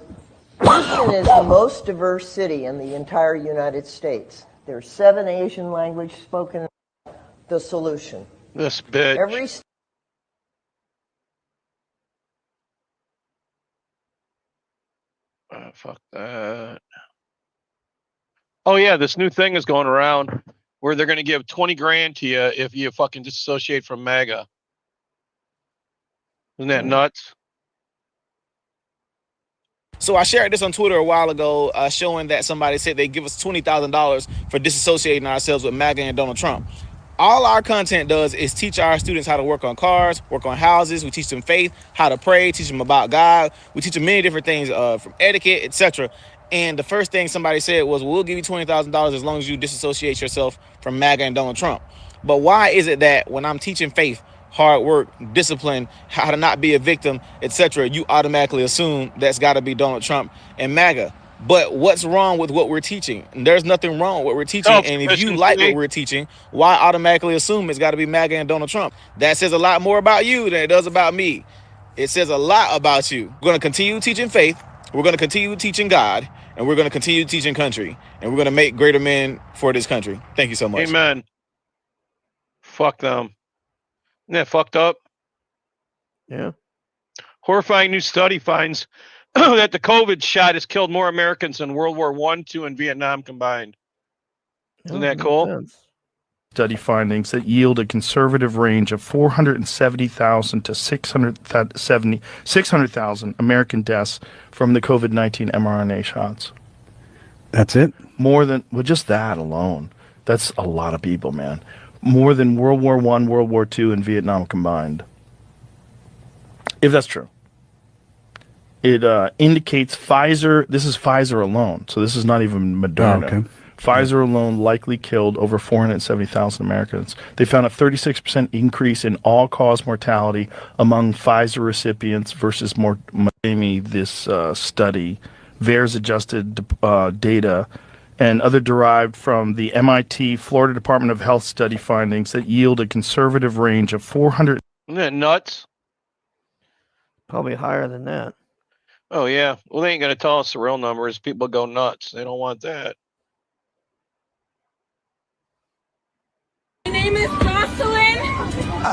Houston is the most diverse city in the entire United States. There's 7 Asian languages spoken. The solution. This bitch. Every fuck that. Oh yeah, this new thing is going around where they're going to give 20 grand to you if you fucking disassociate from MAGA. Isn't that nuts? So I shared this on Twitter a while ago, showing that somebody said they give us $20,000 for disassociating ourselves with MAGA and Donald Trump. All our content does is teach our students how to work on cars, work on houses. We teach them faith, how to pray, teach them about God. We teach them many different things from etiquette, etc. And the first thing somebody said was, well, we'll give you $20,000 as long as you disassociate yourself from MAGA and Donald Trump. But why is it that when I'm teaching faith, hard work, discipline, how to not be a victim, etc., you automatically assume that's got to be Donald Trump and MAGA? But what's wrong with what we're teaching? There's nothing wrong with what we're teaching. And if you like what we're teaching, why automatically assume it's got to be MAGA and Donald Trump? That says a lot more about you than it does about me. It says a lot about you. We're going to continue teaching faith. We're going to continue teaching God. And we're going to continue teaching country. And we're going to make greater men for this country. Thank you so much. Amen. Fuck them. Isn't that fucked up? Yeah. Horrifying new study finds that the COVID shot has killed more Americans than World War I, II, and Vietnam combined. Isn't that cool? Study findings that yield a conservative range of 470,000 to 600,000 American deaths from the COVID-19 mRNA shots. That's it? More than, well, just that alone. That's a lot of people, man. More than World War I, World War II, and Vietnam combined. If that's true. It indicates Pfizer, this is Pfizer alone, so this is not even Moderna. Oh, okay. Pfizer alone likely killed over 470,000 Americans. They found a 36% increase in all-cause mortality among Pfizer recipients versus Moderna. This study, VAERS adjusted data, and other derived from the MIT Florida Department of Health study findings that yield a conservative range of 400. Isn't that nuts? Probably higher than that. Oh, yeah. Well, they ain't going to tell us the real numbers. People go nuts. They don't want that. My name is Jocelyn.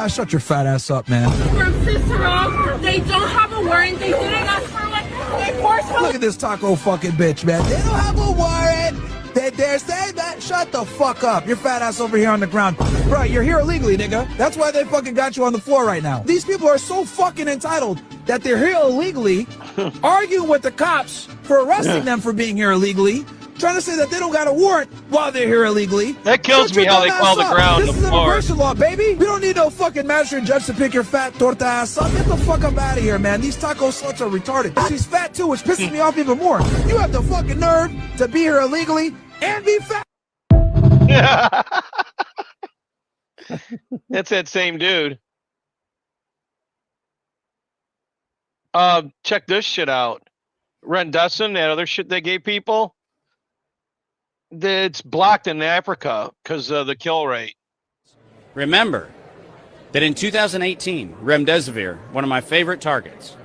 Shut your fat ass up, man. From Cicero, they don't have a warrant. They didn't ask for like they forcefully. Look at this taco fucking bitch, man. They don't have a warrant. They dare say that? Shut the fuck up. Your fat ass over here on the ground. Bro, you're here illegally, nigga. That's why they fucking got you on the floor right now. These people are so fucking entitled that they're here illegally, arguing with the cops for arresting them for being here illegally, trying to say that they don't got a warrant while they're here illegally. That kills me how they call the ground This the is floor. immigration law, baby. We don't need no fucking magistrate judge to pick your fat torta ass up. Get the fuck up out of here, man. These taco sluts are retarded. She's fat too, which pisses me off even more. You have the fucking nerve to be here illegally and be fat. That's that same dude. Check this shit out. Remdesivir, that other shit they gave people, it's blocked in Africa because of the kill rate. Remember that in 2018, Remdesivir, one of my favorite targets,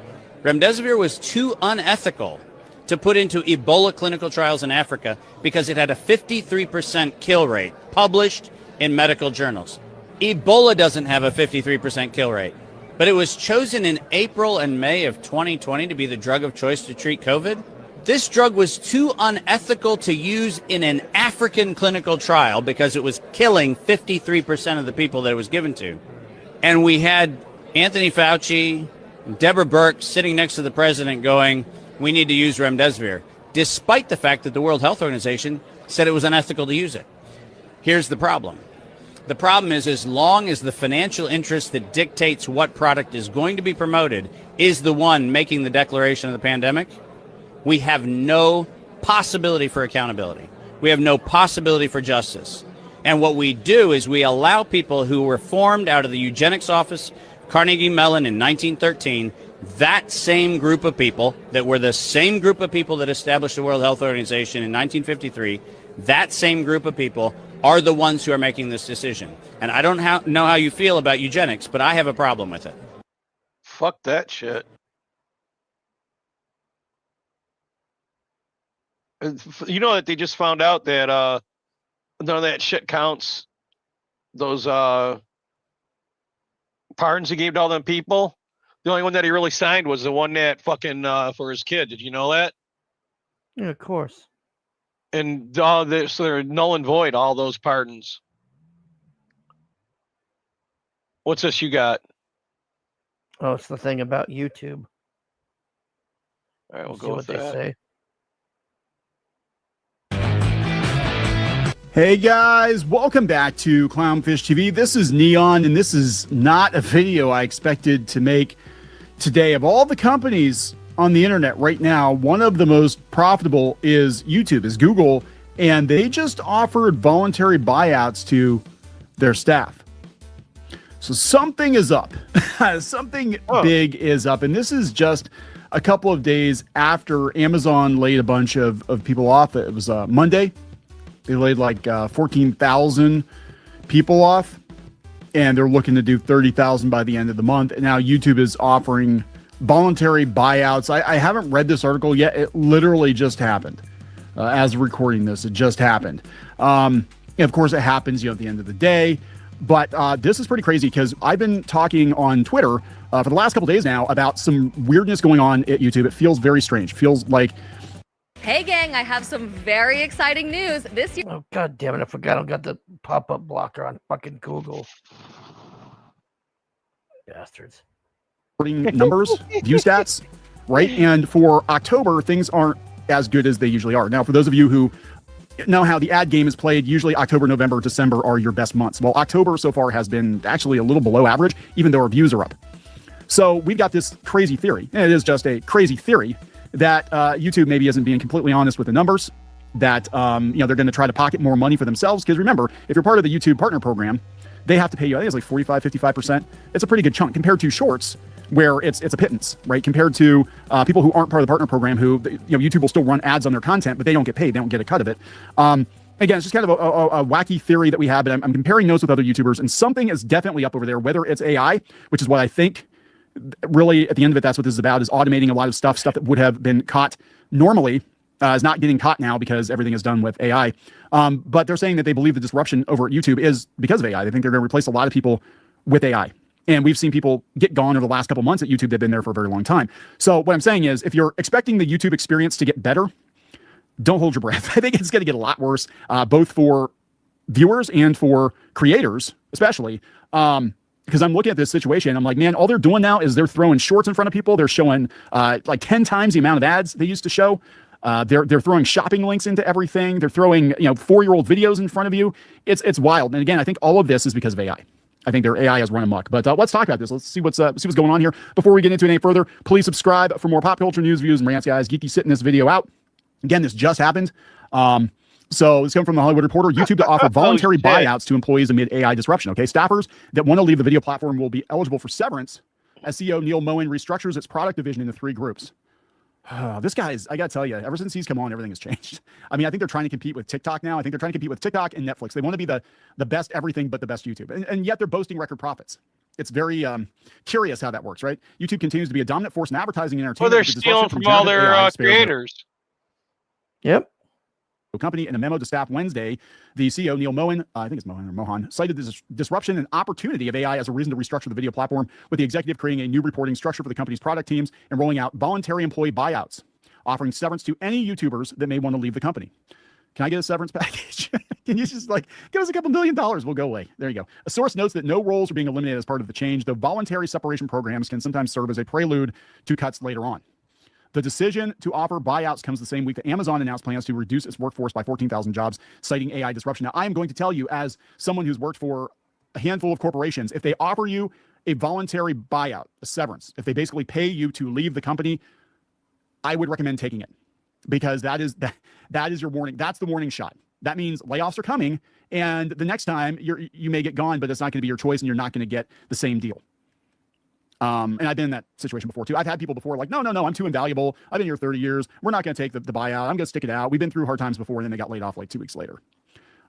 Remdesivir was too unethical to put into Ebola clinical trials in Africa because it had a 53% kill rate published in medical journals. Ebola doesn't have a 53% kill rate, but it was chosen in April and May of 2020 to be the drug of choice to treat COVID. This drug was too unethical to use in an African clinical trial because it was killing 53% of the people that it was given to. And we had Anthony Fauci, Deborah Birx sitting next to the president going, we need to use Remdesivir, despite the fact that the World Health Organization said it was unethical to use it. Here's the problem. The problem is, as long as the financial interest that dictates what product is going to be promoted is the one making the declaration of the pandemic, we have no possibility for accountability. We have no possibility for justice. And what we do is we allow people who were formed out of the eugenics office, Carnegie Mellon in 1913, that same group of people that were the same group of people that established the World Health Organization in 1953, that same group of people are the ones who are making this decision. And I don't know how you feel about eugenics, but I have a problem with it. Fuck that shit. You know that they just found out that none of that shit counts. Those pardons he gave to all them people. The only one that he really signed was the one that fucking for his kid. Did you know that? Yeah, of course. And so they're null and void, all those pardons. What's this you got? Oh, it's the thing about YouTube. All right, we'll See go what with they that. say. Hey guys, welcome back to Clownfish TV. This is Neon, and this is not a video I expected to make today. Of all the companies on the internet right now, one of the most profitable is YouTube, is Google, and they just offered voluntary buyouts to their staff. So something is up. Something big is up, and this is just a couple of days after Amazon laid a bunch of people off. It was Monday. They laid like 14,000 people off, and they're looking to do 30,000 by the end of the month. And now YouTube is offering voluntary buyouts. I haven't read this article yet. It literally just happened. As of recording this, it just happened. Of course, it happens, at the end of the day. But this is pretty crazy because I've been talking on Twitter for the last couple days now about some weirdness going on at YouTube. It feels very strange. It feels like... Hey gang, I have some very exciting news. This year. Oh god damn it! I forgot I got the pop-up blocker on fucking Google. Bastards. Numbers, view stats, right? And for October, things aren't as good as they usually are. Now, for those of you who know how the ad game is played, usually October, November, December are your best months. Well, October so far has been actually a little below average, even though our views are up. So we've got this crazy theory, and it is just a crazy theory, that YouTube maybe isn't being completely honest with the numbers, that they're going to try to pocket more money for themselves. Because remember, if you're part of the YouTube partner program, they have to pay you, I think it's like 45, 55%. It's a pretty good chunk compared to Shorts, where it's a pittance, right? Compared to people who aren't part of the partner program, who, YouTube will still run ads on their content, but they don't get paid. They don't get a cut of it. Again, it's just kind of a wacky theory that we have, but I'm comparing notes with other YouTubers, and something is definitely up over there, whether it's AI, which is what I think. Really, at the end of it, that's what this is about, is automating a lot of stuff that would have been caught normally is not getting caught now because everything is done with AI. But they're saying that they believe the disruption over at YouTube is because of AI. They think they're going to replace a lot of people with AI. And we've seen people get gone over the last couple months at YouTube. They've been there for a very long time. So what I'm saying is, if you're expecting the YouTube experience to get better, don't hold your breath. I think it's going to get a lot worse, both for viewers and for creators, especially. Because I'm looking at this situation, I'm like, man, all they're doing now is they're throwing shorts in front of people. They're showing like 10 times the amount of ads they used to show. They're throwing shopping links into everything. They're throwing 4-year-old videos in front of you. It's wild. And again, I think all of this is because of AI. I think their AI has run amok. But let's talk about this. Let's see what's going on here. Before we get into it any further, please subscribe for more pop culture news, views, and rants, guys. Geeky sitting this video out. Again, this just happened. So it's coming from the Hollywood Reporter. YouTube to offer voluntary buyouts to employees amid AI disruption. Okay, staffers that want to leave the video platform will be eligible for severance as CEO Neil Moen restructures its product division into 3 groups. This guy's, I got to tell you, ever since he's come on, everything has changed. I mean, I think they're trying to compete with TikTok now. I think they're trying to compete with TikTok and Netflix. They want to be the best everything but the best YouTube. And yet they're boasting record profits. It's very curious how that works, right? YouTube continues to be a dominant force in advertising and entertainment. Well, they're stealing from all their creators. Yep. Company in a memo to staff Wednesday, the CEO Neil Moen, I think it's Mohan or Mohan, cited this disruption and opportunity of AI as a reason to restructure the video platform, with the executive creating a new reporting structure for the company's product teams and rolling out voluntary employee buyouts, offering severance to any YouTubers that may want to leave the company. Can I get a severance package? Can you just give us a couple $1 million? We'll go away. There you go. A source notes that no roles are being eliminated as part of the change, though voluntary separation programs can sometimes serve as a prelude to cuts later on. The decision to offer buyouts comes the same week that Amazon announced plans to reduce its workforce by 14,000 jobs, citing AI disruption. Now, I am going to tell you, as someone who's worked for a handful of corporations, if they offer you a voluntary buyout, a severance, if they basically pay you to leave the company, I would recommend taking it, because that is your warning. That's the warning shot. That means layoffs are coming, and the next time you may get gone, but it's not going to be your choice, and you're not going to get the same deal. And I've been in that situation before too. I've had people before like, no, I'm too invaluable. I've been here 30 years. We're not going to take the buyout. I'm going to stick it out. We've been through hard times before, and then they got laid off like 2 weeks later.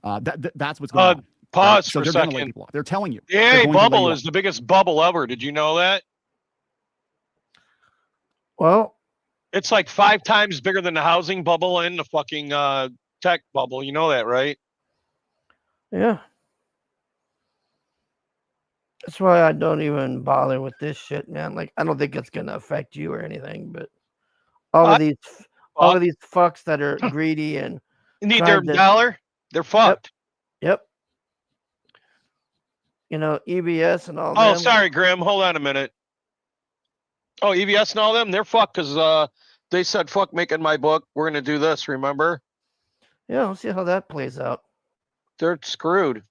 That's what's going on. Pause So for a they're gonna lay second. people off. They're telling you. The They're AI going to lay bubble you is off. the biggest bubble ever. Did you know that? Well, It's like 5 times bigger than the housing bubble and the fucking tech bubble. You know that, right? yeah. That's why I don't even bother with this shit, man. Like, I don't think it's gonna affect you or anything, but all of these fucks that are greedy and Need their trying to- dollar? They're fucked. Yep. EBS and all. Oh, them. sorry, Grim. Hold on a minute. Oh, EBS and all them, they're fucked because they said, fuck making my book. We're going to do this, remember? Yeah, we'll see how that plays out. They're screwed.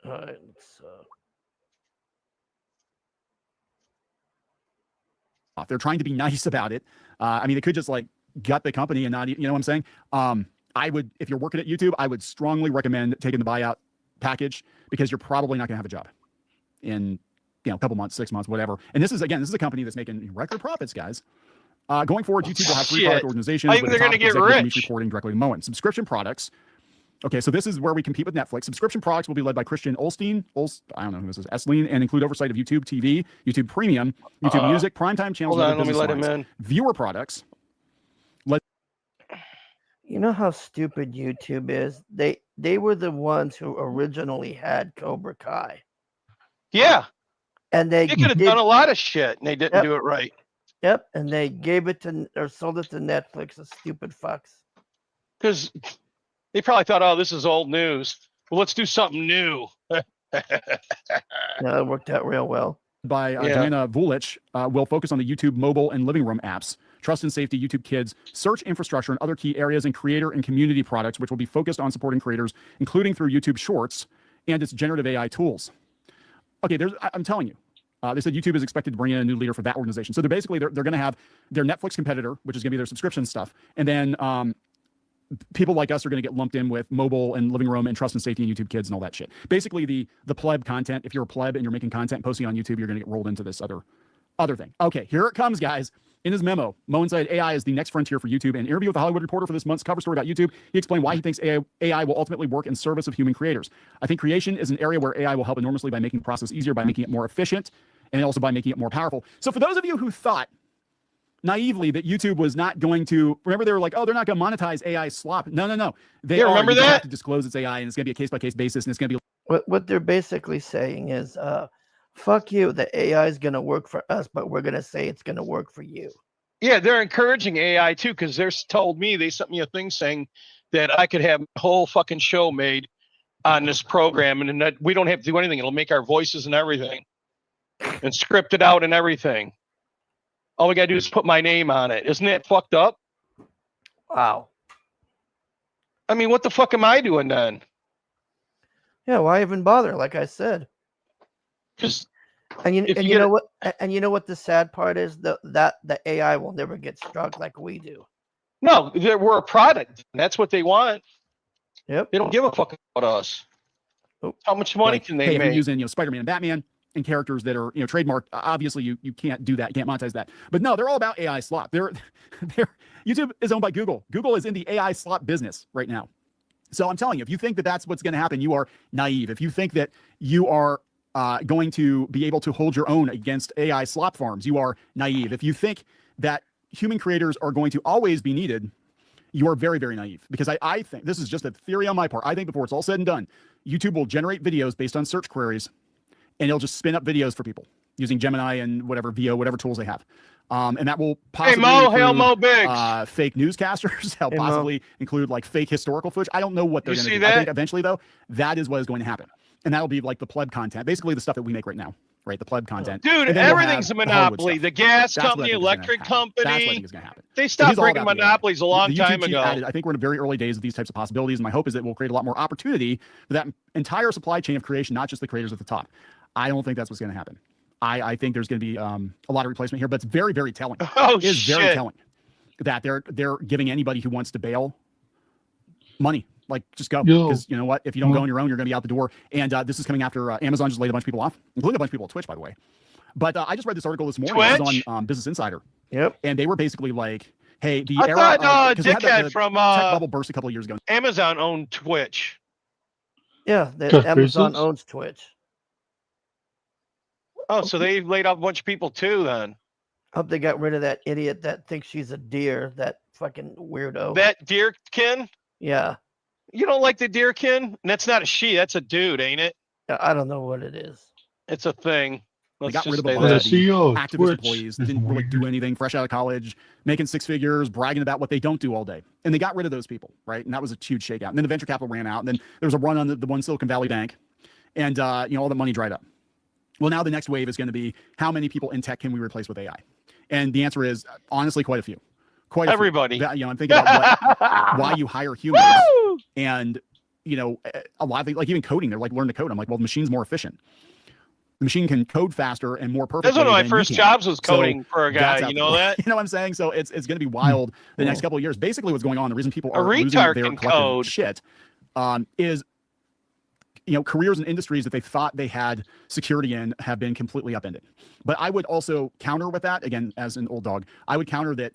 All right. They're trying to be nice about it. I mean, they could just gut the company and not, you know what I'm saying? I would, if you're working at YouTube, I would strongly recommend taking the buyout package, because you're probably not going to have a job in, a couple months, 6 months, whatever. And this is a company that's making record profits, guys. Going forward, YouTube will have 3 product organizations. I think they're going to get rich. Reporting directly to Moen. Subscription products. Okay, so this is where we compete with Netflix. Subscription products will be led by Christian Olstein. I don't know who this is. Esleen, and include oversight of YouTube TV, YouTube Premium, YouTube Music, primetime channels. Hold on, and other let me let business him lines. in. Viewer products. You know how stupid YouTube is? They were the ones who originally had Cobra Kai. Yeah. And they could have done a lot of shit, and they didn't Yep. do it right. Yep, and they gave it to or sold it to Netflix. The stupid fucks. Because they probably thought, oh, this is old news. Well, let's do something new. Yeah, it worked out real well. By Joanna Vulich, will focus on the YouTube mobile and living room apps, trust and safety, YouTube Kids, search infrastructure, and other key areas, and creator and community products, which will be focused on supporting creators, including through YouTube Shorts and its generative AI tools. Okay, I'm telling you. They said YouTube is expected to bring in a new leader for that organization. So they're going to have their Netflix competitor, which is going to be their subscription stuff, and then people like us are going to get lumped in with mobile and living room and trust and safety and YouTube Kids and all that shit. Basically, the pleb content. If you're a pleb and you're making content and posting on YouTube, you're going to get rolled into this other thing. Okay, here it comes, guys. In his memo, Moen said AI is the next frontier for YouTube. In an interview with the Hollywood Reporter for this month's cover story about YouTube, he explained why he thinks AI will ultimately work in service of human creators. I think creation is an area where AI will help enormously by making the process easier, by making it more efficient, and also by making it more powerful. So for those of you who thought naively that YouTube was not going to, remember they were like, oh, they're not going to monetize AI slop. No. They Yeah, are. remember You just that? have to disclose it's AI, and it's going to be a case-by-case basis, and it's going to be What they're basically saying is, fuck you, the AI is going to work for us, but we're going to say it's going to work for you. Yeah, they're encouraging AI too, because they sent me a thing saying that I could have a whole fucking show made on this program, and that we don't have to do anything. It'll make our voices and everything, and script it out and everything. All we gotta do is put my name on it. Isn't that fucked up? Wow. I mean, what the fuck am I doing then? Yeah, why even bother? Like I said. Just and you get know what? And you know what the sad part is? That the AI will never get struck like we do. No, we're a product. That's what they want. Yep. They don't give a fuck about us. How much money like, can they hey, if make? you're using Spider-Man and Batman and characters that are trademarked, obviously you can't do that, you can't monetize that. But no, they're all about AI slop. They're YouTube is owned by Google. Google is in the AI slop business right now. So I'm telling you, if you think that that's what's going to happen, you are naive. If you think that you are going to be able to hold your own against AI slop farms, you are naive. If you think that human creators are going to always be needed, you are very, very naive. Because I think, this is just a theory on my part, I think before it's all said and done, YouTube will generate videos based on search queries, and it'll just spin up videos for people using Gemini and whatever VO, whatever tools they have. And that will possibly Hail Mo Biggs. fake newscasters. They'll possibly include like fake historical footage. I don't know what they're going to do. I think eventually, though, that is what is going to happen. And that'll be like the pleb content, basically the stuff that we make right now, right? The pleb content. Dude, everything's a monopoly. The gas company, electric company. That's what I think is going to happen. They stopped breaking monopolies a long The YouTube time chief ago. added, I think we're in the very early days of these types of possibilities. And my hope is that we'll create a lot more opportunity for that entire supply chain of creation, not just the creators at the top. I don't think that's what's going to happen. I think there's going to be a lot of replacement here, but it's very, very telling. Oh, it is shit. very telling that they're giving anybody who wants to bail money. Like, just go. Because you know what? If you don't go on your own, you're going to be out the door. And this is coming after Amazon just laid a bunch of people off, including a bunch of people at Twitch, by the way. But I just read this article this morning. It was on Business Insider. Yep. And they were basically like, hey, the I era thought because we had Dickhead the from tech bubble burst a couple of years ago. Amazon owned Twitch. Yeah, Jeff Amazon Bezos? owns Twitch. Oh, so they laid off a bunch of people too then. Hope they got rid of that idiot that thinks she's a deer, that fucking weirdo. That deerkin? Yeah. You don't like the deerkin? That's not a she, that's a dude, ain't it? I don't know what it is. It's a thing. They Let's got just rid of a say bunch that. of the activist employees that didn't really do anything, fresh out of college, making six figures, bragging about what they don't do all day. And they got rid of those people, right? And that was a huge shakeout. And then the venture capital ran out. And then there was a run on the one Silicon Valley bank. And, all the money dried up. Well, now the next wave is going to be how many people in tech can we replace with AI? And the answer is, honestly, quite a few. Quite a Everybody. Few. I'm thinking about why you hire humans. And, a lot of things, like even coding, they're like, learn to code. I'm like, well, the machine's more efficient. The machine can code faster and more perfectly. That's one of my than first you can. jobs was coding for a guy. that's You know out the that? door. You know what I'm saying? So it's going to be wild the next couple of years. Basically, what's going on, the reason people A are losing retard their can collective code. shit is, careers and industries that they thought they had security in have been completely upended. But I would also counter with that, again, as an old dog, I would counter that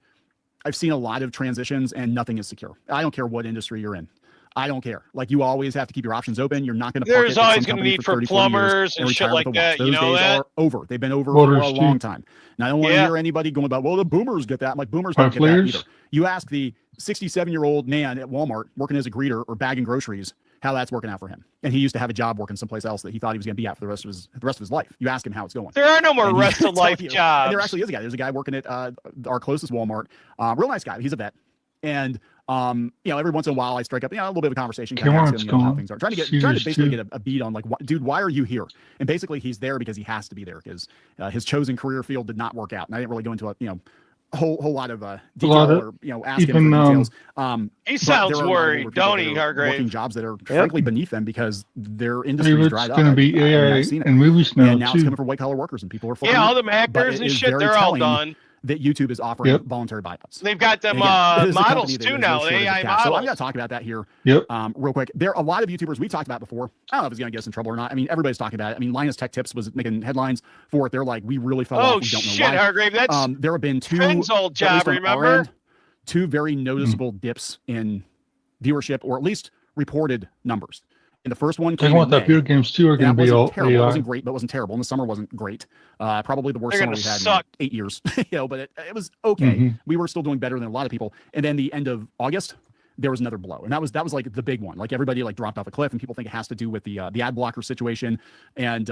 I've seen a lot of transitions and nothing is secure. I don't care what industry you're in. I don't care. Like, you always have to keep your options open. You're not going to. There's always going to need for plumbers and shit like that. Those You know days that? are over. They've been over Motors, for a too. long time. And I don't want to Yeah. hear anybody going about, well, the boomers get that. I'm like, boomers don't get that either. You ask the 67-year-old man at Walmart working as a greeter or bagging groceries how that's working out for him. And he used to have a job working someplace else that he thought he was going to be at for the rest of his life. You ask him how it's going. There are no more And rest he'll of tell life you. jobs. And there actually is a guy. There's a guy working at our closest Walmart. Real nice guy. He's a vet. And every once in a while I strike up a little bit of a conversation, kind of ask him how things are. Trying to basically get a beat on like, dude, why are you here? And basically he's there because he has to be there because his chosen career field did not work out. And I didn't really go into a whole lot of detail or ask him for details. He But sounds there are a lot of worried, older people don't that he, are Hargrave? working jobs that are frankly beneath them because their industry Maybe is it's dried up. going to be AI I've seen it. and movies now And now it's too. coming for white collar workers and people are Yeah, all the but Mackers it and is shit, very they're all telling done. That YouTube is offering Yep. voluntary buyouts. They've got them And again, this is a models company that too there's now, no the shortage of AI cash. So I'm models. going to talk about that here Yep. real quick. There are a lot of YouTubers we talked about before. I don't know if it's going to get us in trouble or not. I mean, everybody's talking about it. I mean, Linus Tech Tips was making headlines for it. They're like, we really fell off. We don't know shit, why. Hargrave, that's there have been two, Finn's old at least job, on our remember? end, two very noticeable dips in viewership, or at least reported numbers. And the first one Talking came about in that May, video games too are and going that to be wasn't all terrible. It AI. wasn't great, but it wasn't terrible. And the summer wasn't great. Probably the worst They're summer gonna we've had suck. in 8 years. But it was okay. Mhm. We were still doing better than a lot of people. And then the end of August, there was another blow, and that was like the big one. Like everybody like dropped off a cliff, and people think it has to do with the ad blocker situation and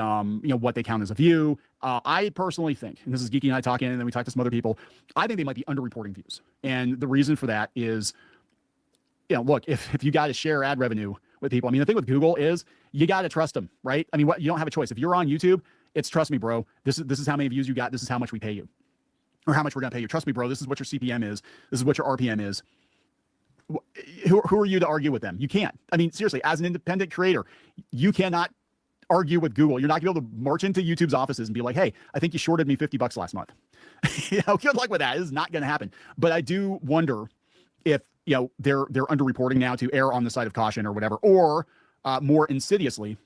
what they count as a view. I personally think, and this is Geeky and I talking, and then we talked to some other people. I think they might be underreporting views, and the reason for that is, look, if you got to share ad revenue with people, I mean, the thing with Google is you got to trust them, right? I mean, you don't have a choice. If you're on YouTube, it's trust me, bro. This is how many views you got. This is how much we pay you, or how much we're gonna pay you. Trust me, bro. This is what your CPM is. This is what your RPM is. Who are you to argue with them? You can't. I mean, seriously, as an independent creator, you cannot argue with Google. You're not gonna be able to march into YouTube's offices and be like, hey, I think you shorted me $50 last month. Good luck with that. This is not gonna happen. But I do wonder if they're underreporting now to err on the side of caution or whatever, or more insidiously,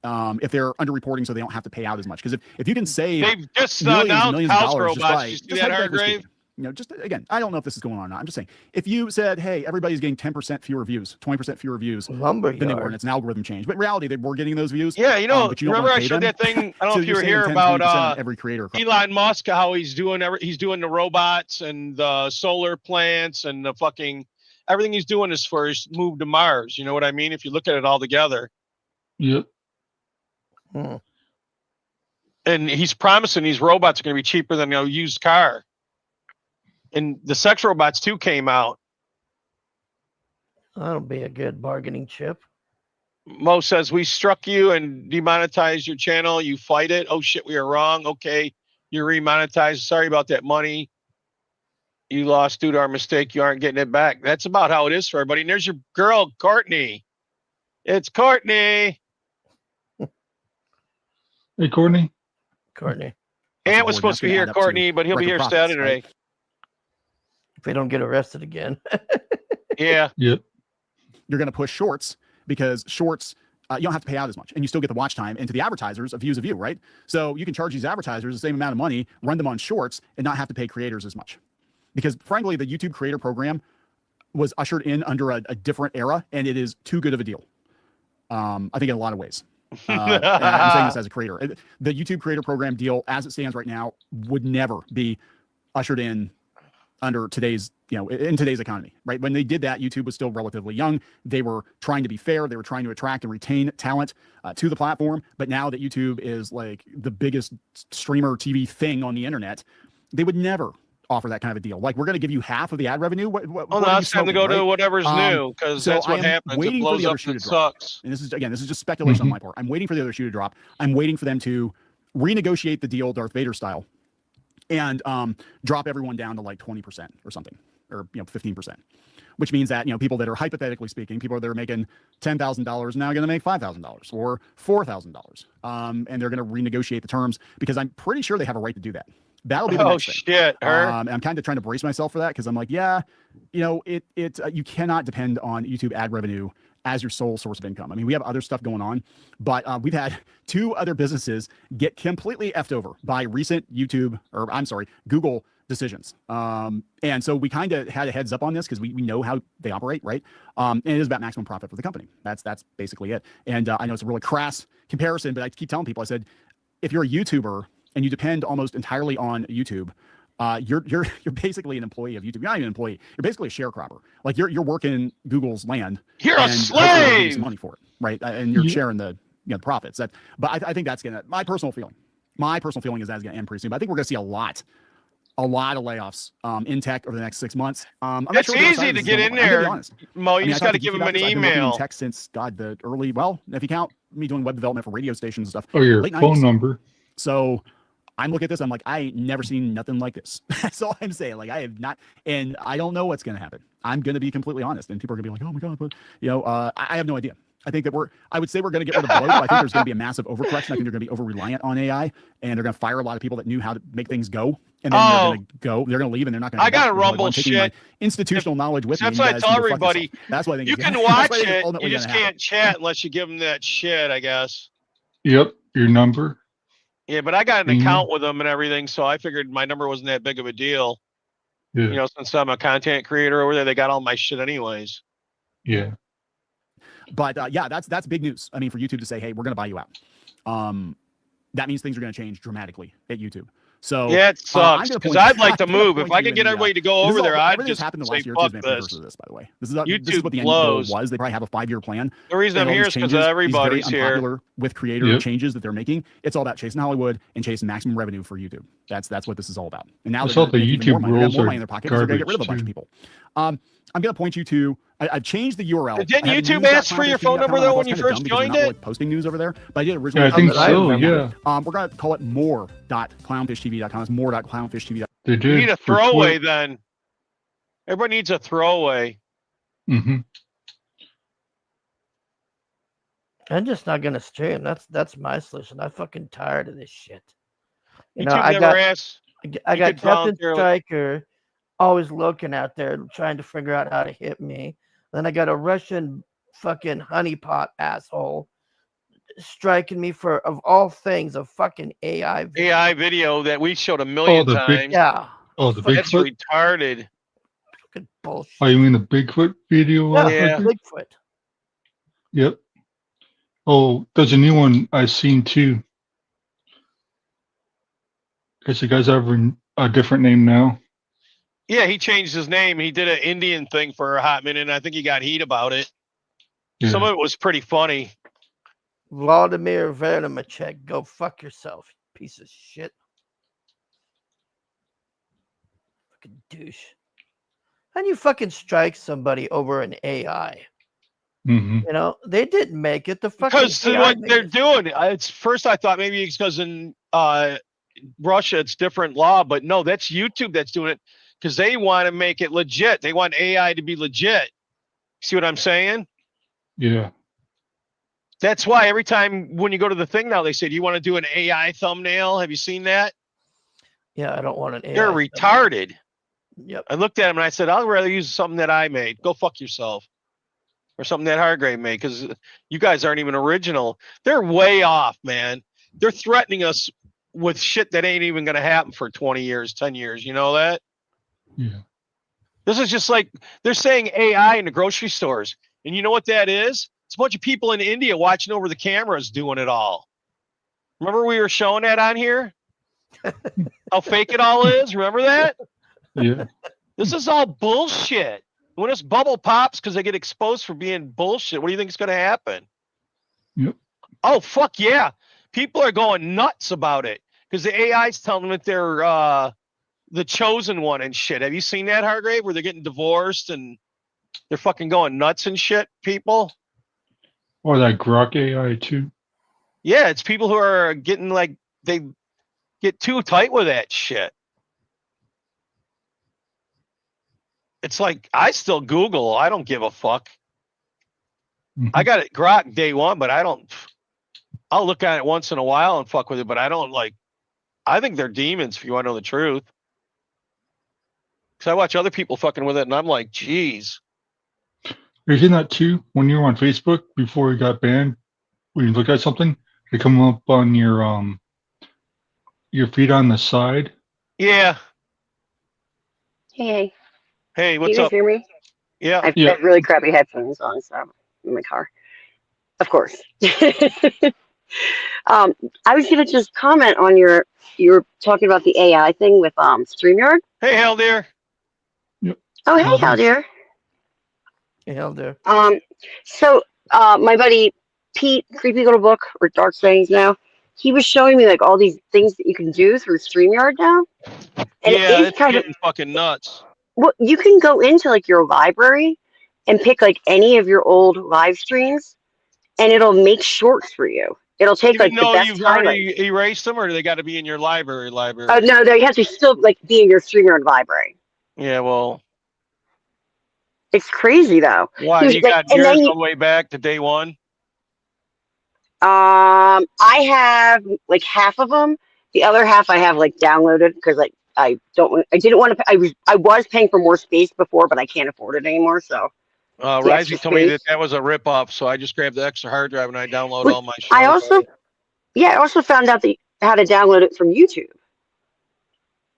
if they're underreporting so they don't have to pay out as much. Because if you can save They've just millions and announced millions of house dollars robots. just Did you see just that, hypothetically Hargrave? speaking, just again, I don't know if this is going on or not. I'm just saying, if you said, hey, everybody's getting 10% fewer views, 20% fewer views than they were, and it's an algorithm change, but in reality, they were getting those views. Yeah, but you don't remember wanna I pay showed them. that thing. I don't So know if you you're were saving here 10, about 20% on every creator. Elon Musk, how he's doing the robots and the solar plants and the fucking everything he's doing is for his move to Mars. You know what I mean? If you look at it all together. Yep. And he's promising these robots are going to be cheaper than a used car. And the sex robots too came out. That'll be a good bargaining chip. Mo says, we struck you and demonetized your channel. You fight it. Oh shit, we are wrong. Okay, you're remonetized. Sorry about that money you lost due to our mistake. You aren't getting it back. That's about how it is for everybody. And there's your girl, Courtney. It's Courtney. Hey, Courtney. Courtney. Ant was supposed to be here, Courtney, but he'll be here Saturday. If they don't get arrested again. Yeah. Yep. You're going to push shorts because shorts, you don't have to pay out as much, and you still get the watch time. And to the advertisers, a view's a view, right? So you can charge these advertisers the same amount of money, run them on shorts, and not have to pay creators as much. Because frankly, the YouTube creator program was ushered in under a different era, and it is too good of a deal. I think in a lot of ways. And I'm saying this as a creator. The YouTube creator program deal, as it stands right now, would never be ushered in under today's, in today's economy, right? When they did that, YouTube was still relatively young. They were trying to be fair. They were trying to attract and retain talent to the platform. But now that YouTube is like the biggest streamer TV thing on the internet, they would never offer that kind of a deal. Like, we're going to give you half of the ad revenue. What now it's time to go to whatever's new, because so that's what I am happens. It waiting for blows the other up shoe and to drop. sucks. And this is just speculation on my part. I'm waiting for the other shoe to drop. I'm waiting for them to renegotiate the deal Darth Vader style and drop everyone down to like 20% or something, or 15%, which means that people that are, hypothetically speaking, people that are making $10,000 now going to make $5,000 or $4,000, and they're going to renegotiate the terms, because I'm pretty sure they have a right to do that. That'll be the next thing. Shit, I'm kind of trying to brace myself for that, because I'm like, you cannot depend on YouTube ad revenue as your sole source of income. I mean, we have other stuff going on, but we've had 2 other businesses get completely effed over by recent Google decisions. And so we kind of had a heads up on this, because we know how they operate, right? And it is about maximum profit for the company. That's basically it. And I know it's a really crass comparison, but I keep telling people, I said, if you're a YouTuber and you depend almost entirely on YouTube, you're basically an employee of YouTube. You're not even an employee. You're basically a sharecropper. Like, you're working Google's land. You're a and hopefully you're getting slave. some money for it, right? And you're sharing the profits. But I think that's gonna. My personal feeling is that's gonna end pretty soon. But I think we're gonna see a lot of layoffs in tech over the next 6 months. I'm not It's sure what the easy size to is get gonna in look like. I'm gonna be there, honest. Mo. You I just talked got to to give Geeky them about an this. I've been working email. in tech since the early. Well, if you count me doing web development for radio stations and stuff. Oh, your late phone 90s. number. So I'm looking at this. I'm like, I ain't never seen nothing like this. That's all I'm saying. Like, I have not, and I don't know what's going to happen. I'm going to be completely honest, and people are going to be like, oh my God, but I have no idea. I think that I would say we're going to get rid of bloat. I think there's going to be a massive overcorrection. I think they're going to be over reliant on AI, and they're going to fire a lot of people that knew how to make things go. And then they're going to leave, and they're not going to. I got a Rumble shit. Institutional knowledge with me. That's what I tell everybody. That's why I think you can watch it. You just can't chat unless you give them that shit, I guess. Yep. Your number. Yeah, but I got an account with them and everything, so I figured my number wasn't that big of a deal. Yeah. Since I'm a content creator over there, they got all my shit anyways. Yeah. But yeah, that's big news. I mean, for YouTube to say, hey, we're going to buy you out. That means things are going to change dramatically at YouTube. So yeah, it sucks because I'd like to move. If I could get everybody to go over there, I'd just happened the say last year fuck has been this. precursor to this, by the way. This YouTube is what the end blows. goal was. They probably have a 5-year plan. The reason I'm all here these is because changes, everybody's these very here. unpopular with creator Yep. changes that they're making. It's all about chasing Hollywood and chasing maximum revenue for YouTube. That's what this is all about. And now I they're saw gonna the make even more YouTube money. They have rules more are money in their pocket because they're going to get rid of a bunch garbage, of people. I'm going to point you to. I've changed the URL. Didn't I have YouTube news.clownfishtv.com. ask for your phone number, though, when you It's kinda first dumb because we're joined not, it? like, posting news over there, but I did originally. Yeah, I think so, remember. yeah. We're going to call it more.clownfishtv.com. It's more.clownfishtv.com. They You did. need a for throwaway Twitter. then. Everybody needs a throwaway. Mm-hmm. I'm just not gonna stream. That's my solution. I'm fucking tired of this shit. You know, YouTube I never got asked. I you got could Captain voluntarily- Stryker always looking out there trying to figure out how to hit me. Then I got a Russian fucking honeypot asshole striking me for, of all things, a fucking AI video. AI video that we showed a million the big- times. Yeah. Oh, the That's Bigfoot? retarded. Fucking bullshit. Oh, you mean the Bigfoot video? Yeah, Hunter? Bigfoot. Yep. Oh, there's a new one I've seen too. Guess you guys have a different name now. Yeah, he changed his name. He did an Indian thing for a hot minute, and I think he got heat about it. Yeah. Some of it was pretty funny. Vladimir Vernemachek, go fuck yourself, piece of shit. Fucking douche. How do you fucking strike somebody over an AI? Mm-hmm. You know, they didn't make it. The fucking Because AI what made they're it. doing, it's first I thought maybe it's because in Russia it's different law, but no, that's YouTube that's doing it because they want to make it legit. They want AI to be legit. See what I'm saying? Yeah. That's why every time when you go to the thing now, they say, "Do you want to do an AI thumbnail?" Have you seen that? Yeah, I don't want an AI. They're retarded. Yep. I looked at them and I said, "I'd rather use something that I made. Go fuck yourself." Or something that Hargrave made, because you guys aren't even original. They're way off, man. They're threatening us with shit that ain't even going to happen for 20 years, 10 years. You know that? Yeah. This is just like they're saying AI in the grocery stores. And you know what that is? It's a bunch of people in India watching over the cameras doing it all. Remember we were showing that on here? How fake it all is? Remember that? Yeah. This is all bullshit. When this bubble pops because they get exposed for being bullshit, what do you think is going to happen? Yep. Oh, fuck yeah. People are going nuts about it because the AI's telling them that they're the chosen one and shit. Have you seen that, Hargrave, where they're getting divorced and they're fucking going nuts and shit, people? Or that Grok AI too. Yeah, it's people who are getting like, they get too tight with that shit. It's like, I still Google. I don't give a fuck. I got it Grok day one, but I'll look at it once in a while and fuck with it, but I don't like, I think they're demons if you want to know the truth. Because I watch other people fucking with it and I'm like, geez. Are you seeing that too? When you were on Facebook before you got banned, when you look at something, they come up on your feed on the side. Yeah. Hey. Hey, Can what's you guys up? hear me? Yeah. I've Yeah. got really crappy headphones on, so I'm in my car. Of course. I was gonna just comment on you were talking about the AI thing with StreamYard. Hey, hell dear. Oh, hey, how dear. Hey, hell there. So my buddy Pete, Creepy Little Book, or Dark Sayings now, he was showing me like all these things that you can do through StreamYard now. And Yeah, it is it's kind of, getting fucking nuts. well, you can go into like your library and pick like any of your old live streams, and it'll make shorts for you. It'll take Even like the though best you've highlights. already erased them, or do they got to be in your library? Oh no, they have to still like be in your StreamYard library. Yeah, well, It's crazy though. why? He was You like- got and yours then all the way back to day one? I have like half of them. The other half I have like downloaded because like I didn't want to. I was paying for more space before, but I can't afford it anymore. So the Risey extra told me space. that was a rip-off, so I just grabbed the extra hard drive and I download Wait, all my shit. I also found out how to download it from YouTube.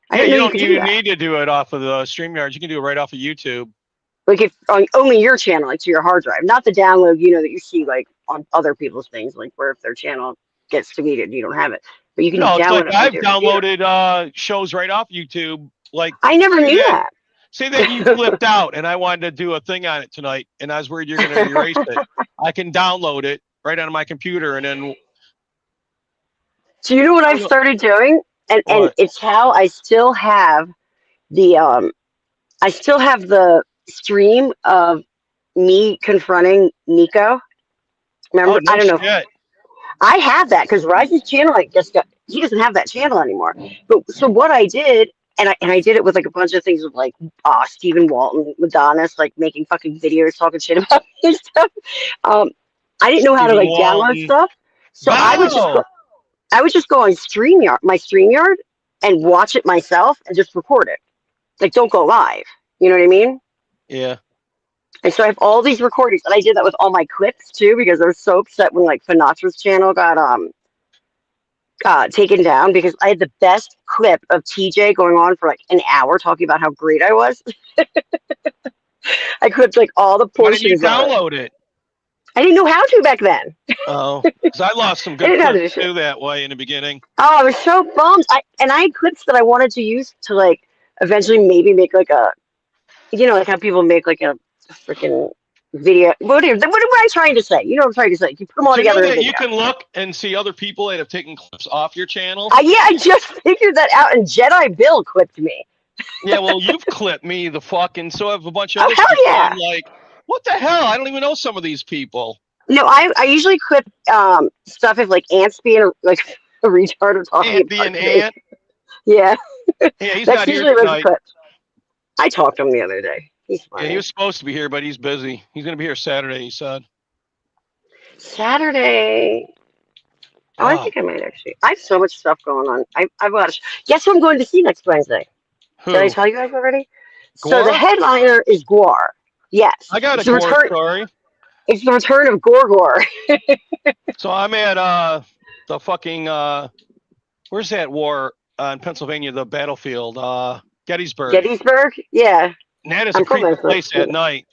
I Yeah, didn't you know don't could do even that. need to do it off of the StreamYard. You can do it right off of YouTube. Like if on only your channel, like to your hard drive, not the download, that you see like on other people's things, like where if their channel gets deleted, you don't have it. But you can No, it's download like it. I've downloaded shows right off YouTube. Like I never knew that. Say that you flipped out and I wanted to do a thing on it tonight and I was worried you're going to erase it. I can download it right on my computer and then. Do you know what I've started doing? And it's how I still have the stream of me confronting Nico. Remember? Oh, no I don't know. shit. I have that because Rise's channel, he doesn't have that channel anymore. But so what I did, and I did it with like a bunch of things with like Stephen Walton, Adonis, like making fucking videos talking shit about me and stuff. I didn't know how to like download stuff, so I would just go on my StreamYard, and watch it myself and just record it. Like, don't go live. You know what I mean? Yeah. And so I have all these recordings, and I did that with all my clips too, because I was so upset when like Finatra's channel got taken down, because I had the best clip of TJ going on for like an hour talking about how great I was. I clipped like all the portions. Why didn't you of download it? I didn't know how to back then. Oh, because I lost some I good didn't know how to clips do too that way in the beginning. Oh, I was so bummed. I had clips that I wanted to use to like eventually maybe make like a, like how people make like a freaking video. What am I trying to say? You know what I'm trying to say? You put them all Do you know together. that you can look and see other people that have taken clips off your channel? Yeah, I just figured that out, and Jedi Bill clipped me. Yeah, well, you've clipped me the fucking, so have a bunch of other hell people. yeah. I'm like, what the hell? I don't even know some of these people. No, I usually clip stuff if like Ant's being like a retard or talking Ant being Ant. Yeah. Yeah, he's That's not here usually what's tonight. clipped. I talked to him the other day. He's Yeah, fine. he was supposed to be here, but he's busy. He's going to be here Saturday, he said. Saturday. Oh, I Oh. think I might actually. I have so much stuff going on. I've watched. Guess who I'm going to see next Wednesday? Who? Did I tell you guys already? So Gore? the headliner is Gore. Yes. I got It's a the Gore return. story. It's the return of Gore. So I'm at the fucking, where's that war in Pennsylvania, the battlefield? Gettysburg. Gettysburg. Yeah. And that is I'm a creepy from there. place at night.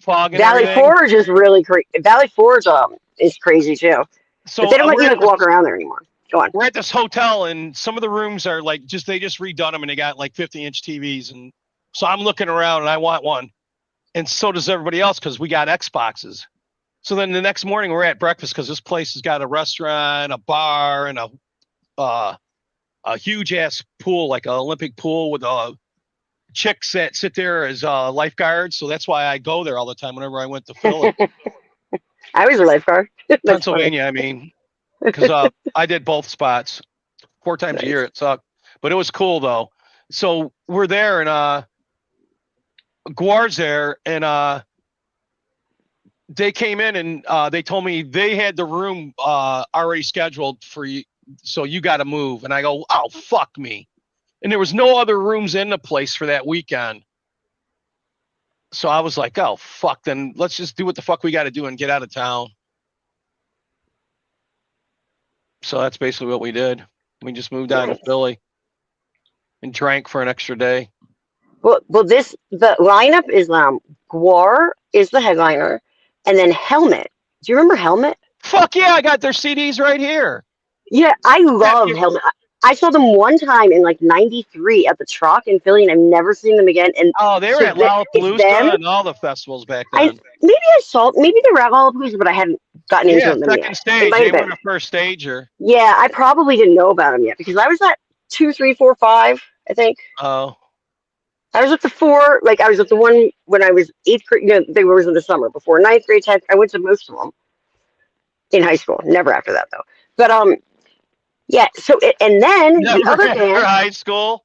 Fog and Valley everything. Forge is really crazy. Valley Forge is crazy too. So But they don't let we're you at like walk around there anymore. Go on. We're at this hotel and some of the rooms are like they just redone them and they got like 50-inch TVs, and so I'm looking around and I want one, and so does everybody else because we got Xboxes. So then the next morning we're at breakfast because this place has got a restaurant, a bar, and a huge ass pool, like an Olympic pool with chicks that sit there as lifeguards. So that's why I go there all the time whenever I went to Philly. I was a lifeguard. That's Pennsylvania, I mean, because I did both spots 4 times a year. It sucked, but it was cool though. So we're there, and Guar's there, and they came in and they told me they had the room already scheduled for you, so you got to move. And I go, oh fuck me, and there was no other rooms in the place for that weekend. So I was like, oh fuck, then let's just do what the fuck we got to do and get out of town. So that's basically what we did. We just moved down to Philly and drank for an extra day. Well, the lineup is Guar is the headliner, and then Helmet. Do you remember Helmet? Fuck yeah, I got their CDs right here. Yeah, I love Helmet. I saw them one time in like '93 at the Truck in Philly, and I've never seen them again. And Oh, they were so at it's them. Lollapalooza and all the festivals back then. Maybe they were at Lollapalooza, but I hadn't gotten into Yeah, them yet. second It stage. might They have were been. the first stager. Yeah, I probably didn't know about them yet because I was at 2, 3, 4, 5. I think Oh, I was at the 4. Like I was at the one when I was 8th grade. They were in the summer before 9th grade, 10th. I went to most of them in high school. Never after that though. But yeah. So and then the never other after band. high school.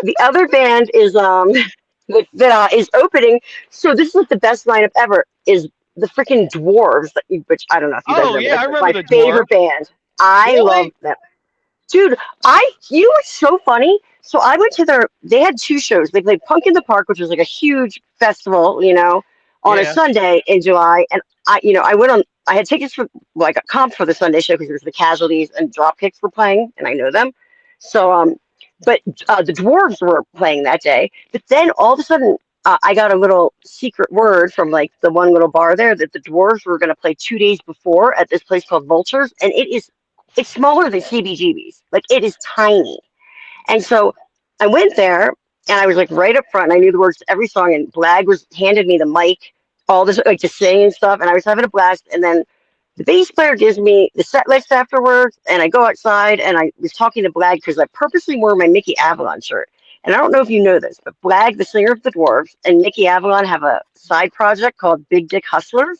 The other band is that is opening. So this is like the best lineup ever. Is the freaking Dwarves, which I don't know if you guys Oh know. yeah, I but that's remember my the favorite Dwarves. band. I Really? love them, dude. You know what's so funny? So I went to they had 2 shows. They played Punk in the Park, which was like a huge festival, on a Yeah. Sunday in July. And I went on. I had tickets for I got comp for the Sunday show because it was the Casualties and Dropkicks were playing, and I know them. So but the Dwarves were playing that day. But then all of a sudden, I got a little secret word from like the one little bar there that the Dwarves were going to play 2 days before at this place called Vultures, and it's smaller than CBGB's. Like it is tiny. And so I went there and I was like right up front and I knew the words to every song, and Blag handed me the mic, all this like to sing and stuff, and I was having a blast. And then the bass player gives me the set list afterwards, and I go outside and I was talking to Blag because I purposely wore my Mickey Avalon shirt. And I don't know if you know this, but Blag, the singer of the Dwarves, and Mickey Avalon have a side project called Big Dick Hustlers.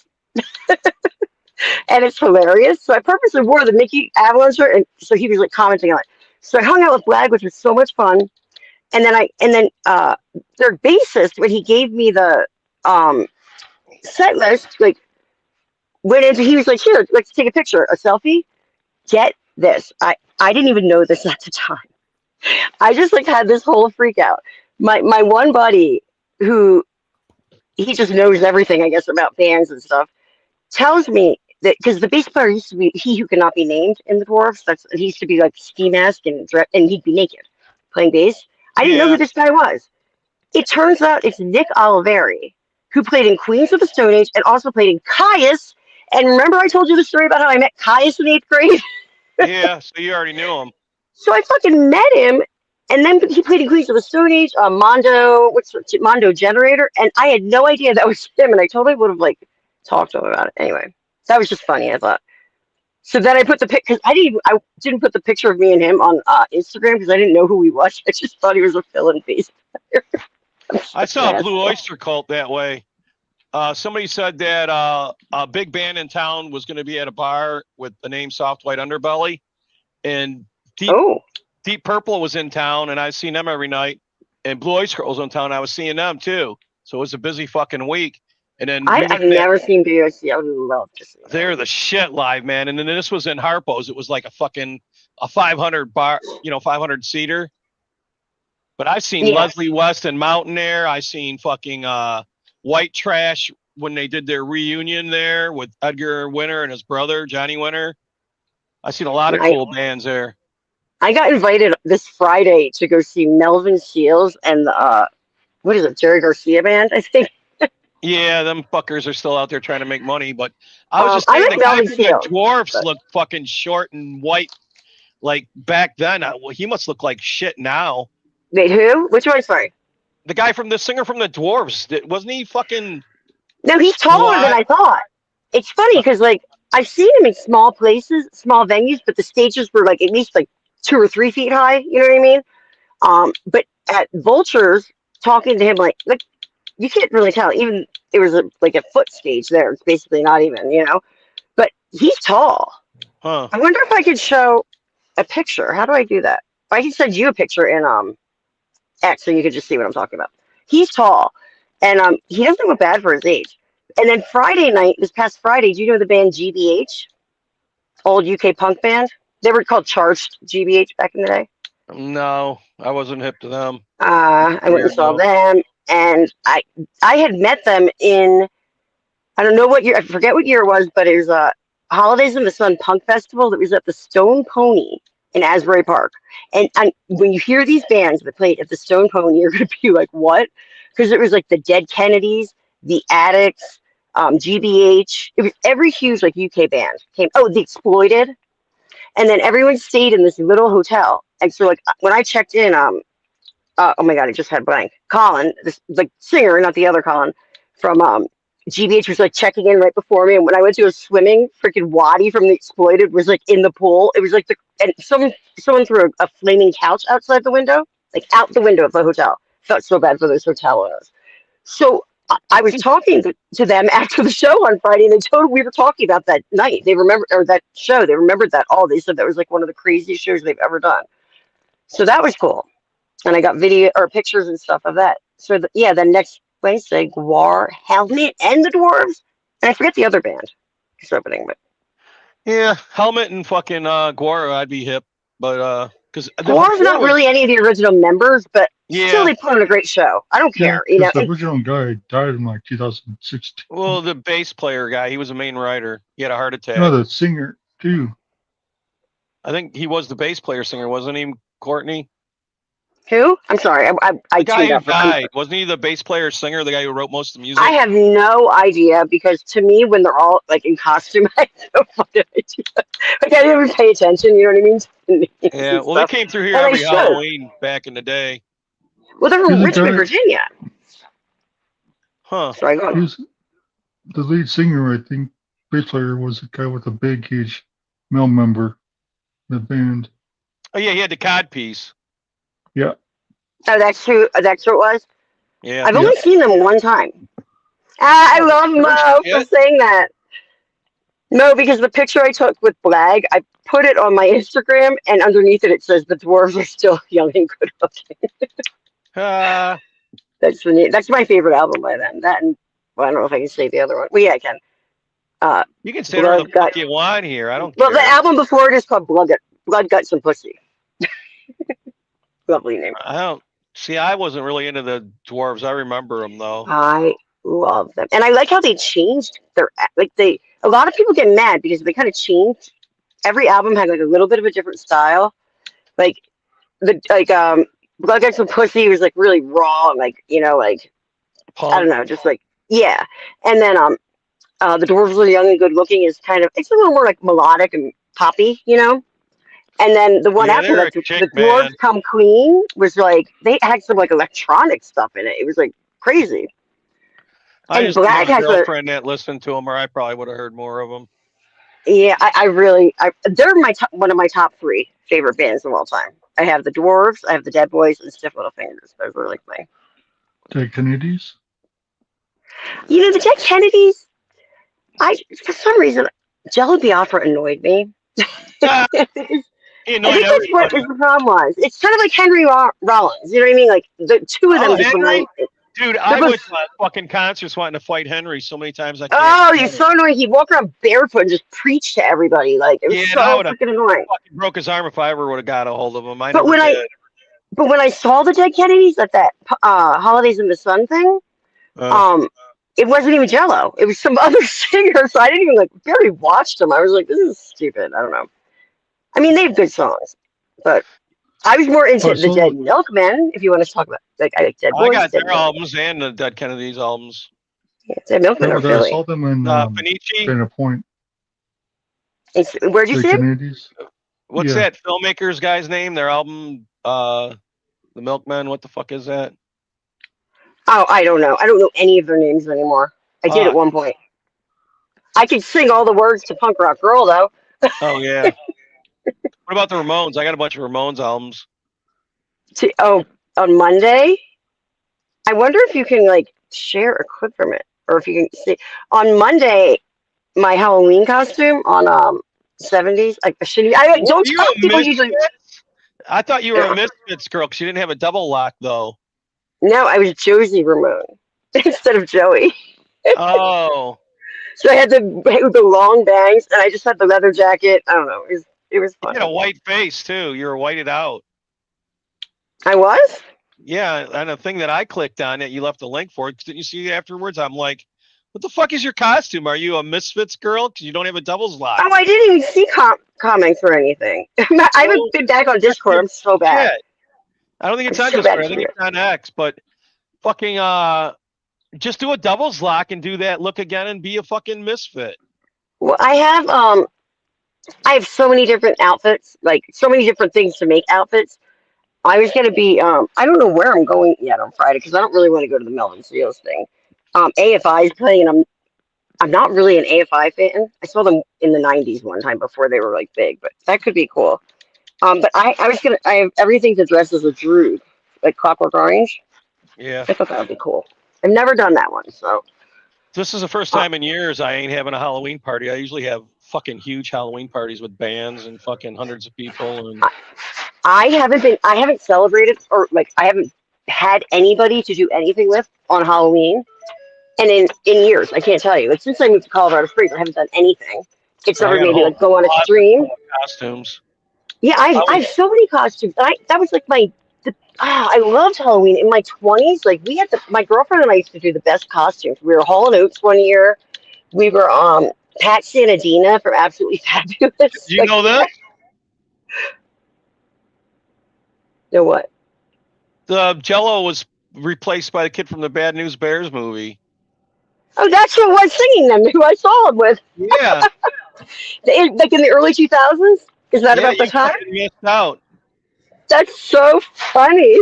And it's hilarious. So I purposely wore the Mickey Avalon shirt, and so he was like commenting on it. So I hung out with Blag, which was so much fun. And then their bassist, when he gave me the set list, like went into, he was like, "Here, let's take a picture, a selfie." Get this, I didn't even know this at the time. I just like had this whole freak out. My one buddy, who he just knows everything, I guess, about bands and stuff, tells me that because the bass player used to be He Who Cannot Be Named in the Dwarves. He used to be like ski mask and he'd be naked playing bass. I didn't know who this guy was. It turns out it's Nick Oliveri, who played in Queens of the Stone Age and also played in Caius. And remember I told you the story about how I met Caius in 8th grade? Yeah, so you already knew him. So I fucking met him, and then he played in Queens of the Stone Age, Mondo Generator, and I had no idea that was him, and I totally would have like talked to him about it. Anyway, that was just funny, I thought. So then I put the because I didn't put the picture of me and him on Instagram because I didn't know who he was. I just thought he was a fill-in bass player. I saw a Blue Oyster Cult that way. Somebody said that a big band in town was going to be at a bar with the name Soft White Underbelly, and Deep Purple was in town, and I've seen them every night. And Blue Oyster Cult was in town, and I was seeing them too. So it was a busy fucking week. And then I've never seen BOC. I would love to see them. They're the shit live, man. And then this was in Harpo's. It was like a 500 bar, 500 seater. But I've seen Leslie West and Mountain Air. I seen fucking White Trash when they did their reunion there with Edgar Winter and his brother Johnny Winter. I seen a lot of cool bands there. I got invited this Friday to go see Melvin Seals and what is it, Jerry Garcia band, I think. Yeah, them fuckers are still out there trying to make money. But I was just saying, like the guy Melvin from the Seals, Dwarfs looked fucking short and white, like back then. Well, he must look like shit now. Wait, who? Which one? Sorry. The guy from the singer from the Dwarves, wasn't he fucking? No, he's taller than I thought. It's funny because like I've seen him in small places, small venues, but the stages were like at least like 2 or 3 feet high. You know what I mean? But at Vultures, talking to him, like you can't really tell. Even it was like a foot stage there. It's basically not even, But he's tall. Huh. I wonder if I could show a picture. How do I do that? I can send you a picture in X, so you could just see what I'm talking about. He's tall, and he doesn't look bad for his age. And then Friday night, this past Friday, do you know the band GBH? Old UK punk band. They were called Charged GBH back in the day. No, I wasn't hip to them. I went and saw them, and I had met them in, I don't know what year, I forget what year it was, but it was Holidays in the Sun Punk Festival that was at the Stone Pony in Asbury Park. And when you hear these bands that played at the Stone Pony, you're going to be like, what? Because it was like the Dead Kennedys, the Addicts, GBH. It was every huge like UK band came. Oh, the Exploited. And then everyone stayed in this little hotel. And so like when I checked in, oh my God, I just had blank. Colin, this like singer, not the other Colin, from GBH was like checking in right before me. And when I went to a swimming, freaking Waddy from the Exploited was like in the pool. It was like and someone threw a flaming couch outside the window, like out the window of the hotel. Felt so bad for those hotel owners. So I was talking to them after the show on Friday, and we were talking about that night. They remember, or that show. They remembered that all. They said that was like one of the craziest shows they've ever done. So that was cool. And I got video or pictures and stuff of that. So then next Wednesday, Gwar, Helmet, and the Dwarves, and I forget the other band is opening, but yeah, Helmet and fucking Gwar, I'd be hip, but because Gwar's not really any of the original members, but still they put on a great show. I don't care, The original guy died in like 2016. Well, the bass player guy, he was the main writer. He had a heart attack. No, the singer too. I think he was the bass player singer, wasn't he, Courtney? Who? I'm sorry. I The guy tuned who out. died, wasn't he the bass player, singer, the guy who wrote most of the music? I have no idea because to me, when they're all like in costume, I have no fucking idea. Like I didn't even pay attention. You know what I mean? Yeah, well, they came through here And I every should. Halloween back in the day. Well, they're from Who's the Richmond, guy- Virginia. Huh. Sorry, go on. Who's the lead singer? I think bass player was a guy with a big, huge male member. The band. Oh yeah, he had the cod piece. Yeah. Oh, that's who it was. Yeah. I've only seen them one time. I love Mo for saying that. No, because the picture I took with Blag, I put it on my Instagram, and underneath it says the dwarves are still young and good looking. That's my favorite album by them. That and well, I don't know if I can say the other one. Well, yeah, I can. You can say whatever the fuck you want here. I don't Well, care. the album before it is called Blood, Guts, and Pussy. Lovely name. I don't see. I wasn't really into the dwarves. I remember them though. I love them, and I like how they changed their A lot of people get mad because they kind of changed. Every album had like a little bit of a different style. Blood, Guts, and Pussy was like really raw, like I don't know, just like yeah. And then the dwarves are young and good looking is kind of it's a little more like melodic and poppy, And then the one Yeah, after they're that, a chick, the dwarves man. come clean was like they had some like electronic stuff in it. It was like crazy. I And just Blag have has a a girlfriend that listened to them, or I probably would have heard more of them. yeah. They're one of my top 3 favorite bands of all time. I have the dwarves, I have the Dead Boys, and Stiff Little Fingers. Those were like my. Dead Kennedys. The Dead Kennedys. For some reason, Jello Biafra annoyed me. He I annoyed think that's what everybody. the problem was. It's kind of like Henry Rollins. You know what I mean? Like the two of them just Henry? annoyed. Dude, They're I both- went to fucking concerts wanting to fight Henry so many times I can't. Oh, he's so annoying. He'd walk around barefoot and just preach to everybody. Like it was Yeah, and so I would've freaking annoying. fucking broke his arm if I ever would have got a hold of him. I But never did. But when I saw the Dead Kennedys at that Holidays in the Sun thing, it wasn't even Jello. It was some other singer. So I didn't even barely watched them. I was like, this is stupid. I don't know. I mean, they have good songs, but I was more into the Dead Milkmen. If you want to talk about I like Dead I Boys. got Dead their albums and the Dead Kennedys albums. Dead Milkmen are I Philly. saw them in Benici? Dana Point. Where'd you Dead see it? Kennedys. What's Yeah. that filmmaker's guy's name? Their album, The Milkmen. What the fuck is that? Oh, I don't know. I don't know any of their names anymore. I did at one point. I could sing all the words to Punk Rock Girl, though. Oh yeah. What about the Ramones? I got a bunch of Ramones albums. On Monday? I wonder if you can, share a clip from it. Or if you can see. On Monday, my Halloween costume on 70s, don't You tell a people usually. Misfits? I thought you were a Misfits girl because you didn't have a double lock though. No, I was Josie Ramone instead of Joey. Oh. So I had the long bangs, and I just had the leather jacket. I don't know. It was You fun. had a white face too. You were whited out. I was? Yeah, and the thing that I clicked on that you left a link for, didn't you see afterwards? I'm like, what the fuck is your costume? Are you a Misfits girl? Because you don't have a doubles lock. Oh, I didn't even see comments or anything. I haven't been back on Discord. I'm so bad. Shit. I don't think it's I'm on so Discord. bad I think for it's on X. But fucking just do a doubles lock and do that look again and be a fucking misfit. Well, I have so many different outfits, so many different things to make outfits. I was gonna be I don't know where I'm going yet on Friday because I don't really want to go to the Melvin Seals thing. AFI is playing, and I'm not really an AFI fan. I saw them in the '90s one time before they were big, but that could be cool. But I have everything to dress as a druid, like Clockwork Orange. Yeah. I thought that would be cool. I've never done that one, so. This is the first time in years I ain't having a Halloween party. I usually have fucking huge Halloween parties with bands and fucking hundreds of people. And I haven't celebrated or I haven't had anybody to do anything with on Halloween. And in years, I can't tell you. It's since I moved to Colorado Springs, I haven't done anything. Except for maybe go on a stream. Costumes. Yeah, I have so many costumes. That was I loved Halloween in my 20s. We had my girlfriend and I used to do the best costumes. We were Hall & Oates one year. We were Pat Sanadina from Absolutely Fabulous. Do you know that? Know what? The Jello was replaced by the kid from the Bad News Bears movie. Oh, that's who was singing them. Who I saw him with. Yeah. Like in the early 2000s. Is that about the time? You missed out. That's so funny.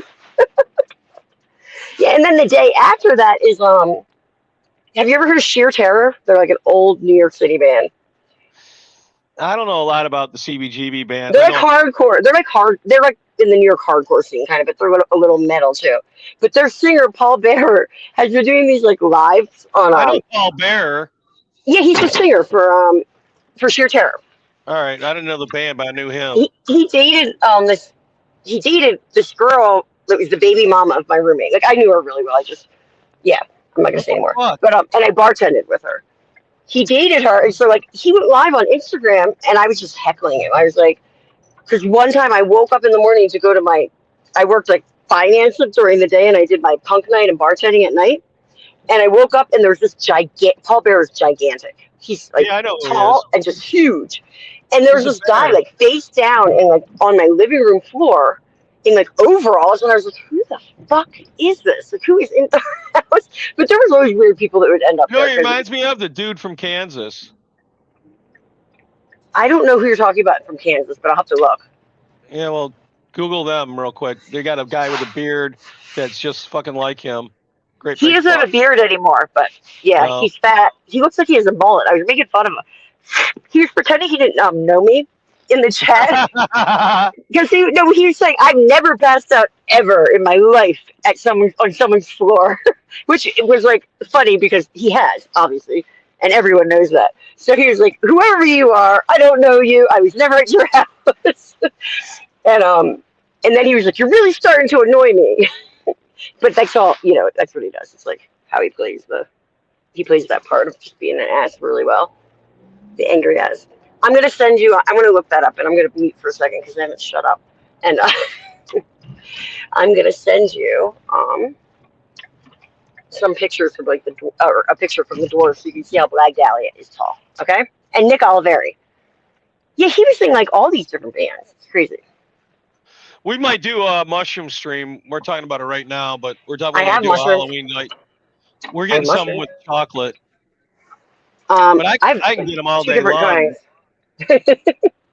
Yeah, and then the day after that is have you ever heard of Sheer Terror? They're like an old New York City band. I don't know a lot about the CBGB band. They're like hardcore. They're like in the New York hardcore scene kind of, but they're a little metal too. But their singer Paul Bearer has been doing these like lives on. I know Paul Bearer. Yeah, he's the singer for Sheer Terror. All right, I didn't know the band, but I knew him. He dated this girl that was the baby mama of my roommate. Like I knew her really well. I'm not gonna say anymore. But and I bartended with her. He dated her, and so like he went live on Instagram, and I was just heckling him. I was like, because one time I woke up in the morning to go to I worked like finance during the day, and I did my punk night and bartending at night. And I woke up, and there was this Paul Bearer is gigantic. He's like tall and just huge. And there was this guy like face down and like on my living room floor in like overalls, and I was like, who the fuck is this? Like, who is in the house? But there was always weird people that would end up You know, there. it reminds me of the dude from Kansas. I don't know who you're talking about from Kansas, but I'll have to look. Yeah, well, Google them real quick. They got a guy with a beard that's just fucking like him. Great. He doesn't have a beard anymore, but yeah, he's fat. He looks like he has a mullet. I was making fun of him. He was pretending he didn't know me in the chat because he was saying I've never passed out ever in my life on someone's floor, which was like funny because he has obviously, and everyone knows that. So he was like, whoever you are, I don't know you. I was never at your house, and then he was like, you're really starting to annoy me. But that's all, that's what he does. It's like how he plays that part of just being an ass really well. The angry ass. I'm going to look that up, and I'm going to mute for a second because I haven't shut up. And I'm going to send you some pictures of like a picture from the Dwarves so you can see how Black Dahlia is tall. Okay? And Nick Oliveri. Yeah, he was in like all these different bands. It's crazy. We might do a mushroom stream. We're talking about it right now, but we're definitely I going to do have a Halloween night. We're getting some mushrooms. with chocolate. But I can get them all day long.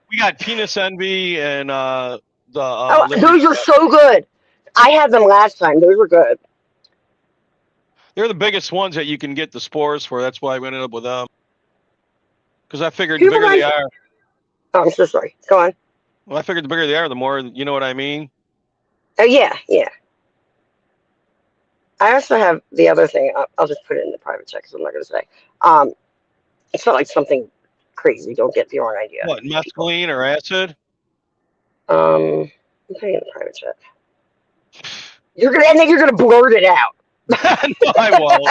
We got Penis Envy and those are so good. I had them last time. Those were good. They're the biggest ones that you can get the spores for. That's why we ended up with them. Because I figured the bigger they are. Oh, I'm so sorry. Go on. Well, I figured the bigger they are, the more, you know what I mean? Oh, yeah. I also have the other thing. I'll just put it in the private chat because I'm not going to say. It's not like something crazy. Don't get the wrong idea. What, mescaline or acid? I'm putting it in the private chat. And then you're gonna blurt it out. No, I won't.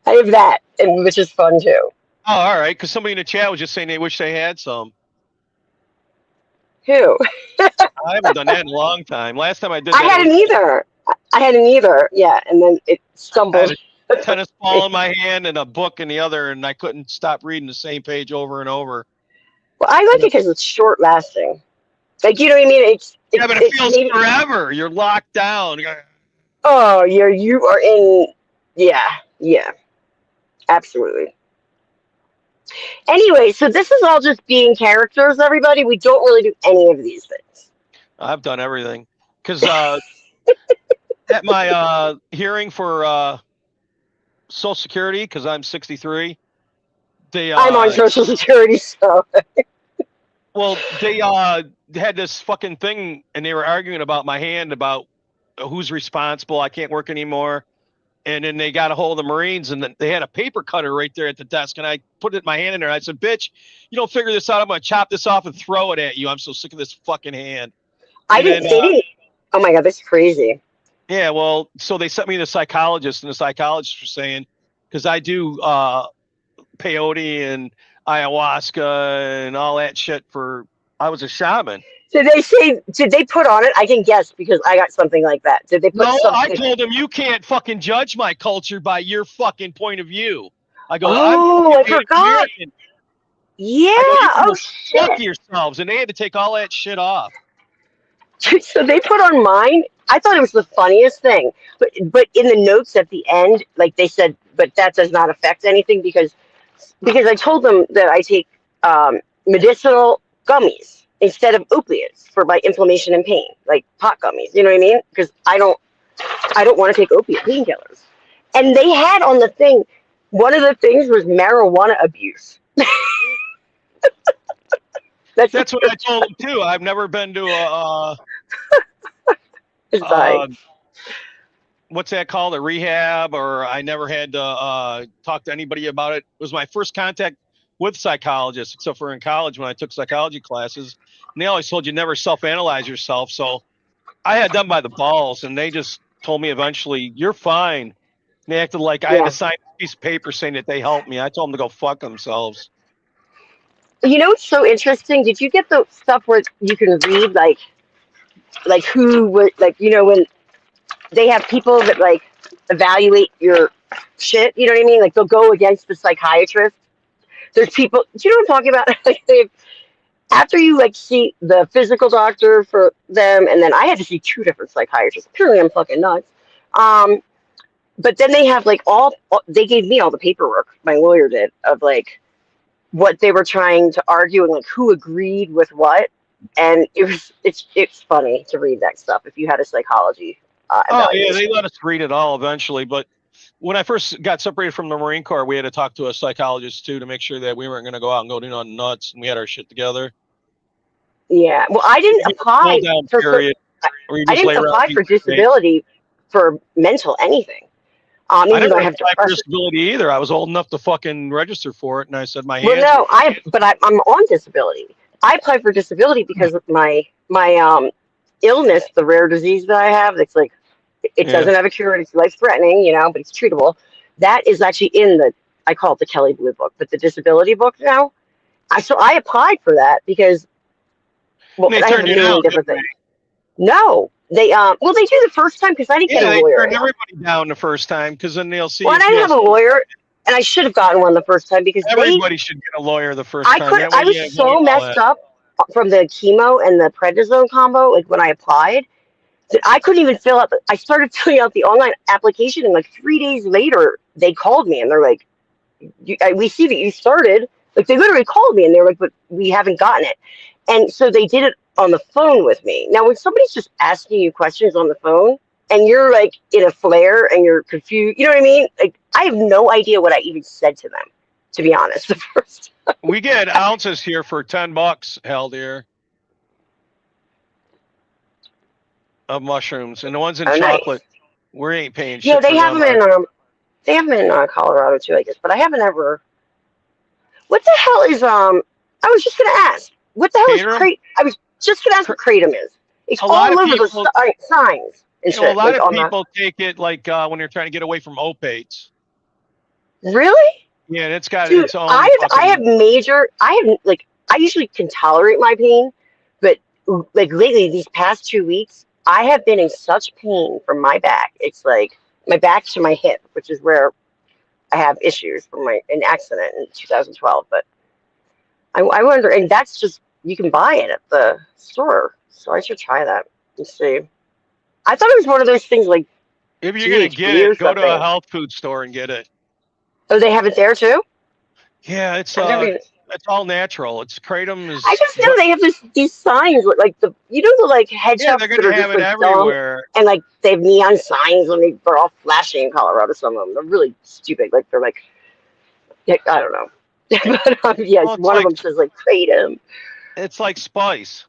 I have that, which is fun too. Oh, all right. Because somebody in the chat was just saying they wish they had some. Who? I haven't done that in a long time. Last time I did that, I hadn't either. Yeah, and then it stumbled. I had a tennis ball in my hand and a book in the other, and I couldn't stop reading the same page over and over. Well, I like it because it's short lasting. Like, you know what I mean? Yeah, but it feels forever. You're locked down. Oh, you are in. Yeah, absolutely. Anyway, so this is all just being characters, everybody. We don't really do any of these things. I've done everything. Because at my hearing for Social Security, because I'm 63, I'm on Social Security, so. Well, they had this fucking thing, and they were arguing about my hand, about who's responsible. I can't work anymore. And then they got a hold of the Marines, and they had a paper cutter right there at the desk. And I put it in my hand in there. I said, bitch, you don't figure this out, I'm going to chop this off and throw it at you. I'm so sick of this fucking hand. They didn't. Oh, my God, that's crazy. Yeah, well, so they sent me to the psychologist, and the psychologist was saying, because I do peyote and ayahuasca and all that shit I was a shaman. Did they put on it? I can guess because I got something like that. Did they put something? I told them, you can't fucking judge my culture by your fucking point of view. I go, I forgot. Yeah. Oh, shit. Fuck yourselves. And they had to take all that shit off. So they put on mine. I thought it was the funniest thing, but in the notes at the end, like they said, but that does not affect anything because I told them that I take medicinal gummies instead of opiates for my inflammation and pain, like pot gummies. You know what I mean? Because I don't want to take opiate painkillers. And they had on the thing, one of the things was marijuana abuse. That's what I told him too. I've never been to a what's that called? A rehab, or I never had to talk to anybody about it. It was my first contact with psychologists, except for in college when I took psychology classes. And they always told you never self-analyze yourself. So I had them by the balls, and they just told me eventually, "You're fine." And they acted like I had to sign a piece of paper saying that they helped me. I told them to go fuck themselves. You know what's so interesting? Did you get the stuff where you can read like who would, like, you know, when they have people that like evaluate your shit, you know what I mean? Like they'll go against the psychiatrist. There's people, do you know what I'm talking about? Like after you like see the physical doctor for them, and then I had to see 2 different psychiatrists. Apparently I'm fucking nuts. But then they have like they gave me all the paperwork, my lawyer did, of like what they were trying to argue and like who agreed with what. And it's funny to read that stuff if you had a psychology evaluation. They let us read it all eventually. But when I first got separated from the Marine Corps, we had to talk to a psychologist too to make sure that we weren't going to go out and go on nuts, and we had our shit together. Yeah, well, I didn't apply for disability for mental anything. I Even didn't though I have apply for depression. disability either. I was old enough to fucking register for it, and I said my hands. Well, no, I'm on disability. I applied for disability because of my illness, the rare disease that I have. That's like it doesn't have a cure and it's life threatening, you know, but it's treatable. That is actually in I call it the Kelly Blue book, but the disability book now. So I applied for that because they I have a turned you million down, different didn't things. No, they they do the first time because I didn't get a they lawyer. turned everybody down the first time because then they'll see. Well, if I you didn't have a lawyer, and I should have gotten one the first time because everybody should get a lawyer the first time. That way I was you so avoid all messed that. up from the chemo and the prednisone combo, like when I applied, that I couldn't even fill out. I started filling out the online application, and like 3 days later, they called me and they're like, "We see that you started." Like they literally called me and they're like, "But we haven't gotten it." And so they did it on the phone with me. Now, when somebody's just asking you questions on the phone and you're like in a flare and you're confused, you know what I mean? Like I have no idea what I even said to them, to be honest. The first time. We get ounces here for $10, hell dear, of mushrooms, and the ones in Oh, nice. chocolate, we ain't paying shit. Yeah, they for have them in Colorado too, I guess. But I haven't ever. What the hell is I was just gonna ask. What the hell is Kratom? kratom? I was just gonna ask what kratom is. It's A lot all of over people- the signs and You know, a shit. lot like of on the- people take it like when you're trying to get away from opiates. Really? Yeah, and it's got Dude, its own. I have I usually can tolerate my pain, but like lately these past 2 weeks, I have been in such pain from my back. It's like my back to my hip, which is where I have issues from an accident in 2012. But I wonder, and that's just, you can buy it at the store, so I should try that and see. I thought it was one of those things like, If you're gonna GHB get or it, go to a something. health food store and get it. Oh, they have it there too? Yeah, it's I've never even- it's all natural. It's kratom is. I just know they have these signs like the like head Yeah, shops they're that gonna are have just it like dumb, everywhere. and like they have neon signs and they're all flashing in Colorado. Some of them they're really stupid. Like they're like, I don't know. But yes, Well, it's one of like- them says like kratom. It's like spice.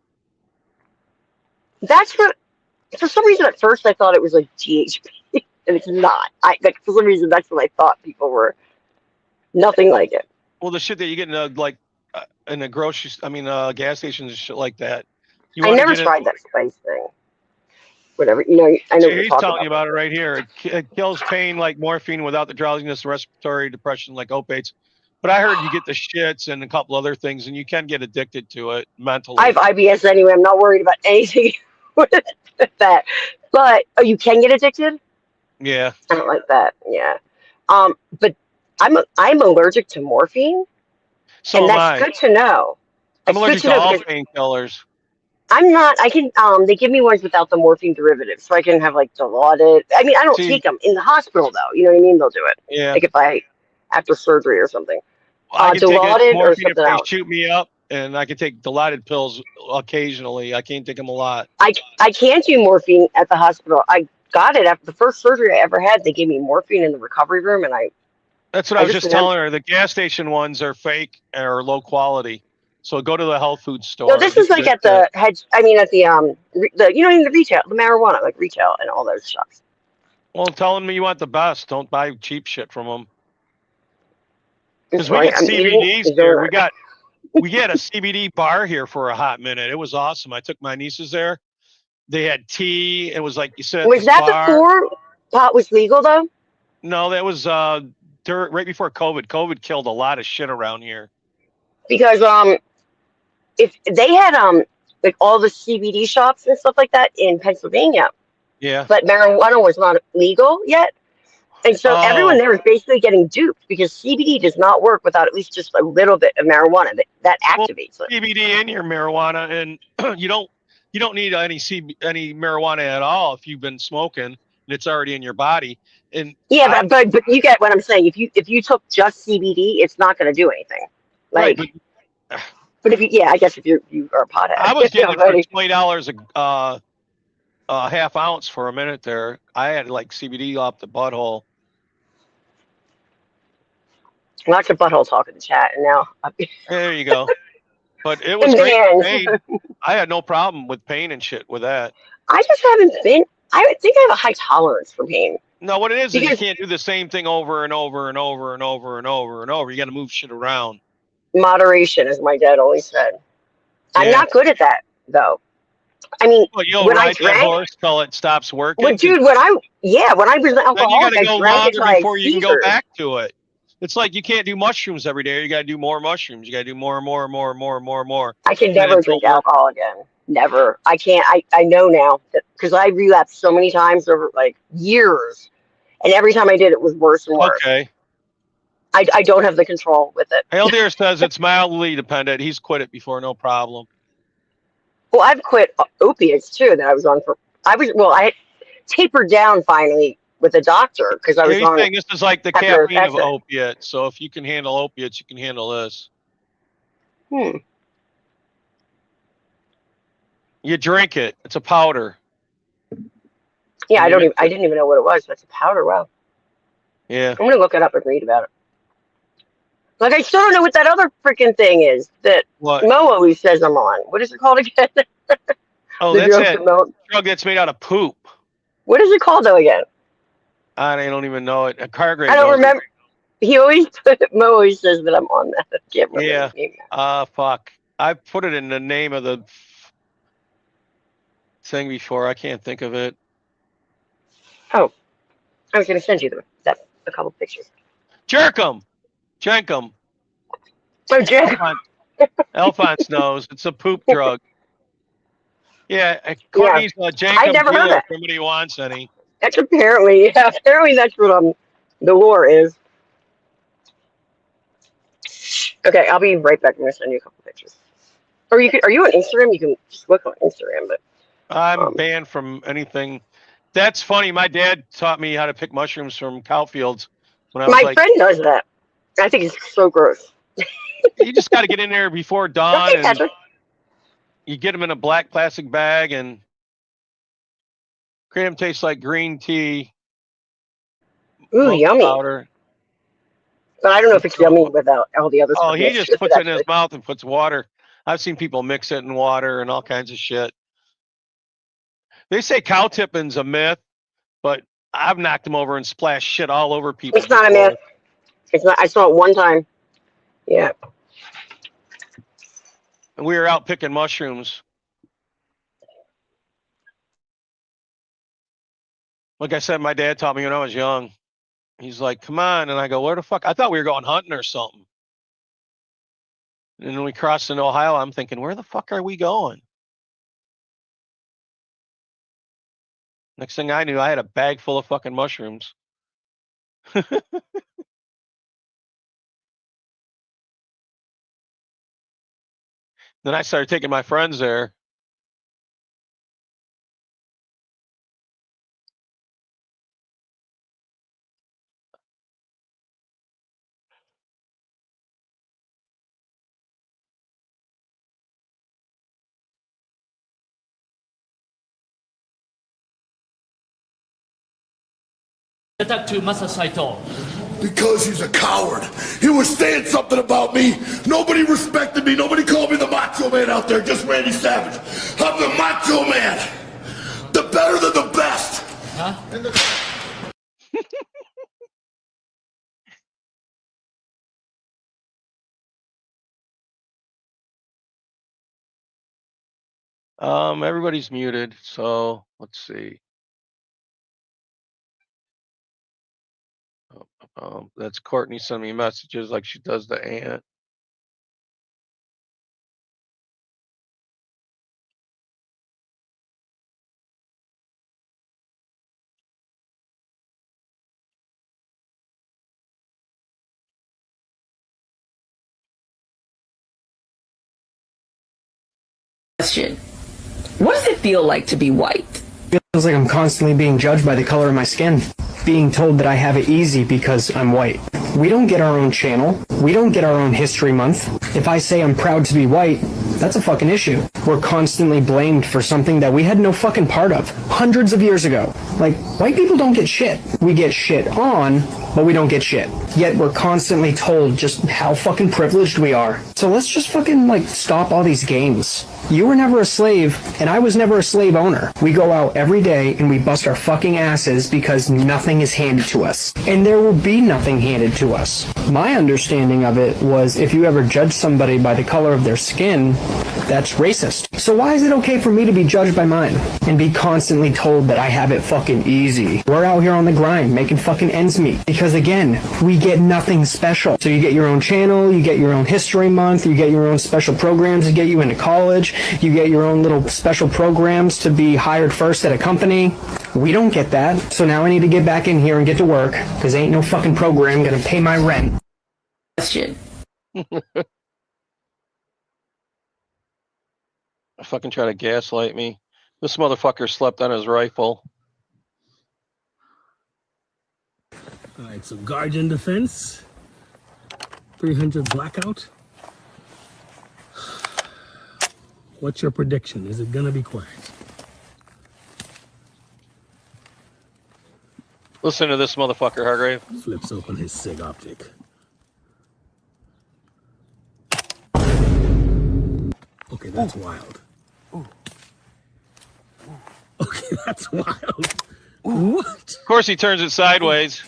That's what. For some reason, at first I thought it was like GHB, and it's not. For some reason that's what I thought people were. Nothing like it. Well, the shit that you get in a grocery, gas stations and shit like that. You I wanna never get it- tried that spice thing. Whatever, I know. See, What you're he's talking telling you about it right here. It kills pain like morphine without the drowsiness, respiratory depression like opiates. But I heard you get the shits and a couple other things, and you can get addicted to it mentally. I have IBS anyway. I'm not worried about anything with that. But you can get addicted. Yeah. I don't like that. Yeah. But I'm allergic to morphine, So and am that's I. good to know. I'm It's allergic good to know all because- painkillers. I'm not. I can. They give me ones without the morphine derivative, so I can have like Dilaudid. I mean, I don't See, take them in the hospital though. You know what I mean? They'll do it. yeah. Like if I after surgery or something. I can take Dilaudid or morphine if something they else. shoot me up, and I can take Dilaudid pills occasionally. I can't take them a lot. I can't do morphine at the hospital. I got it after the first surgery I ever had. They gave me morphine in the recovery room, and That's what I was just telling her. The gas station ones are fake or low quality. So go to the health food store. No, this is like at the hedge. I mean, at the you know, in the retail, the marijuana, like retail, and all those shops. Well, tell them you want the best. Don't buy cheap shit from them. Because It's we like, get I'm eating CBDs here. donut. We had a CBD bar here for a hot minute. It was awesome. I took my nieces there. They had tea. It was like you said. Was that before pot was legal though? No, that was right before COVID. COVID killed a lot of shit around here. Because if they had like all the CBD shops and stuff like that in Pennsylvania, Yeah. but marijuana was not legal yet, and so everyone there was basically getting duped because CBD does not work without at least just a little bit of marijuana that activates it. CBD in your marijuana, and you don't need any marijuana at all if you've been smoking and it's already in your body. And Yeah, but you get what I'm saying. If you took just CBD, it's not going to do anything. Like, right, but if you, I guess if you are a pothead, I was getting it already. for $20 a half ounce for a minute there. I had like CBD off the butthole. Lots of butthole talk in the chat, and now There you go. But it was great for pain. I had no problem with pain and shit with that. I just haven't been. I think I have a high tolerance for pain. No, what it is you Because- can't do the same thing over and over and over and over and over and over. You got to move shit around. Moderation, as my dad always said. I'm Yeah. not good at that though. I mean, Well, you'll when I ride that drank, horse till it stops working. well, dude, when I was an Then you alcoholic, got to I go drank longer until I had before you can go seizures. back to it. It's like you can't do mushrooms every day. You got to do more mushrooms. You got to do more and more and more and more and more and more. I can And then never until drink alcohol again. Never. I can't. I know now because I relapsed so many times over like years, and every time I did, it was worse and worse. Okay. I don't have the control with it. Haldir says it's mildly dependent. He's quit it before, no problem. Well, I've quit opiates too that I was on for. I had tapered down finally with a doctor because I was on. Anything, this is like the Heparin caffeine of sulfate. opiates. So if you can handle opiates, you can handle this. You drink it. It's a powder. Yeah, I didn't even know what it was. That's a powder. Wow. Yeah. I'm gonna look it up and read about it. Like I still don't know what that other freaking thing is that What? Mo always says I'm on. What is it called again? Oh, The that's drugs it. that Mo- Drug that's made out of poop. What is it called though again? I don't even know it. A Cargrave I don't knows it. remember. Mo always says that I'm on that. I can't remember Yeah. his name. Fuck. I put it in the name of the thing before. I can't think of it. Oh, I was gonna send you a couple pictures. Jerkum. Jenkum. Oh, Jack. Alphonse knows. It's a poop drug. Yeah, Courtney's I've Jenkum never heard dealer it. if anybody wants any. That's apparently that's what the lore is. Okay, I'll be right back. I'm gonna send you a couple pictures. Or are you on Instagram? You can just look on Instagram, but I'm banned from anything. That's funny. My dad taught me how to pick mushrooms from cow fields when I was my like, friend does that. I think it's so gross. you just got to get in there before dawn Okay, and Patrick. you get them in a black plastic bag and cream tastes like green tea. Ooh, milk yummy. powder. But I don't know if it's yummy without all the other Oh, stuff. he mixed just with puts it in actually. his mouth and puts water. I've seen people mix it in water and all kinds of shit. They say cow tipping's a myth, but I've knocked them over and splashed shit all over people. It's not a before. myth. It's not. I saw it one time. Yeah. And we were out picking mushrooms. Like I said, my dad taught me when I was young. He's like, come on. And I go, where the fuck? I thought we were going hunting or something. And then we crossed into Ohio. I'm thinking, where the fuck are we going? Next thing I knew, I had a bag full of fucking mushrooms. Then I started taking my friends there. Attack to Masa Saito. Because he's a coward. He was saying something about me. Nobody respected me. Nobody called me the Macho Man out there. Just Randy Savage. I'm the Macho Man. The better than the best. Huh? Everybody's muted, so let's see. That's Courtney sending me messages like she does the aunt. Question. What does it feel like to be white? Feels like I'm constantly being judged by the color of my skin. Being told that I have it easy because I'm white. We don't get our own channel. We don't get our own History Month. If I say I'm proud to be white, that's a fucking issue. We're constantly blamed for something that we had no fucking part of hundreds of years ago. Like, white people don't get shit. We get shit on, but we don't get shit. Yet we're constantly told just how fucking privileged we are. So let's just fucking, like, stop all these games. You were never a slave, and I was never a slave owner. We go out every day and we bust our fucking asses because nothing is handed to us. And there will be nothing handed to us. My understanding of it was if you ever judge somebody by the color of their skin, that's racist. So why is it okay for me to be judged by mine and be constantly told that I have it fucking easy? We're out here on the grind making fucking ends meet because again, we get nothing special. So you get your own channel, you get your own History Month, you get your own special programs to get you into college, you get your own little special programs to be hired first at a company. We don't get that. So now I need to get back in here and get to work because ain't no fucking program gonna pay my rent. Question. Fucking try to gaslight me. This motherfucker slept on his rifle. All right, so Guardian Defense, 300 blackout. What's your prediction? Is it gonna be quiet? Listen to this motherfucker, Hargrave. Flips open his SIG optic. Okay, that's wild. Okay, that's wild. What? Of course he turns it sideways.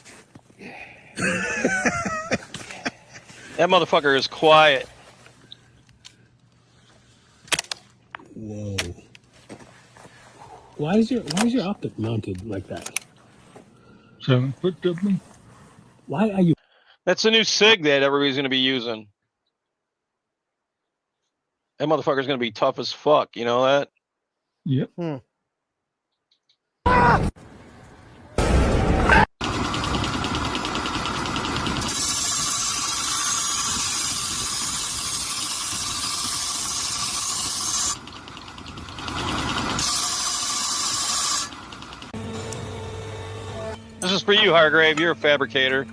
That motherfucker is quiet. Whoa. Why is your optic mounted like that? 7-foot doubling. Why are you? That's the new SIG that everybody's gonna be using. That motherfucker's gonna be tough as fuck, you know that? Yep. This is for you, Hargrave. You're a fabricator.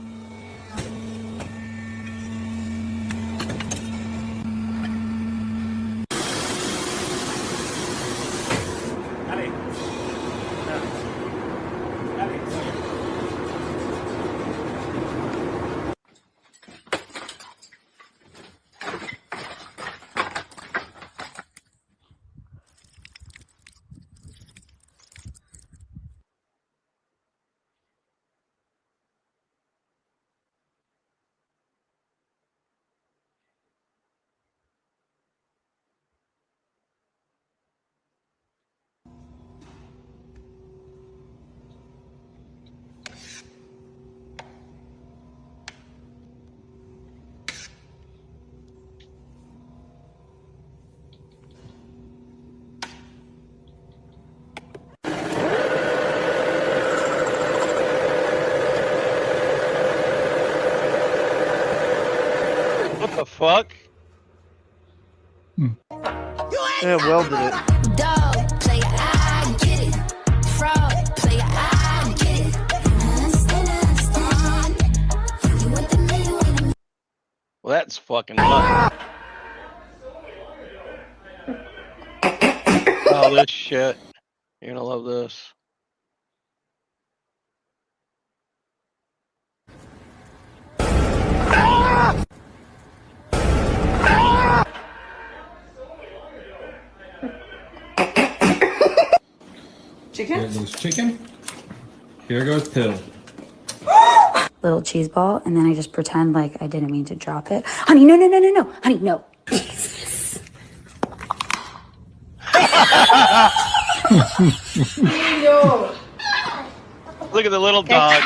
What the fuck? Yeah, welded it. Dog, player, I get it. Fraud, player, I get it. Well, that's fucking nuts. Oh, this shit. You're gonna love this. Chicken? Here goes chicken. Here goes pill. Little cheese ball, and then I just pretend like I didn't mean to drop it. Honey, no, no, no, no, no. Honey, no. No. Look at the little dog.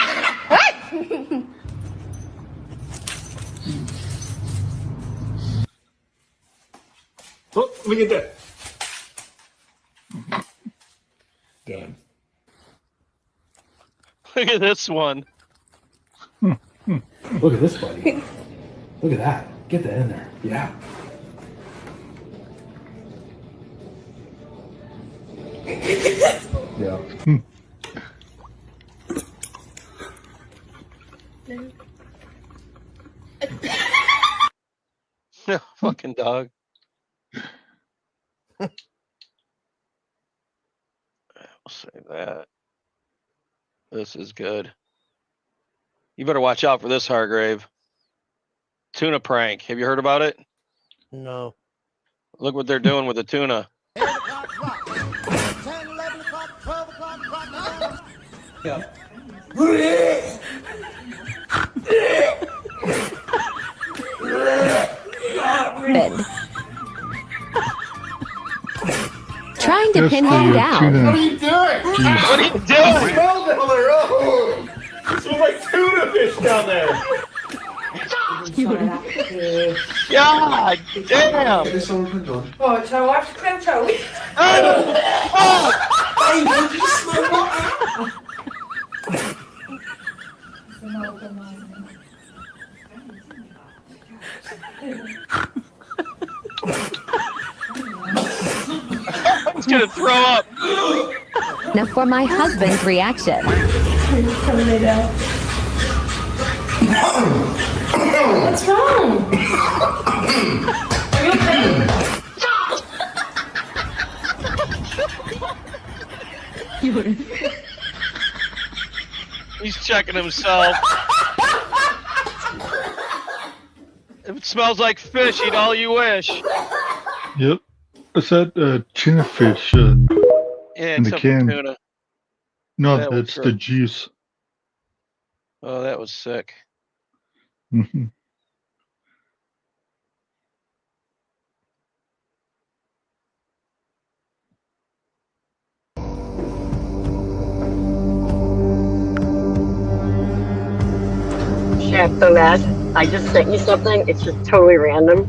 Oh, look at that. Done. Look at this one. Look at this, buddy. Look at that. Get that in there. Yeah. Yeah. Fucking dog. I'll save that. This is good. You better watch out for this, Hargrave. Tuna prank. Have you heard about it? No. Look what they're doing with the tuna. Yeah. Bed. Trying to pin him down. What are you doing? What are you doing? Smell down there. Oh, there's like tuna fish down there. God damn! Oh, so watch the crib show. I was gonna throw up. Now for my husband's reaction. What's wrong? Are you okay? He's checking himself. If it smells like fish, eat all you wish. Yep. What's that tuna fish Yeah, in the except for can? tuna. No, That was that's the gross. juice. Oh, that was sick. Hmm. Chef, so mad. I just sent you something. It's just totally random,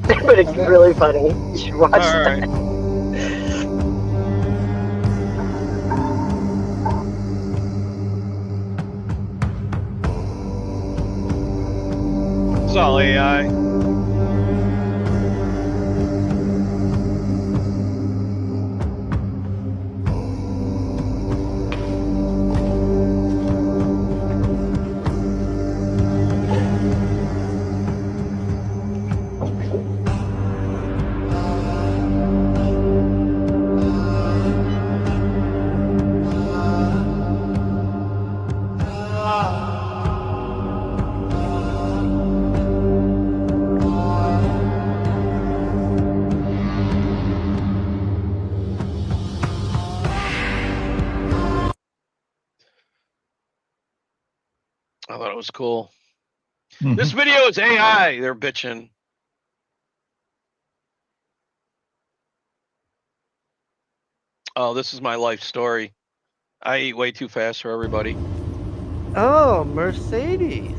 but it's really funny. You should watch that. It's all AI. I thought it was cool. This video is AI. They're bitching. Oh, this is my life story. I eat way too fast for everybody. Oh, Mercedes.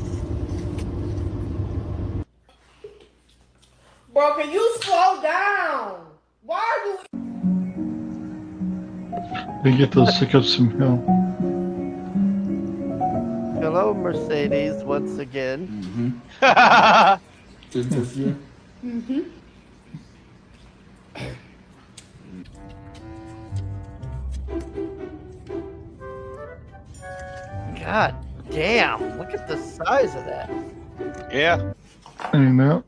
Bro, can you slow down? Why are you? They get those hiccups from hell. Hello, Mercedes, once again. Mm-hmm. God damn, look at the size of that. Yeah. And that.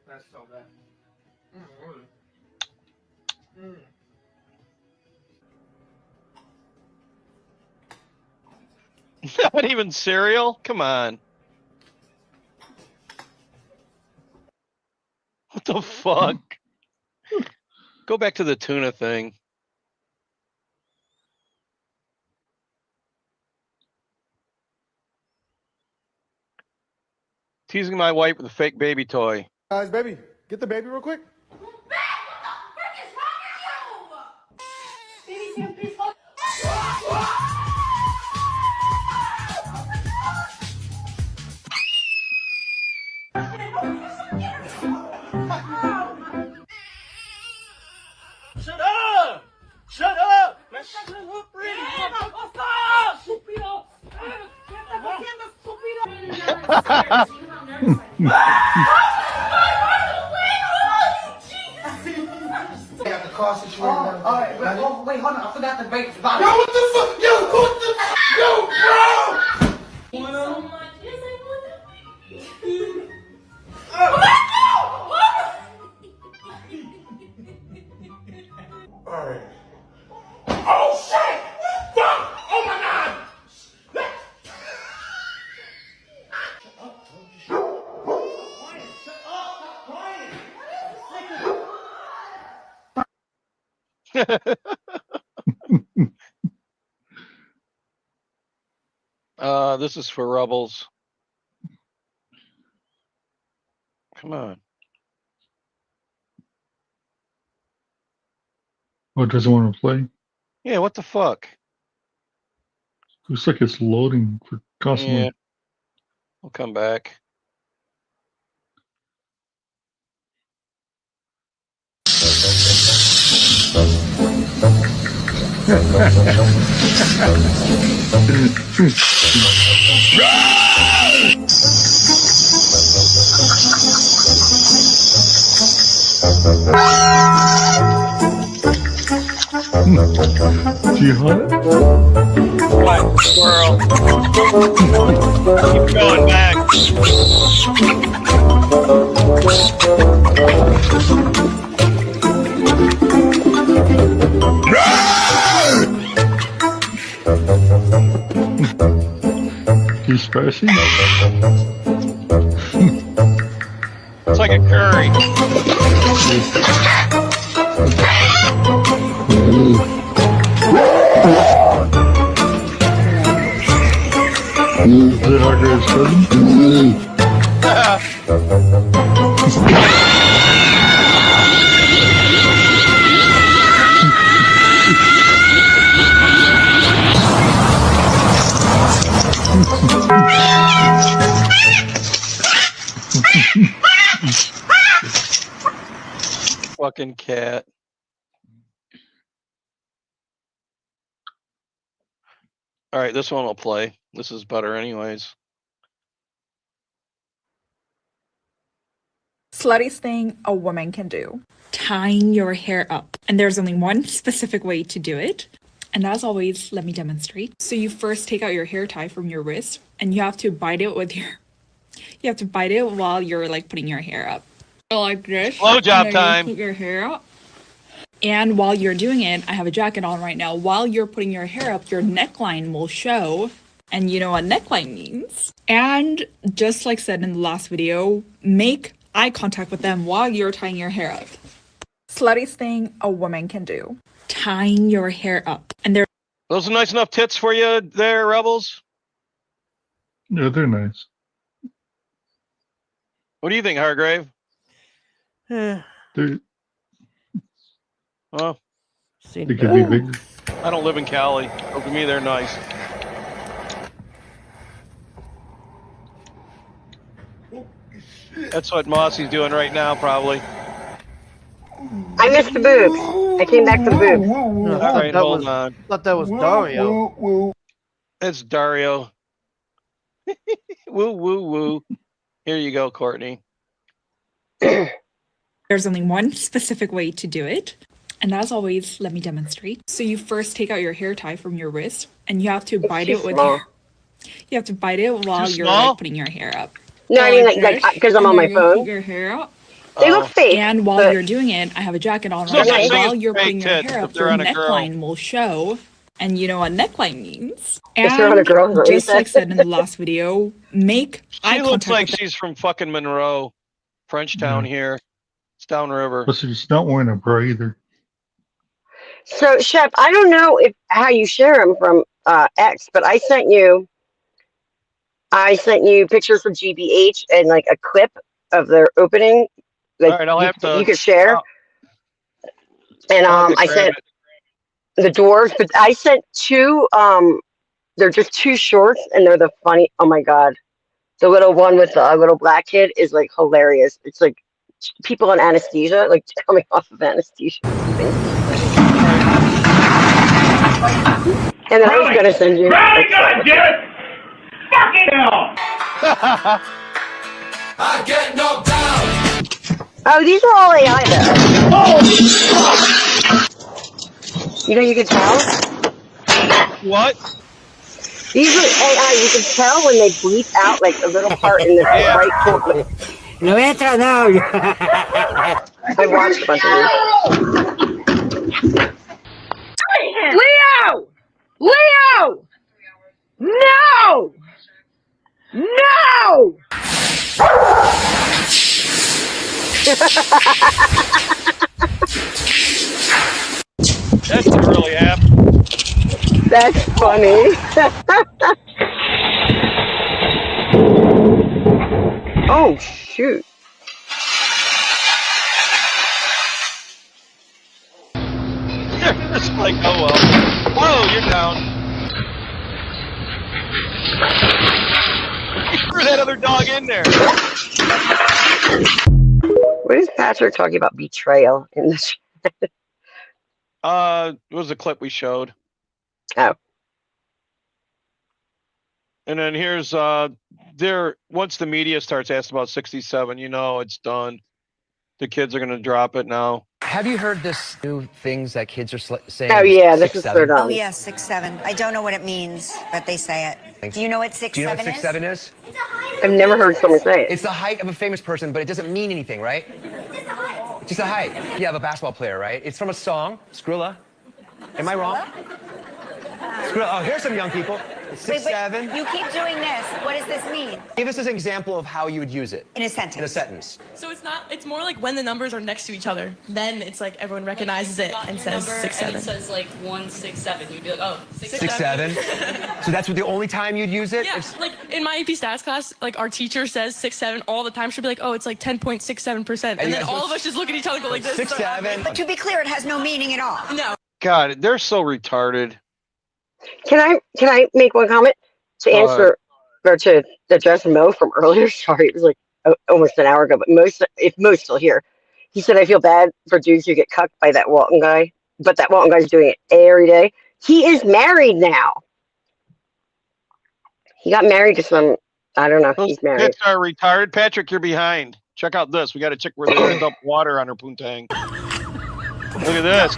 That's so bad. Not even cereal? Come on. What the fuck? Go back to the tuna thing. Teasing my wife with a fake baby toy. Guys, baby, get the baby real quick. Shut up! Shut up! Man, shut up, Brady! Got the car situation. Alright, wait, hold on. I forgot the brakes. Yo, what the fuck? Yo, what the fuck? Yo, bro! So much. Yes, I want Alright. Oh shit! Fuck! Oh my god! This is for Rebels. Come on. Oh, it doesn't want to play? Yeah, what the fuck? Looks like it's loading for constantly. Yeah. We'll come back. Jihad? Black squirrel. Keep going back. He's spicy? It's like a curry. Is it Hargrave's cousin? Fucking cat. All right, this one will play. This is better anyways. Sluttiest thing a woman can do. Tying your hair up. And there's only one specific way to do it. And as always, let me demonstrate. So you first take out your hair tie from your wrist and you have to bite it with your, you have to bite it while you're like putting your hair up. Like this. Slow job and then time. you put your hair up. And while you're doing it, I have a jacket on right now. While you're putting your hair up, your neckline will show. And you know what neckline means. And just like said in the last video, make eye contact with them while you're tying your hair up. Sluttiest thing a woman can do. Tying your hair up. And there. Those are nice enough tits for you there, Rebels? Yeah, they're nice. What do you think, Hargrave? They're, Well, they could be bigger. I don't live in Cali. But for me, they're nice. That's what Mossy's doing right now, probably. I missed the boobs. I came back for the boobs. All right, hold on. I thought that was Dario. It's Dario. Woo, woo, woo. Here you go, Courtney. There's only one specific way to do it. And as always, let me demonstrate. So you first take out your hair tie from your wrist and you have to bite it with your, you have to bite it while you're like putting your hair up. No, I mean like because I'm on my phone. Put your hair up. They look fake. And while you're doing it, I have a jacket on right now. While you're putting your hair up, your neckline will show. and you know what neckline means. If you're on a And girl, is what you just like said. said in the last video, make eye She looks contact like with she's from fucking Monroe, Frenchtown here. It's downriver. But she's not wearing a bra either. So, Shep, I don't know if how you share them from X, but I sent you pictures from GBH and like a clip of their opening. Like All right, I'll have to. you could share. And I'll have to I grab sent it. the dwarves, but I sent two. They're just two shorts, and they're the funny. Oh my god, the little one with the little black kid is like hilarious. It's like people on anesthesia, like coming off of anesthesia. And then I was gonna send you. Fucking hell! I get knocked down. Oh, these are all AI though. You know, you can tell. What? These are AI. You can tell when they bleep out like a little part in the right corner. No entra now. I watched a bunch of these. Leo! Leo! No! No! That didn't really happen. That's funny. Oh shoot. It's like, oh well. Whoa, you're down. You threw that other dog in there. What is Patrick talking about betrayal in the chat? It was a clip we showed. Oh. And then here's there. Once the media starts asking about 67, you know it's done. The kids are gonna drop it now. Have you heard this new things that kids are saying? Oh yeah, this is third Oh on. yeah, 6'7". I don't know what it means, but they say it. Do you know what 6'7" Do you know what is? 6'7" is? I've never heard someone say it. It's the height of a famous person, but it doesn't mean anything, right? It's just a height. Yeah, of a basketball player, right? It's from a song, Skrilla. Am I wrong? Skrilla. Oh, here's some young people. It's 6'7". You keep doing this. What does this mean? Give us an example of how you would use it. In a sentence. In a sentence. So it's more like when the numbers are next to each other, then it's like everyone recognizes it and says 6'7". And it says like 167. You'd be like, oh, 6'7". So that's the only time you'd use it? Yeah, like in my AP stats class, like our teacher says 6'7" all the time. She'll be like, oh, it's like 10.67%, and then all of us just look at each other and go like this. 6'7". But to be clear, it has no meaning at all. No. God, they're so retarded. Can I make one comment to answer or to address Mo from earlier? Sorry, it was like almost an hour ago, but if Mo's still here, he said I feel bad for dudes who get cucked by that Walton guy, but that Walton guy's doing it every day. He is married now. He got married to some, I don't know. He's married. Kids are retarded. Patrick, you're behind. Check out this. We got a chick where they're gonna dump water on her poontang. Look at this.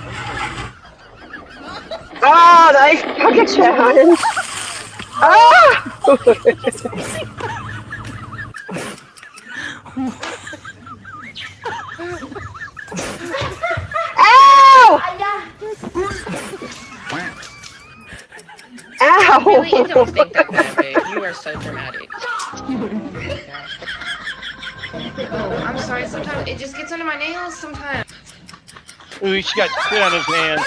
Oh, nice pocket challenge. Ah! Ow! Ow! Really, you don't think that big. You are so dramatic. Oh, I'm sorry. Sometimes it just gets under my nails. Sometimes. Ooh, she got shit on his hand.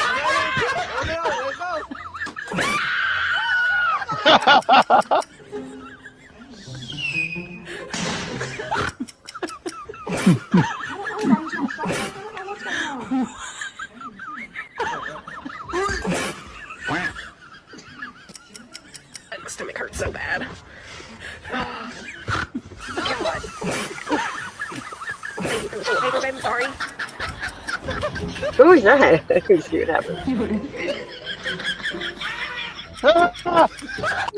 My stomach hurts so bad. God. Thank you for the toilet paper, babe. I'm sorry. Who is that? Let's see what happens.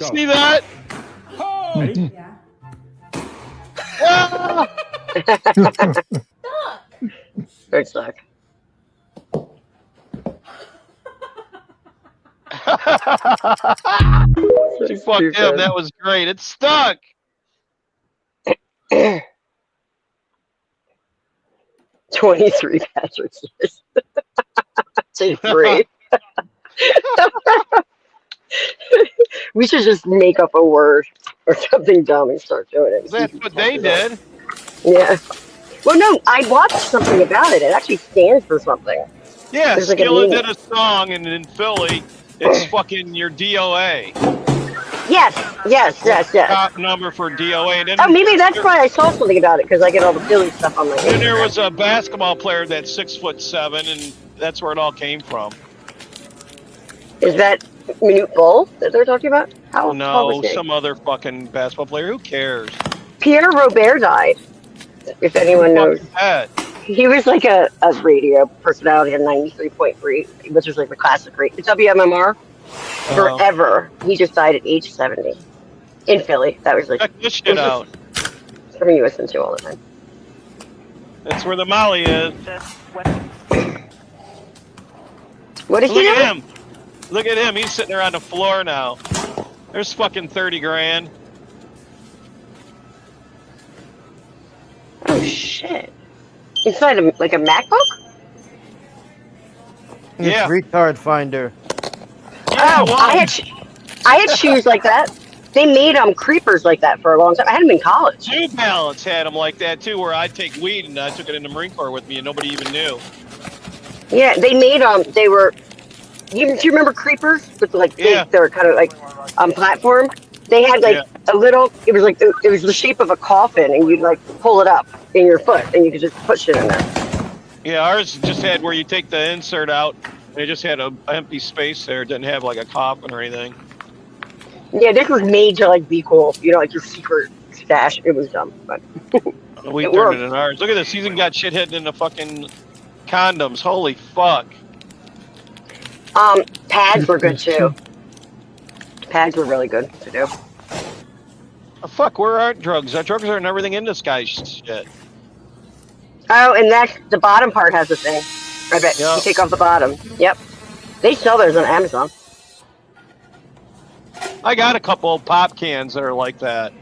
See that? Good suck. She fucked him. That was great. It stuck. 23 Patrick says. Say 3. We should just make up a word or something dumb and start doing it. That's what they did. Yeah. Well, no, I watched something about it. It actually stands for something. Yeah, There's like a Skilla meaning. did a song, and in Philly, it's fucking your DOA. Yes. Top number for DOA. And then Oh, maybe that's why I saw something about it, because I get all the Philly stuff on my then there Instagram. was a basketball player that's 6'7", and that's where it all came from. Is that Minute Bull that they're talking about? How tall No, was he? some other fucking basketball player. Who cares? Pierre Robert died, if anyone knows. He was like a radio personality on 93.3, which was like the classic WMMR. Forever. He just died at age 70 in Philly. That was like Check this shit out. something you listen to all the time. That's where the Molly is. What is he Look doing? at him. Look at him. He's sitting there on the floor now. There's fucking 30 grand. Oh shit! Inside like a MacBook? Yeah. Retard finder. Oh, I had shoes like that. They made creepers like that for a long time. I had them in college. New Balance had them like that too, where I'd take weed and I took it in the Marine Corps with me and nobody even knew. Yeah, they made They were. Do you remember creepers with like they were kind of like platform? They had like a little. It was like it was the shape of a coffin, and you'd like pull it up in your foot, and you could just put shit in there. Yeah, ours just had where you take the insert out. And it just had a empty space there. It didn't have like a coffin or anything. Yeah, this was made to like be cool. You know, like your secret stash. It was dumb, but We it turned worked. it in ours. Look at this. He's even got shit hidden in the fucking condoms. Holy fuck. Pads were good too. Pads were really good to do. Oh, fuck, where aren't drugs? Our drugs are in everything in this guy's shit. Oh, and that's the bottom part has a thing. I bet you take off the bottom. Yep, they sell those on Amazon. I got a couple of pop cans that are like that.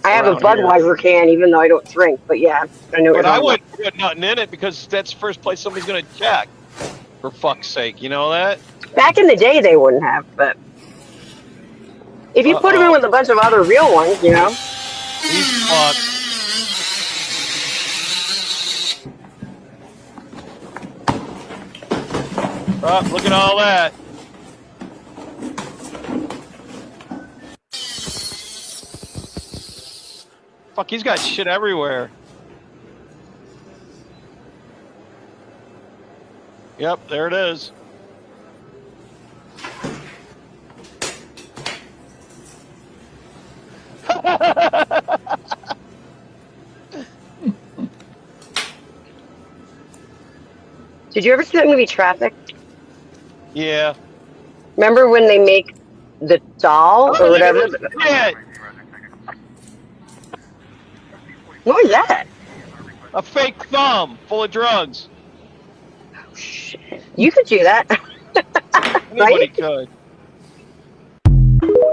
I have a around here. Budweiser can, even though I don't drink. But yeah, I know. But I wouldn't put nothing in it because that's the first place somebody's gonna check. For fuck's sake, you know that? Back in the day, they wouldn't have, but if you put them in with a bunch of other real ones, you know. He's fucked. Oh, look at all that. Fuck, he's got shit everywhere. Yep, there it is. Did you ever see that movie Traffic? Yeah. Remember when they make the doll or whatever? Shit. What was that? A fake thumb full of drugs. You could do that. Anybody could.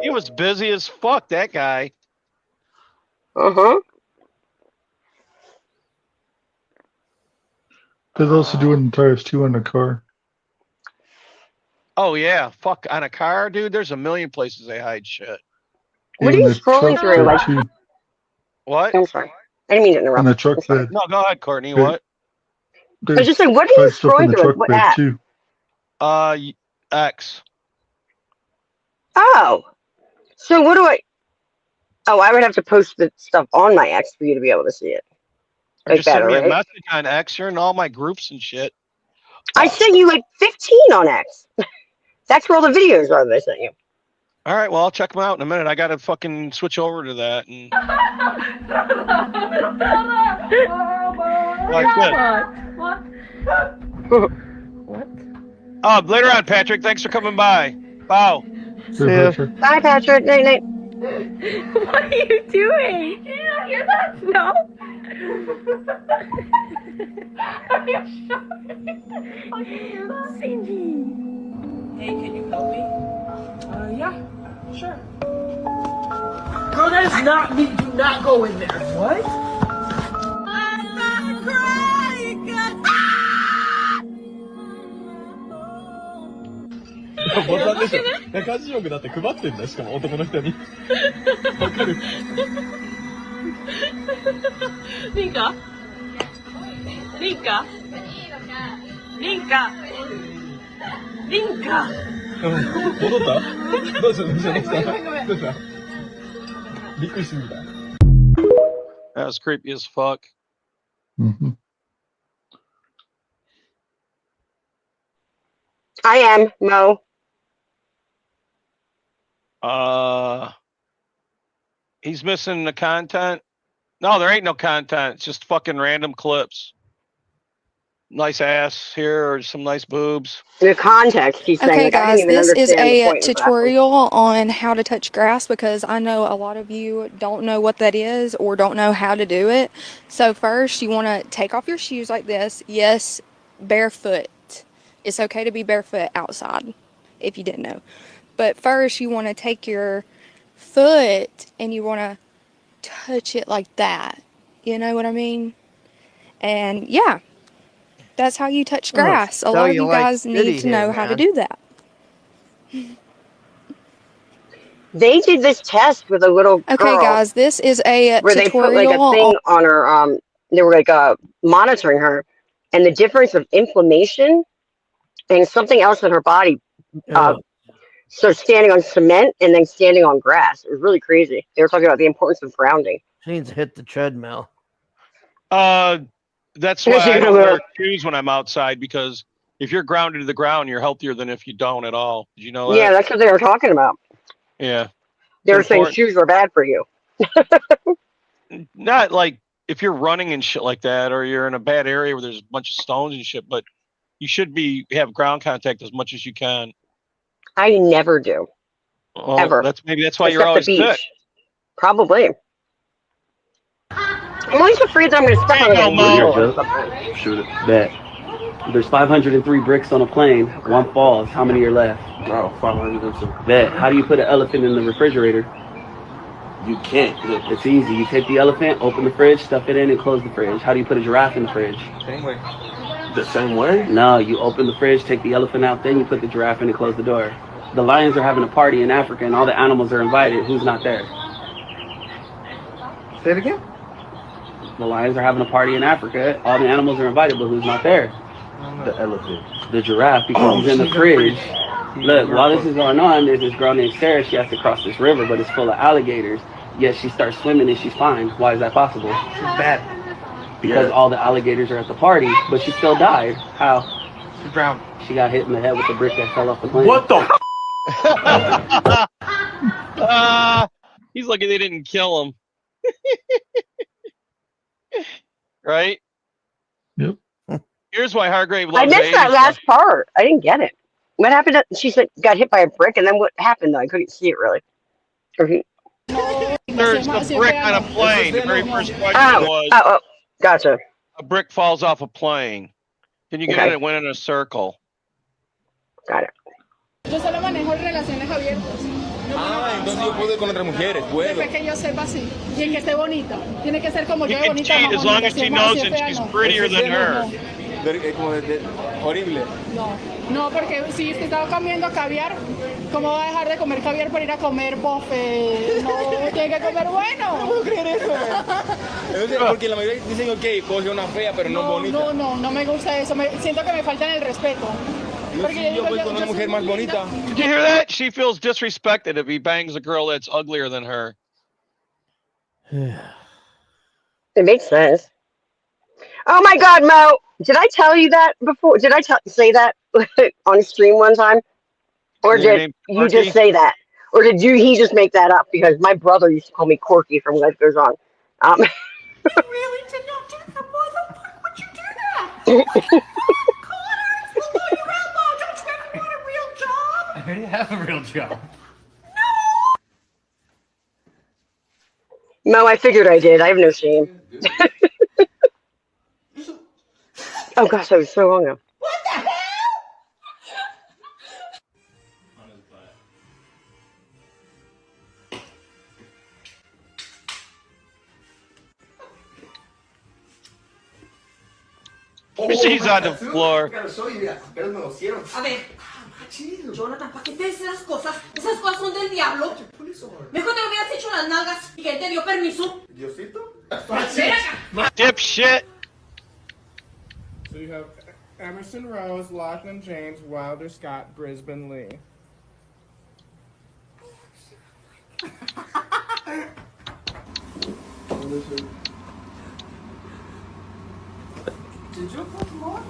He was busy as fuck, that guy. Uh-huh. They're also doing tires too on the car. Oh yeah, fuck, on a car, dude, there's a million places they hide shit. What are And you the scrolling truck through? bed, Like, too. What? I'm sorry. I didn't mean to On interrupt. the truck bed. No, go ahead, Courtney, There- what? I was just saying, what are you There's stuff on scrolling the through? truck What bed app? too. X. Oh. So what do I... Oh, I would have to post the stuff on my X for you to be able to see it. Or Like just send that, me a right? message on X. You're in all my groups and shit. I sent you like 15 on X. That's where all the videos are that I sent you. All right, well, I'll check them out in a minute. I gotta fucking switch over to that. And What? oh, later on, Patrick. Thanks for coming by. Bow. Bye, Patrick. Night, night. What are you doing? Did you not hear that? No. Are you sure? I can hear that. Cindy. Hey, can you help me? Yeah, sure. Girl, that is not me. Do not go in there. What? I'm not crying. ボタンでしょ。中地獄だって配ってんだ、しかも男の人に。わかる。リンカリンカリンカリンカ戻ったどうしたどうしたどうしたどうしたびっくりしてみた。That was creepy as fuck. Mm-hmm. I am, Mo. He's missing the content. No, there ain't no content. It's just fucking random clips. Nice ass here, or some nice boobs. The context, he's saying. Okay, like, I guys, didn't even this is understand the a point of that. tutorial on how to touch grass because I know a lot of you don't know what that is or don't know how to do it. So first, you want to take off your shoes like this. Yes, barefoot. It's okay to be barefoot outside, if you didn't know. But first, you want to take your foot and you want to touch it like that. You know what I mean? And yeah, that's how you touch grass. A lot of you guys need to know how to do that. They did this test with a little girl. Okay, guys, this is a where they put like a tutorial thing on her. They were like monitoring her, and the difference of inflammation and something else in her body. So standing on cement and then standing on grass. It was really crazy. They were talking about the importance of grounding. She needs to hit the treadmill. That's why I don't wear shoes when I'm outside, because if you're grounded to the ground, you're healthier than if you don't at all. Did you know that? Yeah, that's what they were talking about. Yeah. They were saying shoes were bad for you. Not like if you're running and shit like that, or you're in a bad area where there's a bunch of stones and shit, but you should have ground contact as much as you can. I never do. Well, ever. That's why Except you're always the beach. sick. Probably. I'm always afraid that I'm going to step on a Shoot it. Bet. There's 503 bricks on a plane. One falls. How many are left? Oh, 502. Bet. How do you put an elephant in the refrigerator? You can't. It's easy. You take the elephant, open the fridge, stuff it in, and close the fridge. How do you put a giraffe in the fridge? Same way. The same way? No, you open the fridge, take the elephant out, then you put the giraffe in and close the door. The lions are having a party in Africa and all the animals are invited. Who's not there? Say it again? The lions are having a party in Africa. All the animals are invited, but who's not there? The elephant. The giraffe, because he's in the fridge. Look, while this is going on, there's this girl named Sarah. She has to cross this river, but it's full of alligators. Yet she starts swimming and she's fine. Why is that possible? She's bad. Because all the alligators are at the party, but she still died. How? She drowned. She got hit in the head with the brick that fell off the plane. What the? He's lucky they didn't kill him. Right? Yep. Here's why Hargrave I loves missed Asian that stuff. last part. I didn't get it. What happened? She said got hit by a brick, and then what happened though? I couldn't see it really. Or There's the brick on a plane. The very first question was, gotcha. a brick falls off a plane. Can you get Okay. it? It went in a circle. Got it. Yo solo manejo relaciones abiertas. Entonces yo puedo ir con otras mujeres, puedo. Después que yo sepa así. Y el que esté bonita. Tiene que ser como You yo de can bonita. cheat más as long bonita. as Si she es más, knows si es that fea, she's no. prettier than her. Es como horrible. No, no, porque si usted estaba comiendo caviar, ¿cómo va a dejar de comer caviar para ir a comer buffet? No, tiene que comer bueno. No puedo creer eso, Entonces, porque la mayoría dicen, ok, coge una fea, pero no bonita. No me gusta eso. Siento que me faltan el respeto. Porque yo voy con una mujer más bonita. Did you hear that? She feels disrespected if he bangs a girl that's uglier than her. It makes sense. Oh my God, Mo! Did I tell you that before? Did I say that on stream one time, or Your did name you Corky? just say that, or did he just make that up? Because my brother used to call me Corky from Life Goes On. Really did not do that. Why the fuck would you do that? I already have a real job. Mo, I figured I did. I have no shame. Oh gosh, that was so long ago. She's on the floor. Gotta show you that. A ver. chido. Jonathan, ¿para qué te dices esas cosas? Esas cosas son del diablo. Mejor te lo hubieras hecho las nalgas y que él te dio permiso. Diosito. Dipshit. So you have Emerson Rose, Lachlan James, Wilder Scott, Brisbane Lee. Did you put more?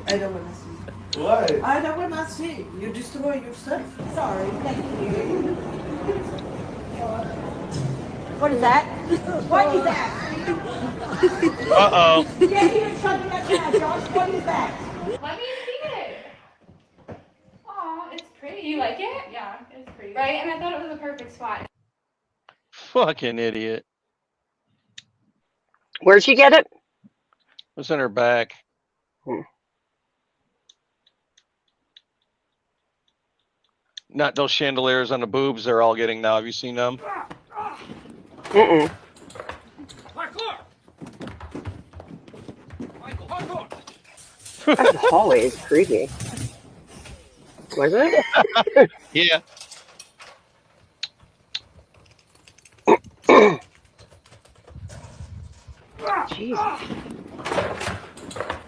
I don't want to see. What? I don't want to see. You destroy yourself. Sorry. Thank you. What is that? What is that? Uh-oh. Get here and shut that cat, Josh. What is that? Let me see it. Aw, it's pretty. You like it? Yeah, it's pretty. Right? And I thought it was a perfect spot. Fucking idiot. Where'd she get it? What's in her back? Not those chandeliers on the boobs they're all getting now. Have you seen them? Mm-mm. That hallway is creepy. Was it? Yeah. Jesus.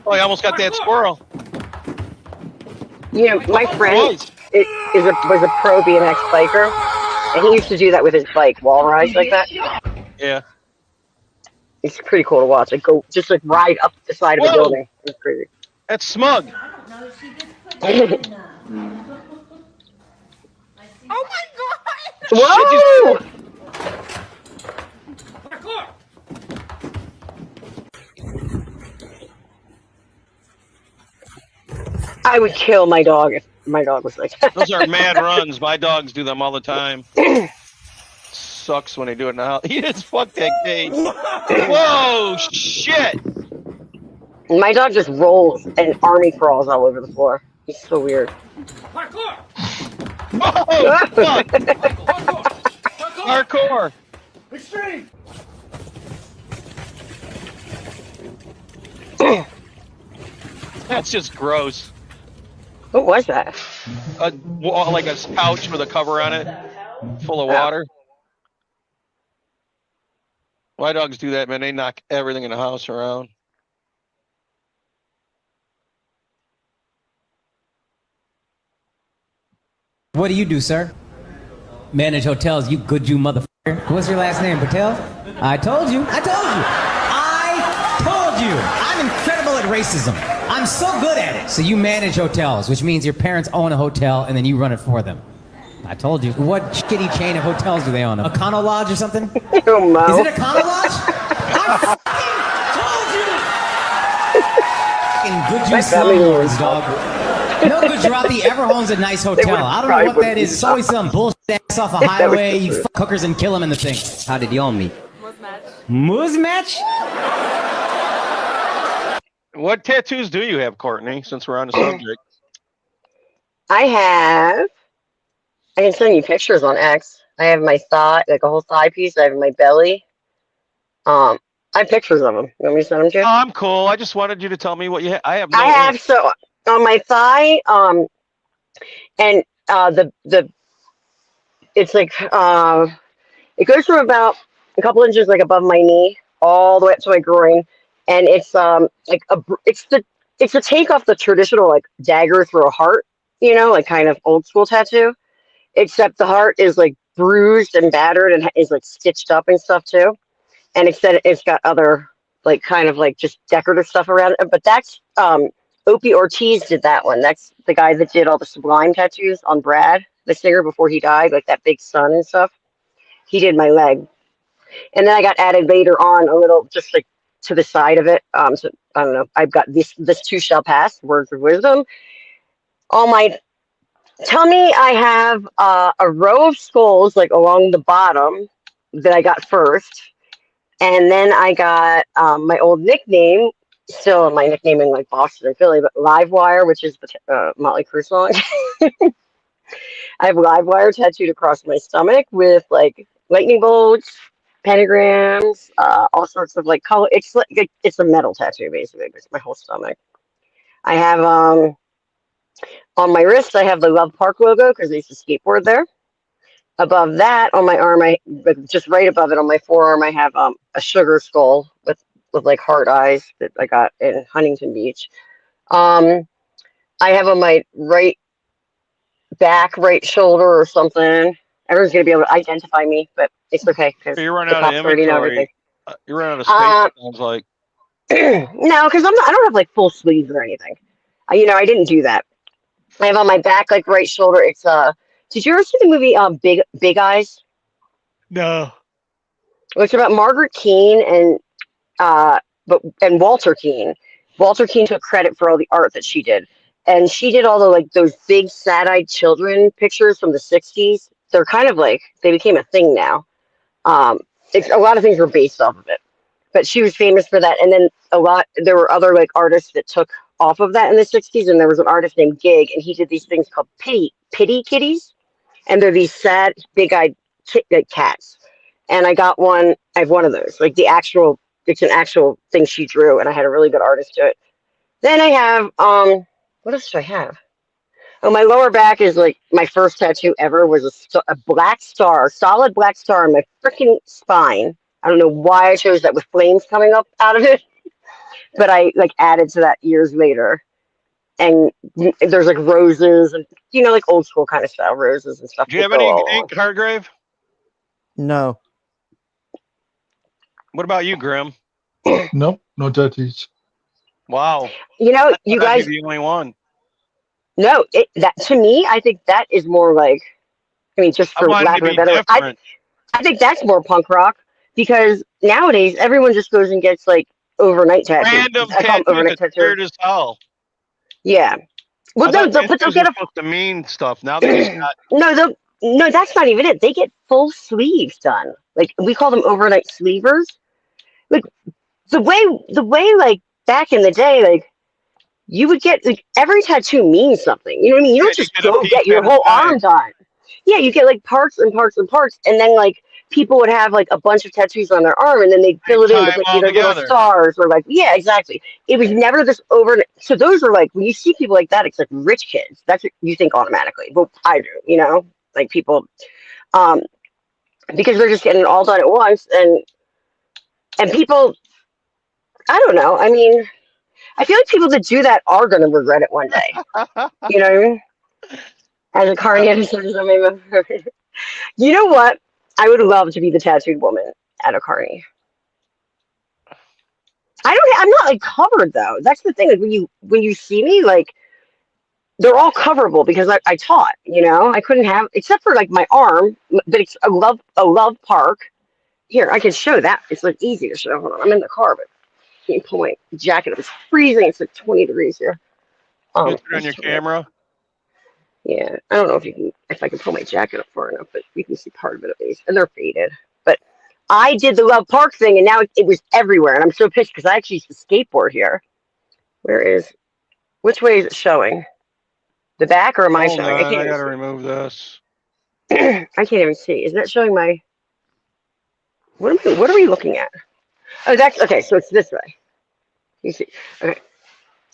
Oh, I almost got that squirrel. You know, my friend was a pro BMX biker, and he used to do that with his bike, wall rides like that. Yeah. It's pretty cool to watch. Like go just like ride up the side of a building. It's crazy. That's smug. Oh my god! Whoa! I would kill my dog if my dog was like that. Those are mad runs. My dogs do them all the time. Sucks when they do it in the house. He just fucked that cage. Whoa, shit! My dog just rolls and army crawls all over the floor. He's so weird. Oh, fuck! Hardcore! Extreme! That's just gross. What was that? Like a couch with a cover on it, full of water. My dogs do that, man. They knock everything in the house around. What do you do, sir? Manage hotels, you good you motherfucker. What's your last name, Patel? I told you. I told you. I told you. I'm incredible at racism. I'm so good at it. So you manage hotels, which means your parents own a hotel and then you run it for them. I told you. What shitty chain of hotels do they own? A Econo Lodge or something? Oh, Mo. Is it a Econo Lodge? I fucking told you. Fucking good you slumlords, dog. No, Gujarati ever owns a nice hotel. I don't know what that is. It's always some bullshit ass off a highway. You fuck hookers and kill them in the thing. How did y'all meet? Muzmatch? What tattoos do you have, Courtney, since we're on the subject? I can send you pictures on X. I have my thigh, like a whole thigh piece. I have my belly. I have pictures of them. You want me to send them to you? Oh, I'm cool. I just wanted you to tell me what you have. I have no I have, so on my thigh, and it's like, it goes from about a couple inches like above my knee all the way up to my groin. And it's like it's the take off the traditional like dagger through a heart, you know, like kind of old school tattoo, except the heart is like bruised and battered and is like stitched up and stuff too. And it's got other like kind of like just decorative stuff around it. But that's Opie Ortiz did that one. That's the guy that did all the Sublime tattoos on Brad, the singer, before he died, like that big sun and stuff. He did my leg. And then I got added later on a little just like to the side of it. So I don't know. I've got this too shall pass, words of wisdom. On my tummy, I have a row of skulls like along the bottom that I got first. And then I got my old nickname, still my nickname in like Boston and Philly, but Livewire, which is the Motley Crue song. I have Livewire tattooed across my stomach with like lightning bolts, pentagrams, all sorts of like color. It's like it's a metal tattoo basically. It's my whole stomach. I have On my wrist, I have the Love Park logo because I used to skateboard there. Above that, on my arm, just right above it on my forearm, I have a sugar skull with like heart eyes that I got in Huntington Beach. I have on my right back, right shoulder or something. Everyone's gonna be able to identify me, but it's okay because You run the out of cops already know everything. inventory. You run out of space. Sounds like. No, because I don't have like full sleeves or anything. I didn't do that. I have on my back, like right shoulder. It's Did you ever see the movie Big Eyes? No. It's about Margaret Keane and Walter Keane. Walter Keane took credit for all the art that she did, and she did all the like those big sad-eyed children pictures from the '60s. They're kind of like they became a thing now. A lot of things were based off of it, but she was famous for that. And then there were other like artists that took off of that in the '60s, and there was an artist named Gig, and he did these things called pity kitties, and they're these sad, big-eyed cats. And I got one. I have one of those, like it's an actual thing she drew, and I had a really good artist do it. Then I have what else do I have? Oh, my lower back is like my first tattoo ever was a black star, solid black star on my freaking spine. I don't know why I chose that with flames coming up out of it, but I like added to that years later. And there's like roses and like old school kind of style roses and stuff. Do you have any ink, Hargrave? No. What about you, Grim? Nope, no tattoos. Wow. You I'd guys. be the only one. No, that to me, I think that is more like, just for lack of a better, I think that's more punk rock because nowadays everyone just goes and gets like overnight tattoos. Random I call them overnight tattoos. Weird as hell. Yeah. Well, but they'll get supposed to mean stuff. Now they just got no, that's not even it. They get full sleeves done. Like we call them overnight sleevers. Like the way like back in the day, like you would get like every tattoo means something. You know what I mean? You don't just go get your whole arm done. Yeah, you get like parts and parts and parts, and then like people would have like a bunch of tattoos on their arm, and then they'd fill it in with like either little stars or like exactly. It was never this overnight. So those are like when you see people like that, it's like rich kids. That's what you think automatically. Well, I do. Like people, because they're just getting it all done at once, and people. I don't know. I feel like people that do that are going to regret it one day. You know what I mean? As a Carney episode, you know what? I would love to be the tattooed woman at a Carney. I'm not like covered though. That's the thing. Like when you see me, like they're all coverable because I taught. I couldn't have except for like my arm, but it's a love park. Here, I can show that. It's like easy to show. Hold on, I'm in the car, but. Can you pull my jacket up? It's freezing. It's like 20 degrees here. You put it on your camera. Yeah, I don't know if I can pull my jacket up far enough, but you can see part of it at least. And they're faded. But I did the Love Park thing, and now it was everywhere. And I'm so pissed because I actually used to skateboard here. Which way is it showing? The back or am I showing? I gotta remove this. I can't even see. Isn't that showing my? What are we looking at? Oh, that's okay. So it's this way. You see? Okay.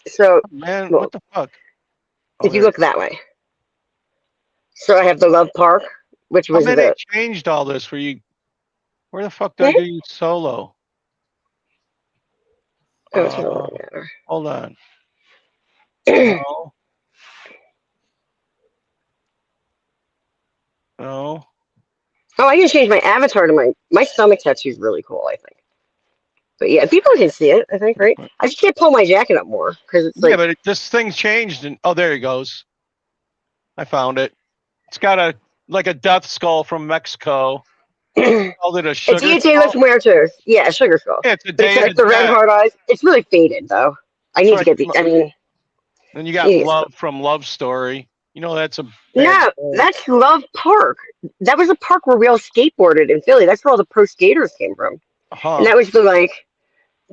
So, man, what the fuck? If you look that way. So I have the Love Park, which was they changed all this for you. Where the fuck did I do solo? Oh, it's no matter. Hold on. No. No. Oh, I can change my avatar to my stomach tattoo is really cool, I think. But yeah, people can see it, I think, right? I just can't pull my jacket up more because it's like. Yeah, but this thing's changed, and there he goes. I found it. It's got a death skull from Mexico. Called it a sugar skull. It's Dia de Muertos. Yeah, a sugar skull. Yeah, it's a day. It's like the red hard eyes. It's really faded though. I need to get the. Then you got Love from Love Story. That's a. No, that's Love Park. That was a park where we all skateboarded in Philly. That's where all the pro skaters came from. And that was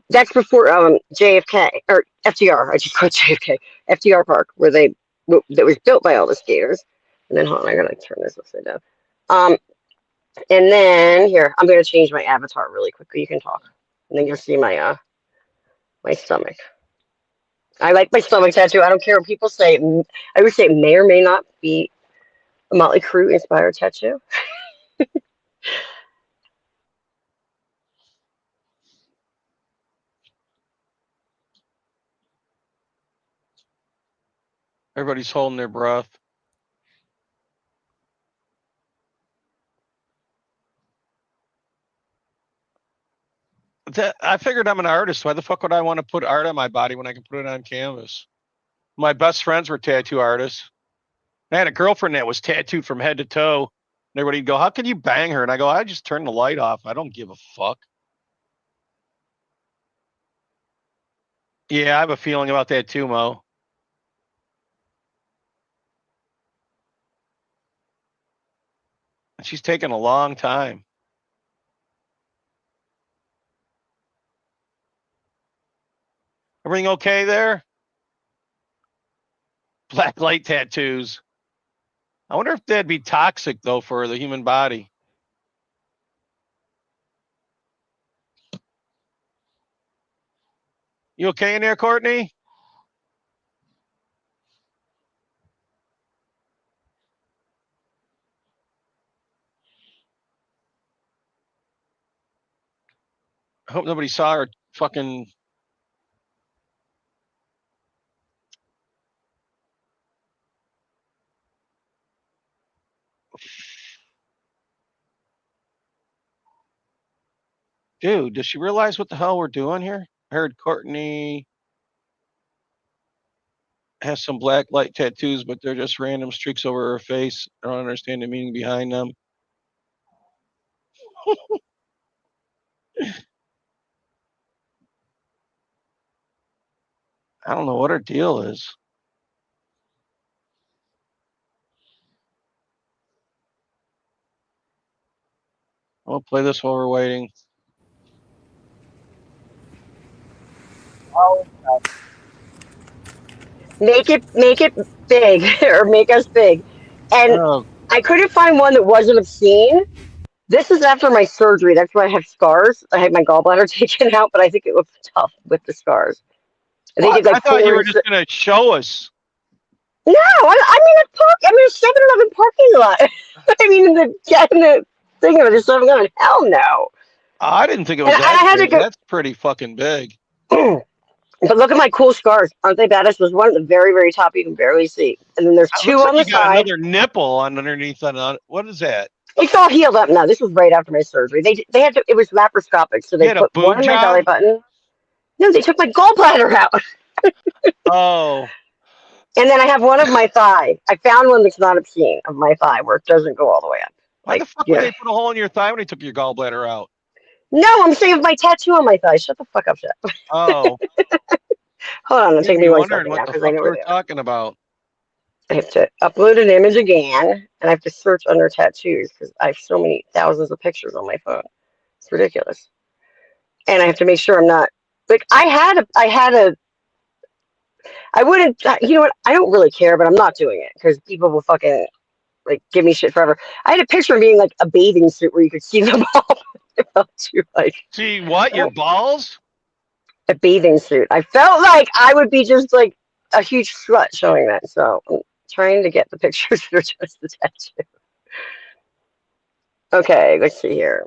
that's before JFK or FDR. I just called JFK. FDR Park, that was built by all the skaters. And then hold on, I gotta turn this upside down. And then here, I'm gonna change my avatar really quickly. You can talk, and then you'll see my my stomach. I like my stomach tattoo. I don't care what people say. I would say it may or may not be a Motley Crue inspired tattoo. Everybody's holding their breath. I figured I'm an artist. Why the fuck would I want to put art on my body when I can put it on canvas? My best friends were tattoo artists. I had a girlfriend that was tattooed from head to toe. And everybody'd go, how can you bang her? And I go, I just turn the light off. I don't give a fuck. Yeah, I have a feeling about that too, Mo. She's taken a long time. Everything okay there? Black light tattoos. I wonder if that'd be toxic though for the human body. You okay in there, Courtney? I hope nobody saw her fucking. Dude, does she realize what the hell we're doing here? I heard Courtney has some black light tattoos, but they're just random streaks over her face. I don't understand the meaning behind them. I don't know what her deal is. We'll play this while we're waiting. Make it big or make us big. And I couldn't find one that wasn't obscene. This is after my surgery. That's why I have scars. I had my gallbladder taken out, but I think it looks tough with the scars. They did, like, I thought you were just going to show us. No, I'm in a 7-Eleven parking lot. I mean, in the thing of it is 7-Eleven. Hell no. I didn't think it was And I that had to big. go- That's pretty fucking big. But look at my cool scars. Aren't they badass? There's one at the very, very top you can barely see. And then there's two Looks on like the you got side. another nipple underneath. What is that? It's all healed up now. This was right after my surgery. They had to. It was laparoscopic, so You they had a put boob one in my job? belly button. No, they took my gallbladder out. Oh. And then I have one of my thigh. I found one that's not obscene of my thigh where it doesn't go all the way up. Why the fuck you would know. they put a hole in your thigh when they took your gallbladder out? No, I'm saying of my tattoo on my thigh. Shut the fuck up, Shep. Oh. Hold on, it'll take me You're one wondering second what now the because I fuck know we're where they are. talking about. I have to upload an image again, and I have to search under tattoos because I have so many thousands of pictures on my phone. It's ridiculous. And I have to make sure I'm not like I wouldn't, you know what? I don't really care, but I'm not doing it because people will fucking like give me shit forever. I had a picture of being like a bathing suit where you could see them all. I felt too like See what? Your balls? a bathing suit. I felt like I would be just like a huge slut showing that. So I'm trying to get the pictures that are just the tattoo. Okay, let's see here.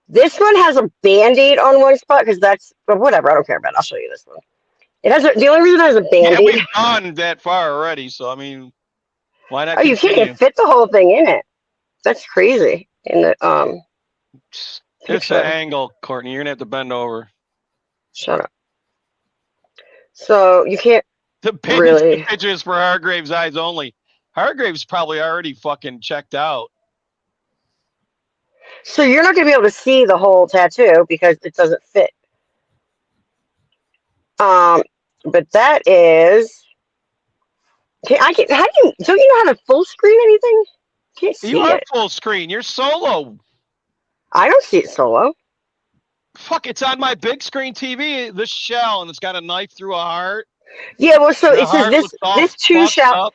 This one has a band-aid on one spot because that's but whatever. I don't care about it. I'll show you this one. It has the only reason it has a Yeah, band-aid. we've gone that far already, so I mean, why not Oh, you continue? can't fit the whole thing in it. That's crazy. In the It's picture. the angle, Courtney. You're gonna have to bend over. Shut up. So you can't The really. pictures for Hargrave's eyes only. Hargrave's probably already fucking checked out. So you're not gonna be able to see the whole tattoo because it doesn't fit. But that is. How do you? Don't you know how to full screen anything? Can't see You are it. full screen. You're solo. I don't see it solo. Fuck, it's on my big screen TV, this shell, and it's got a knife through a heart. Yeah, well, so The it says heart this looks all this too fucked shall. up.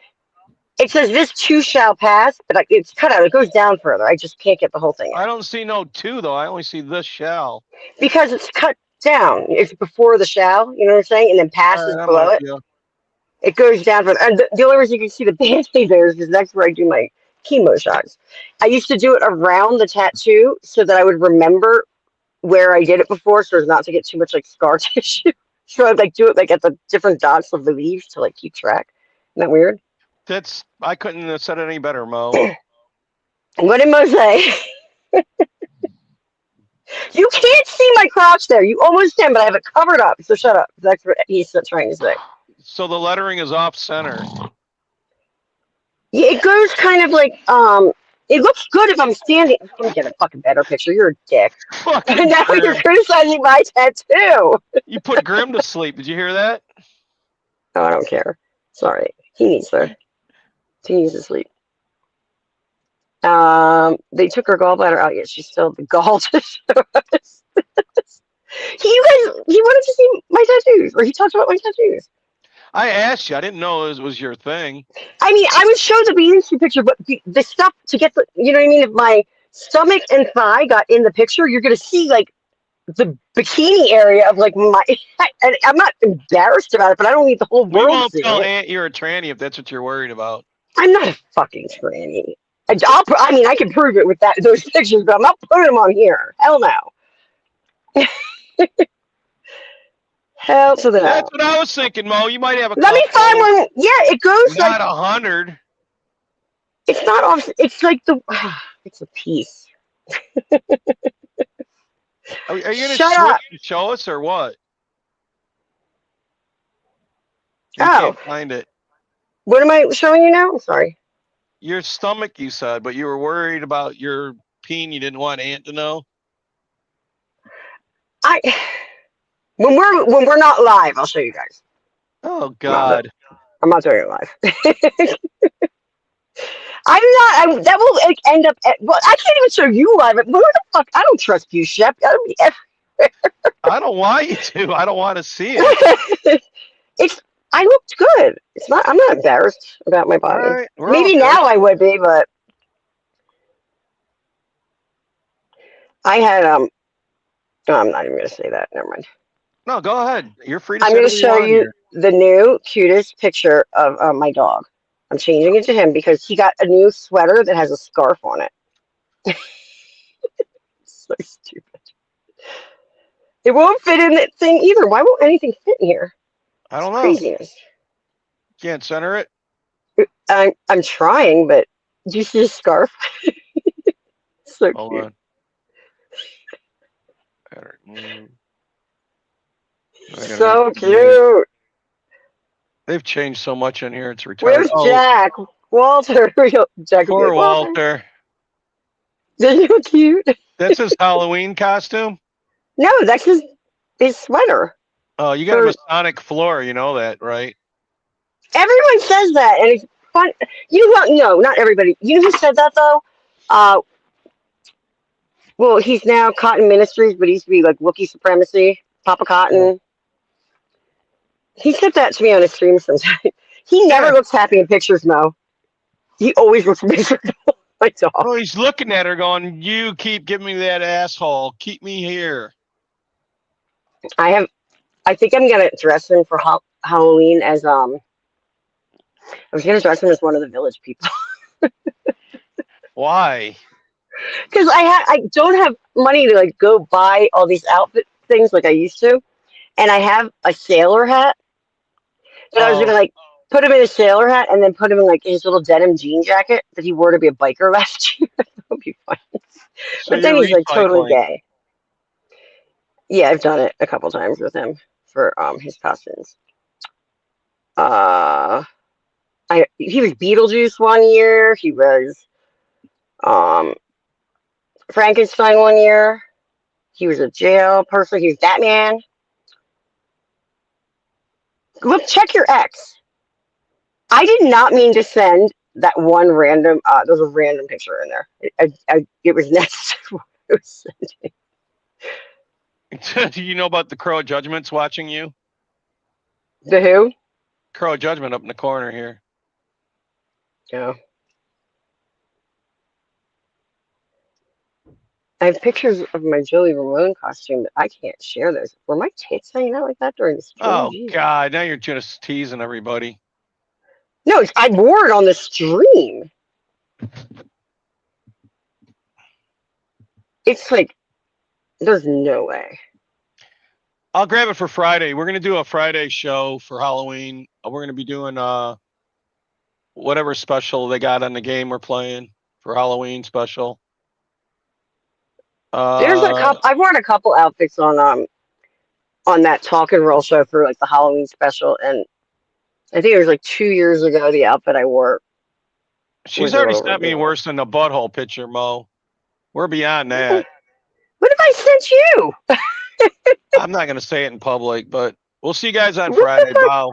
It says this too shall pass, but it's cut out. It goes down further. I just can't get the whole thing I don't see no two though. I only see this shell. because it's cut. down. It's before the shell, you know what I'm saying? And then passes I'm below with it. you. It goes down for, and the only reason you can see the band-aid there is because that's where I do my chemo shots. I used to do it around the tattoo so that I would remember where I did it before, so as not to get too much like scar tissue. So I'd like do it like at the different dots of the leaves to like keep track. Isn't that weird? I couldn't have said it any better, Mo. What did Mo say? You can't see my crotch there. You almost can, but I have it covered up. So shut up. That's what he's trying to say. So the lettering is off center. Yeah, it goes kind of like it looks good if I'm standing. Let me get a fucking better picture. You're a dick. Now you're criticizing my tattoo. You put Grim to sleep. Did you hear that? Oh, I don't care. Sorry. He needs to sleep. They took her gallbladder out, yet she's still the gall to show us. He wanted to see my tattoos, or he talked about my tattoos. I asked you. I didn't know it was your thing. I mean, I would show the bathing suit picture, but the stuff to get the, you know what I mean? If my stomach and thigh got in the picture, you're going to see like the bikini area of like my, and I'm not embarrassed about it, but I don't need the whole We world won't seeing tell it. Aunt you're a tranny if that's what you're worried about. I'm not a fucking tranny. I mean, I can prove it with those pictures, but I'm not putting them on here. Hell no. Hell to the no. That's what I was thinking, Mo. You might have a Let me find one. Yeah, it goes not like 100. It's not off. It's like the. It's a piece. Are you gonna Shut up. show us or what? You Oh. can't find it. What am I showing you now? I'm sorry. Your stomach, you said, but you were worried about your peen. You didn't want Aunt to know. When we're not live, I'll show you guys. Oh God. I'm not doing it live. That will like, end up. Well, I can't even show you live. Where the fuck? I don't trust you, Shep. That'll be everywhere. I don't want you to. I don't want to see it. I looked good. It's not. I'm not embarrassed about my body. All right, Maybe now I would be, but I had No, I'm not even gonna say that. Never mind. No, go ahead. You're free to. I'm gonna show you the new cutest picture of my dog. I'm changing it to him because he got a new sweater that has a scarf on it. So stupid. It won't fit in that thing either. Why won't anything fit in here? I don't know. Craziness. Can't center it. I'm trying, but do you see his scarf? So Hold cute. on. Better move. So cute. They've changed so much in here. It's retarded. Where's Jack? Walter. Jack. Poor Walter. Isn't he cute? That's his Halloween costume? No, that's his sweater. Oh, you got a Masonic floor. You know that, right? Everyone says that, and it's fun. No, not everybody. You know who said that, though? Well, he's now Cotton Ministries, but he used to be like Wookiee Supremacy, Papa Cotton. He said that to me on a stream sometimes. He never looks happy in pictures, Mo. He always looks miserable. My dog. Oh, he's looking at her going, you keep giving me that asshole. Keep me here. I think I'm going to dress him for Halloween as, I was going to dress him as one of the village people. Why? Because I don't have money to like go buy all these outfit things like I used to. And I have a sailor hat. But I was gonna like put him in a sailor hat and then put him in like his little denim jean jacket that he wore to be a biker last year. That would be fun. So but then he's like totally recycling. gay. Yeah, I've done it a couple times with him for his costumes. He was Beetlejuice one year. He was Frankenstein one year. He was a jail person. He was Batman. Look, check your ex. I did not mean to send that one random. There's a random picture in there. It was next to what I was sending. Do you know about the Crow Judgment's watching you? The who? Crow Judgment up in the corner here. Yeah. I have pictures of my Joey Ramone costume, but I can't share those. Were my tits hanging out like that during the stream? Oh Jeez. God, now you're just teasing everybody. No, I wore it on the stream. It's like, there's no way. I'll grab it for Friday. We're gonna do a Friday show for Halloween. We're gonna be doing whatever special they got on the game we're playing for Halloween special. There's a couple. I've worn a couple outfits on that Talk and Roll show for like the Halloween special, and I think it was like 2 years ago. The outfit I wore. She's already sent me worse than the butthole picture, Mo. We're beyond that. What have I sent you? I'm not gonna say it in public, but we'll see you guys on Friday. Bye.